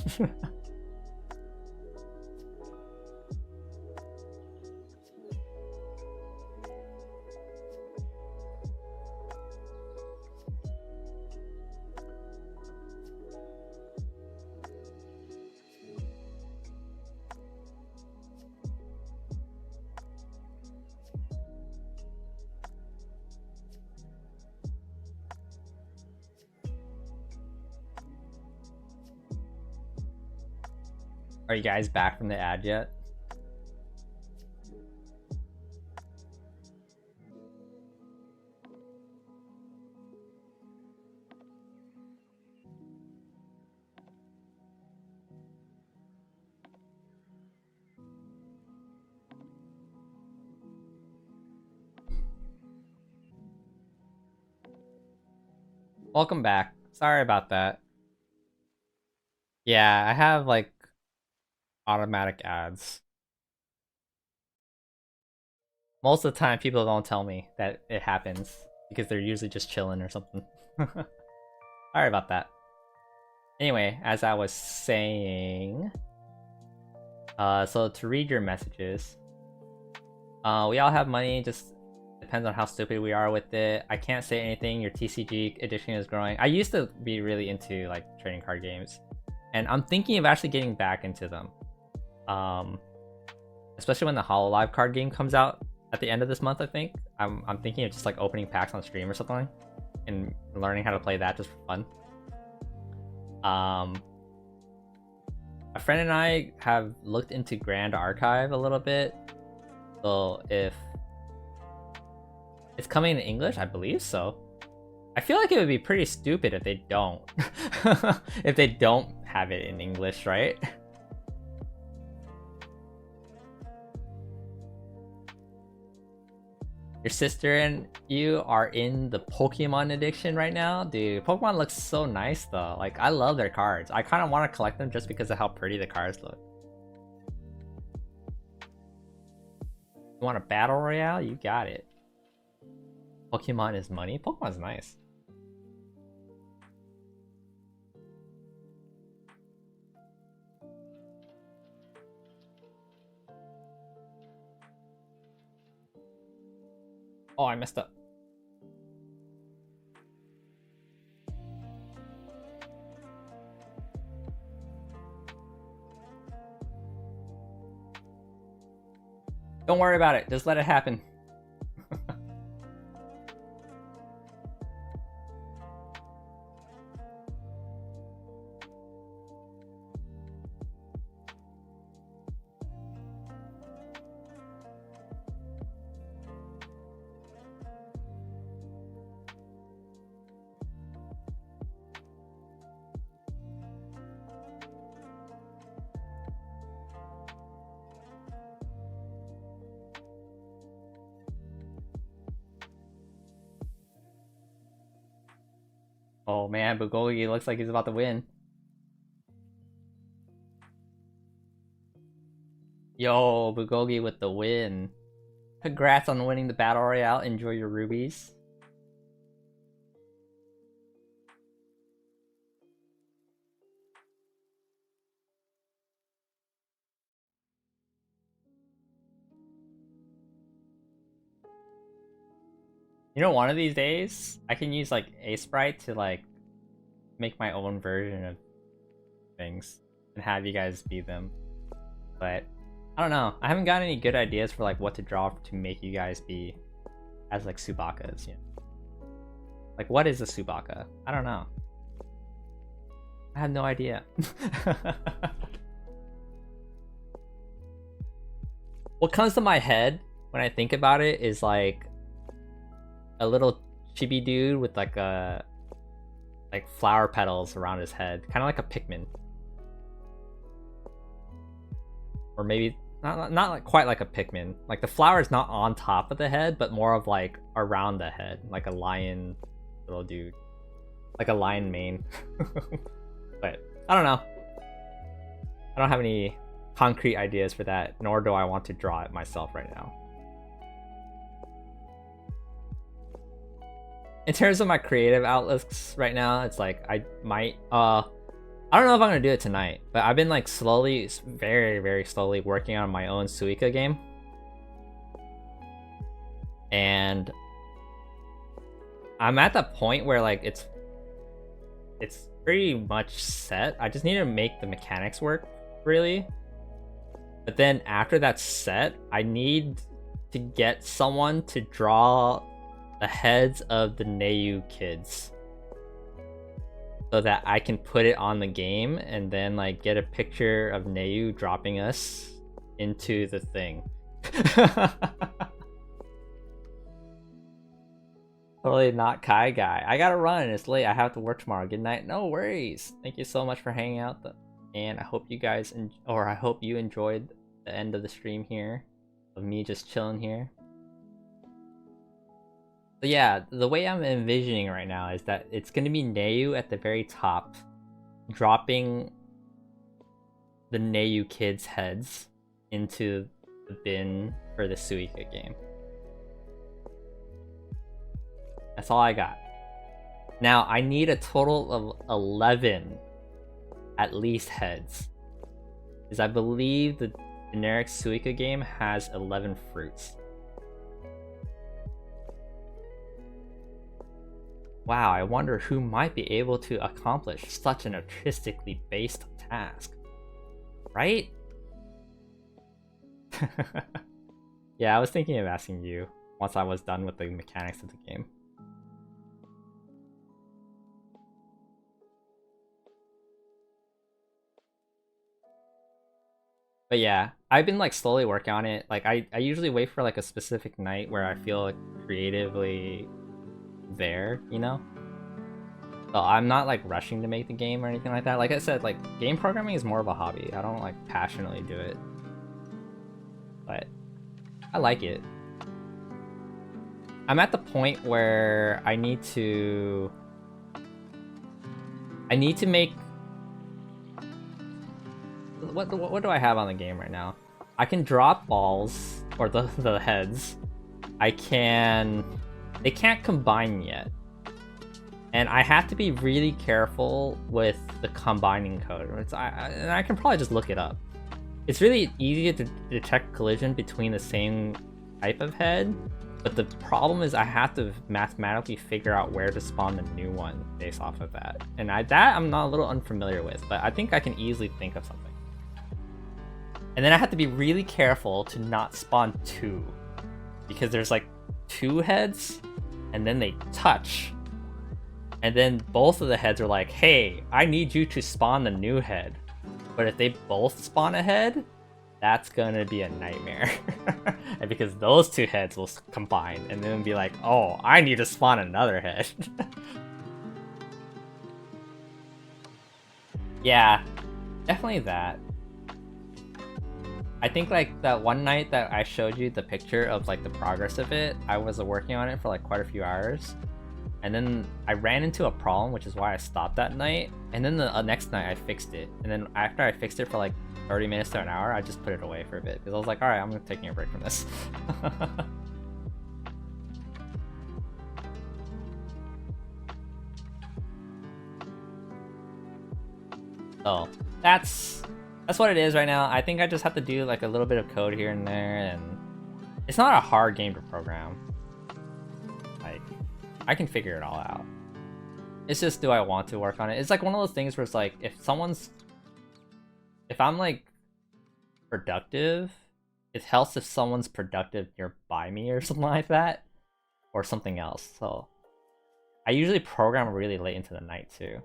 Are you guys back from the ad yet? Welcome back. Sorry about that. Yeah, I have like automatic ads. Most of the time, people don't tell me that it happens because they're usually just chilling or something. Sorry about that. Anyway, as I was saying, so to read your messages, we all have money, just depends on how stupid we are with it. I can't say anything, your TCG edition is growing. I used to be really into like trading card games, and I'm thinking of actually getting back into them. Especially when the Hololive card game comes out at the end of this month, I think. I'm thinking of just like opening packs on stream or something and learning how to play that just for fun. A friend and I have looked into Grand Archive a little bit. So if it's coming in English, I believe so. I feel like it would be pretty stupid if they don't. If they don't have it in English, right? Your sister and you are in the Pokemon addiction right now? Dude, Pokemon looks so nice though. Like, I love their cards. I kind of want to collect them just because of how pretty the cards look. You want a battle royale? You got it. Pokemon is money? Pokemon's nice. Oh, I messed up. Don't worry about it. Just let it happen. Oh man, Bulgogi looks like he's about to win. Yo, Bulgogi with the win. Congrats on winning the Battle Royale. Enjoy your rubies. You know, one of these days, I can use like a sprite to like make my own version of things and have you guys be them. But I don't know. I haven't got any good ideas for like what to draw to make you guys be as like Subakas. You know? Like, what is a Subaka? I don't know. I have no idea. What comes to my head when I think about it is like a little chibi dude with like a like flower petals around his head, kind of like a Pikmin, or maybe not like quite like a Pikmin. Like the flower is not on top of the head, but more of like around the head, like a lion little dude, like a lion mane. But I don't know. I don't have any concrete ideas for that, nor do I want to draw it myself right now. In terms of my creative outlooks right now, it's like I might I don't know if I'm gonna do it tonight, but I've been like slowly, very slowly working on my own Suika game. And I'm at the point where like it's pretty much set. I just need to make the mechanics work, really. But then after that's set, I need to get someone to draw the heads of the Neu kids. so that I can put it on the game and then like get a picture of Neu dropping us into the thing. Totally not Kai guy. I gotta run. It's late. I have to work tomorrow. Good night. No worries. Thank you so much for hanging out. And I hope you guys I hope you enjoyed the end of the stream here of me just chilling here. But yeah, the way I'm envisioning right now is that it's gonna be Neu at the very top, dropping the Neu kids' heads into the bin for the Suika game. That's all I got. Now, I need a total of 11 at least heads. Because I believe the generic Suika game has 11 fruits. Wow, I wonder who might be able to accomplish such an artistically based task. Right? Yeah, I was thinking of asking you once I was done with the mechanics of the game. But yeah, I've been like slowly working on it. Like I usually wait for like a specific night where I feel like creatively there, you know? So I'm not like rushing to make the game or anything like that. Like I said, like game programming is more of a hobby. I don't like passionately do it. But I like it. I'm at the point where I need to make what do I have on the game right now? I can drop balls or the heads. They can't combine yet. And I have to be really careful with the combining code. And I can probably just look it up. It's really easy to detect collision between the same type of head, but the problem is I have to mathematically figure out where to spawn the new one based off of that. And I'm not a little unfamiliar with, but I think I can easily think of something. And then I have to be really careful to not spawn two, because there's like two heads, and then they touch. And then both of the heads are like, hey, I need you to spawn the new head. But if they both spawn a head, that's gonna be a nightmare. And because those two heads will combine and then be like, oh, I need to spawn another head. Yeah, definitely that. I think like that one night that I showed you the picture of like the progress of it, I was working on it for like quite a few hours. And then I ran into a problem, which is why I stopped that night. And then the next night I fixed it. And then after I fixed it for like 30 minutes to an hour, I just put it away for a bit. Because I was like, alright, I'm taking a break from this. So, that's what it is right now. I think I just have to do like a little bit of code here and there. And it's not a hard game to program. Like, I can figure it all out. It's just, do I want to work on it? It's like one of those things where it's like, if I'm like productive, it helps if someone's productive nearby me or something like that, or something else. So I usually program really late into the night too.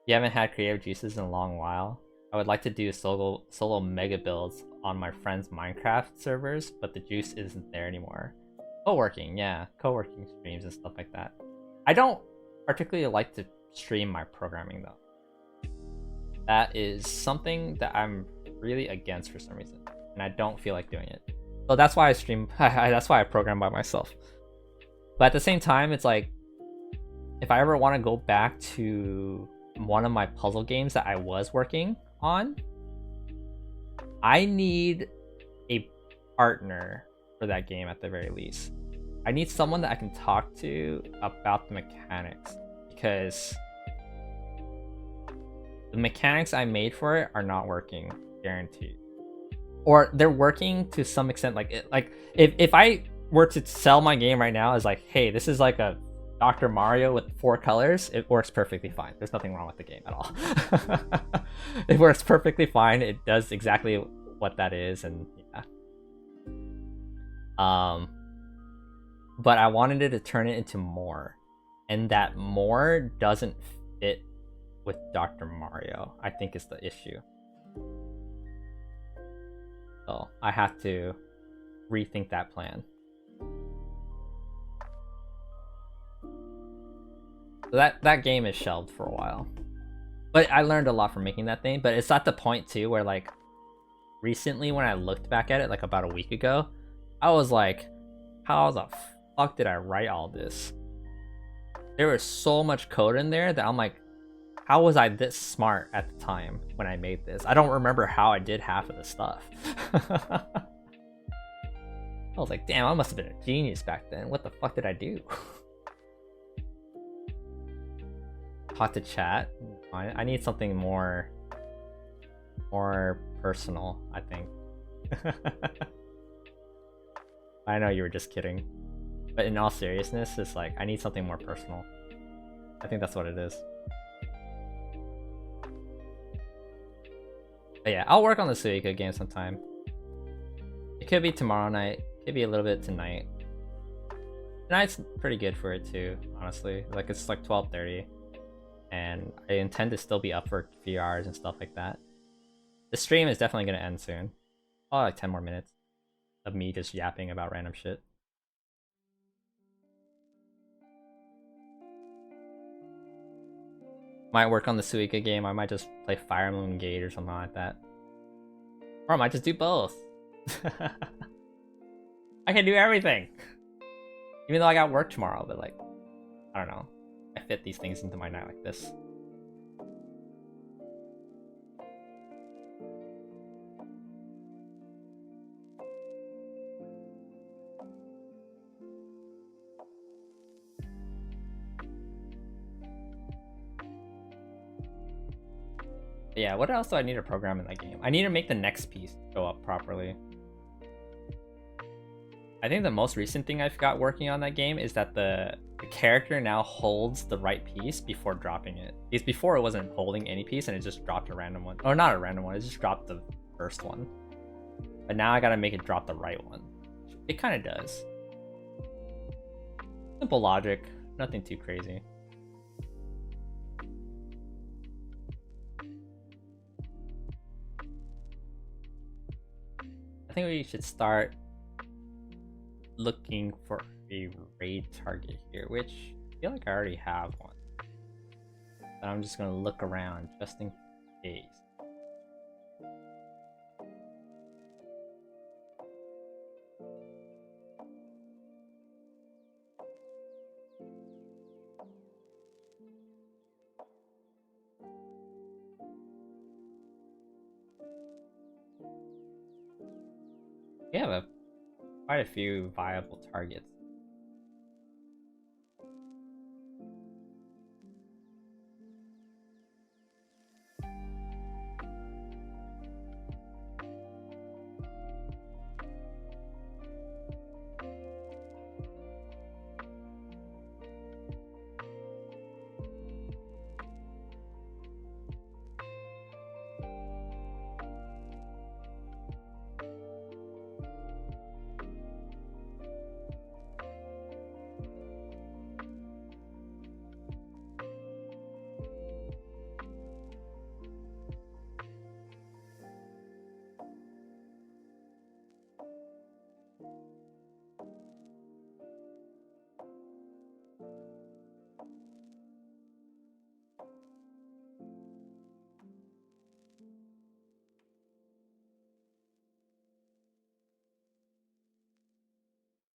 You haven't had creative juices in a long while. I would like to do solo mega builds on my friend's Minecraft servers, but the juice isn't there anymore. Co-working, yeah. Co-working streams and stuff like that. I don't particularly like to stream my programming though. That is something that I'm really against for some reason. And I don't feel like doing it. So that's why I stream, that's why I program by myself. But at the same time, it's like, if I ever want to go back to one of my puzzle games that I was working on, I need a partner for that game at the very least. I need someone that I can talk to about the mechanics, because the mechanics I made for it are not working, guaranteed. Or they're working to some extent. Like if I were to sell my game right now as like, hey, this is like a Dr. Mario with 4 colors, it works perfectly fine. There's nothing wrong with the game at all. It works perfectly fine. It does exactly what that is, and yeah. But I wanted it to turn it into more, and that more doesn't fit with Dr. Mario, I think is the issue. So I have to rethink that plan. So that game is shelved for a while. But I learned a lot from making that thing. But it's at the point too where like recently when I looked back at it like about a week ago, I was like, how the fuck did I write all this? There was so much code in there that I'm like, how was I this smart at the time when I made this? I don't remember how I did half of the stuff. I was like, damn, I must have been a genius back then. What the fuck did I do? Talk to chat. I need something more personal, I think. I know you were just kidding. But in all seriousness, it's like, I need something more personal. I think that's what it is. But yeah, I'll work on the Suika game sometime. It could be tomorrow night. It could be a little bit tonight. Tonight's pretty good for it too, honestly. Like, it's like 12:30. And I intend to still be up for a few hours and stuff like that. The stream is definitely going to end soon. Probably like 10 more minutes of me just yapping about random shit. Might work on the Suika game. I might just play Fire Moon Gate or something like that. Or I might just do both. I can do everything. Even though I got work tomorrow, but like, I don't know. I fit these things into my night like this. Yeah, what else do I need to program in that game? I need to make the next piece go up properly. I think the most recent thing I've got working on that game is that the character now holds the right piece before dropping it. Because before it wasn't holding any piece and it just dropped a random one. Or not a random one, it just dropped the first one. But now I gotta make it drop the right one. It kind of does. Simple logic, nothing too crazy. I think we should start looking for a raid target here, which I feel like I already have one. But I'm just gonna look around just in case. We have quite a few viable targets.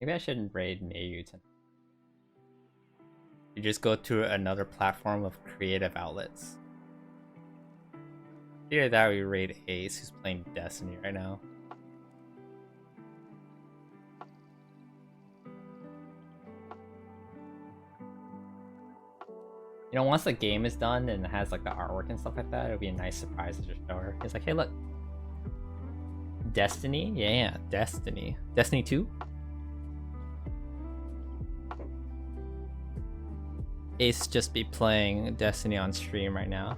Maybe I shouldn't raid Mayu tonight. You just go to another platform of creative outlets. Either that or we raid Ace, who's playing Destiny right now. You know, once the game is done and it has like the artwork and stuff like that, it'll be a nice surprise to just show her. It's like, hey, look. Destiny? Yeah, Destiny. Destiny 2? Ace just be playing Destiny on stream right now.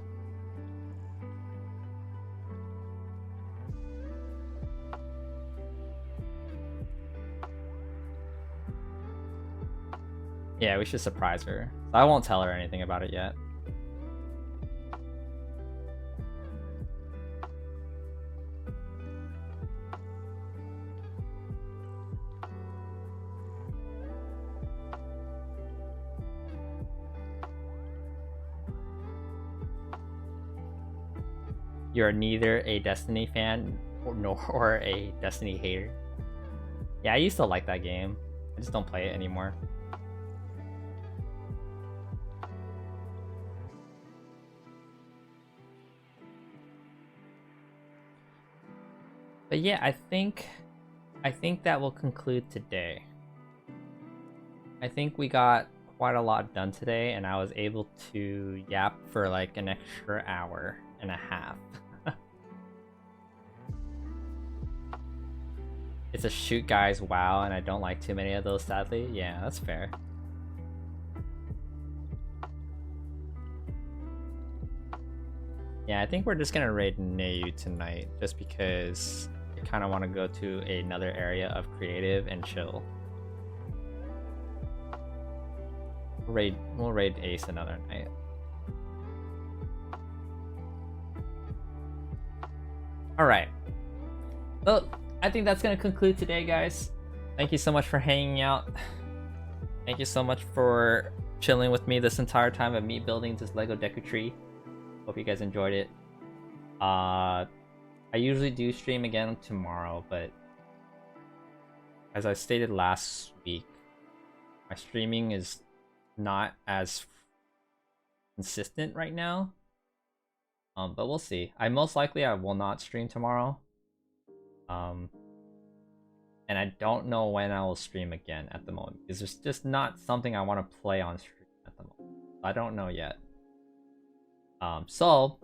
Yeah, we should surprise her. I won't tell her anything about it yet. you're neither a Destiny fan nor a Destiny hater. Yeah, I used to like that game. I just don't play it anymore. But yeah, I think that will conclude today. I think we got quite a lot done today, and I was able to yap for like an extra hour and a half. It's a shoot guys WoW, and I don't like too many of those, sadly. Yeah, that's fair. Yeah, I think we're just gonna raid Neu tonight, just because I kind of want to go to another area of creative and chill. We'll raid Ace another night. Alright. Well, I think that's gonna conclude today, guys. Thank you so much for hanging out. Thank you so much for chilling with me this entire time of me building this Lego Deku tree. Hope you guys enjoyed it. I usually do stream again tomorrow, but as I stated last week, my streaming is not as consistent right now. But we'll see. I will not stream tomorrow. And I don't know when I will stream again at the moment, because there's just not something I want to play on stream at the moment. I don't know yet. So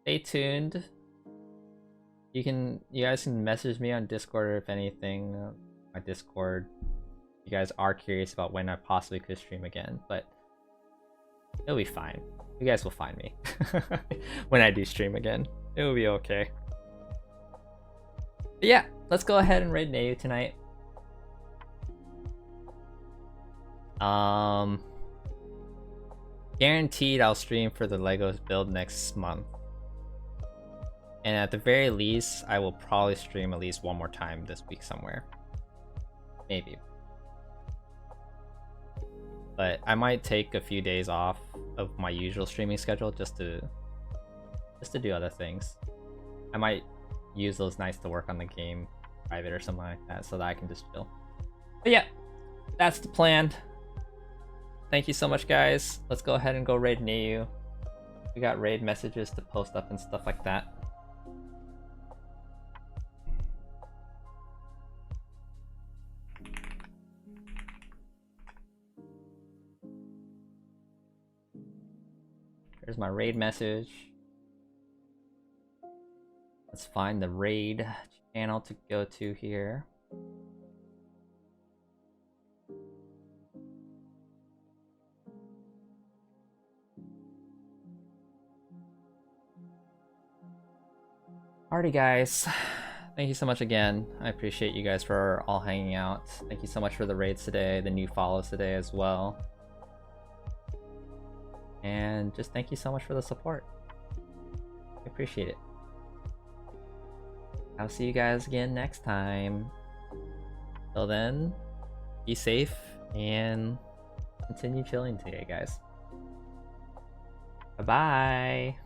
stay tuned. You guys can message me on Discord, or if anything, my Discord. You guys are curious about when I possibly could stream again, but it'll be fine. You guys will find me when I do stream again. It will be okay. But yeah, let's go ahead and raid Neu tonight. Guaranteed I'll stream for the Legos build next month. And at the very least, I will probably stream at least one more time this week somewhere. Maybe. But I might take a few days off of my usual streaming schedule just to do other things. I might use those nights to work on the game private or something like that, so that I can just chill. But yeah, that's the plan. Thank you so much, guys. Let's go ahead and go raid Neu. We got raid messages to post up and stuff like that. There's my raid message. Let's find the raid channel to go to here. Alrighty, guys. Thank you so much again. I appreciate you guys for all hanging out. Thank you so much for the raids today, the new follows today as well. And just thank you so much for the support. I appreciate it. I'll see you guys again next time. Till then, be safe and continue chilling today, guys. Bye-bye.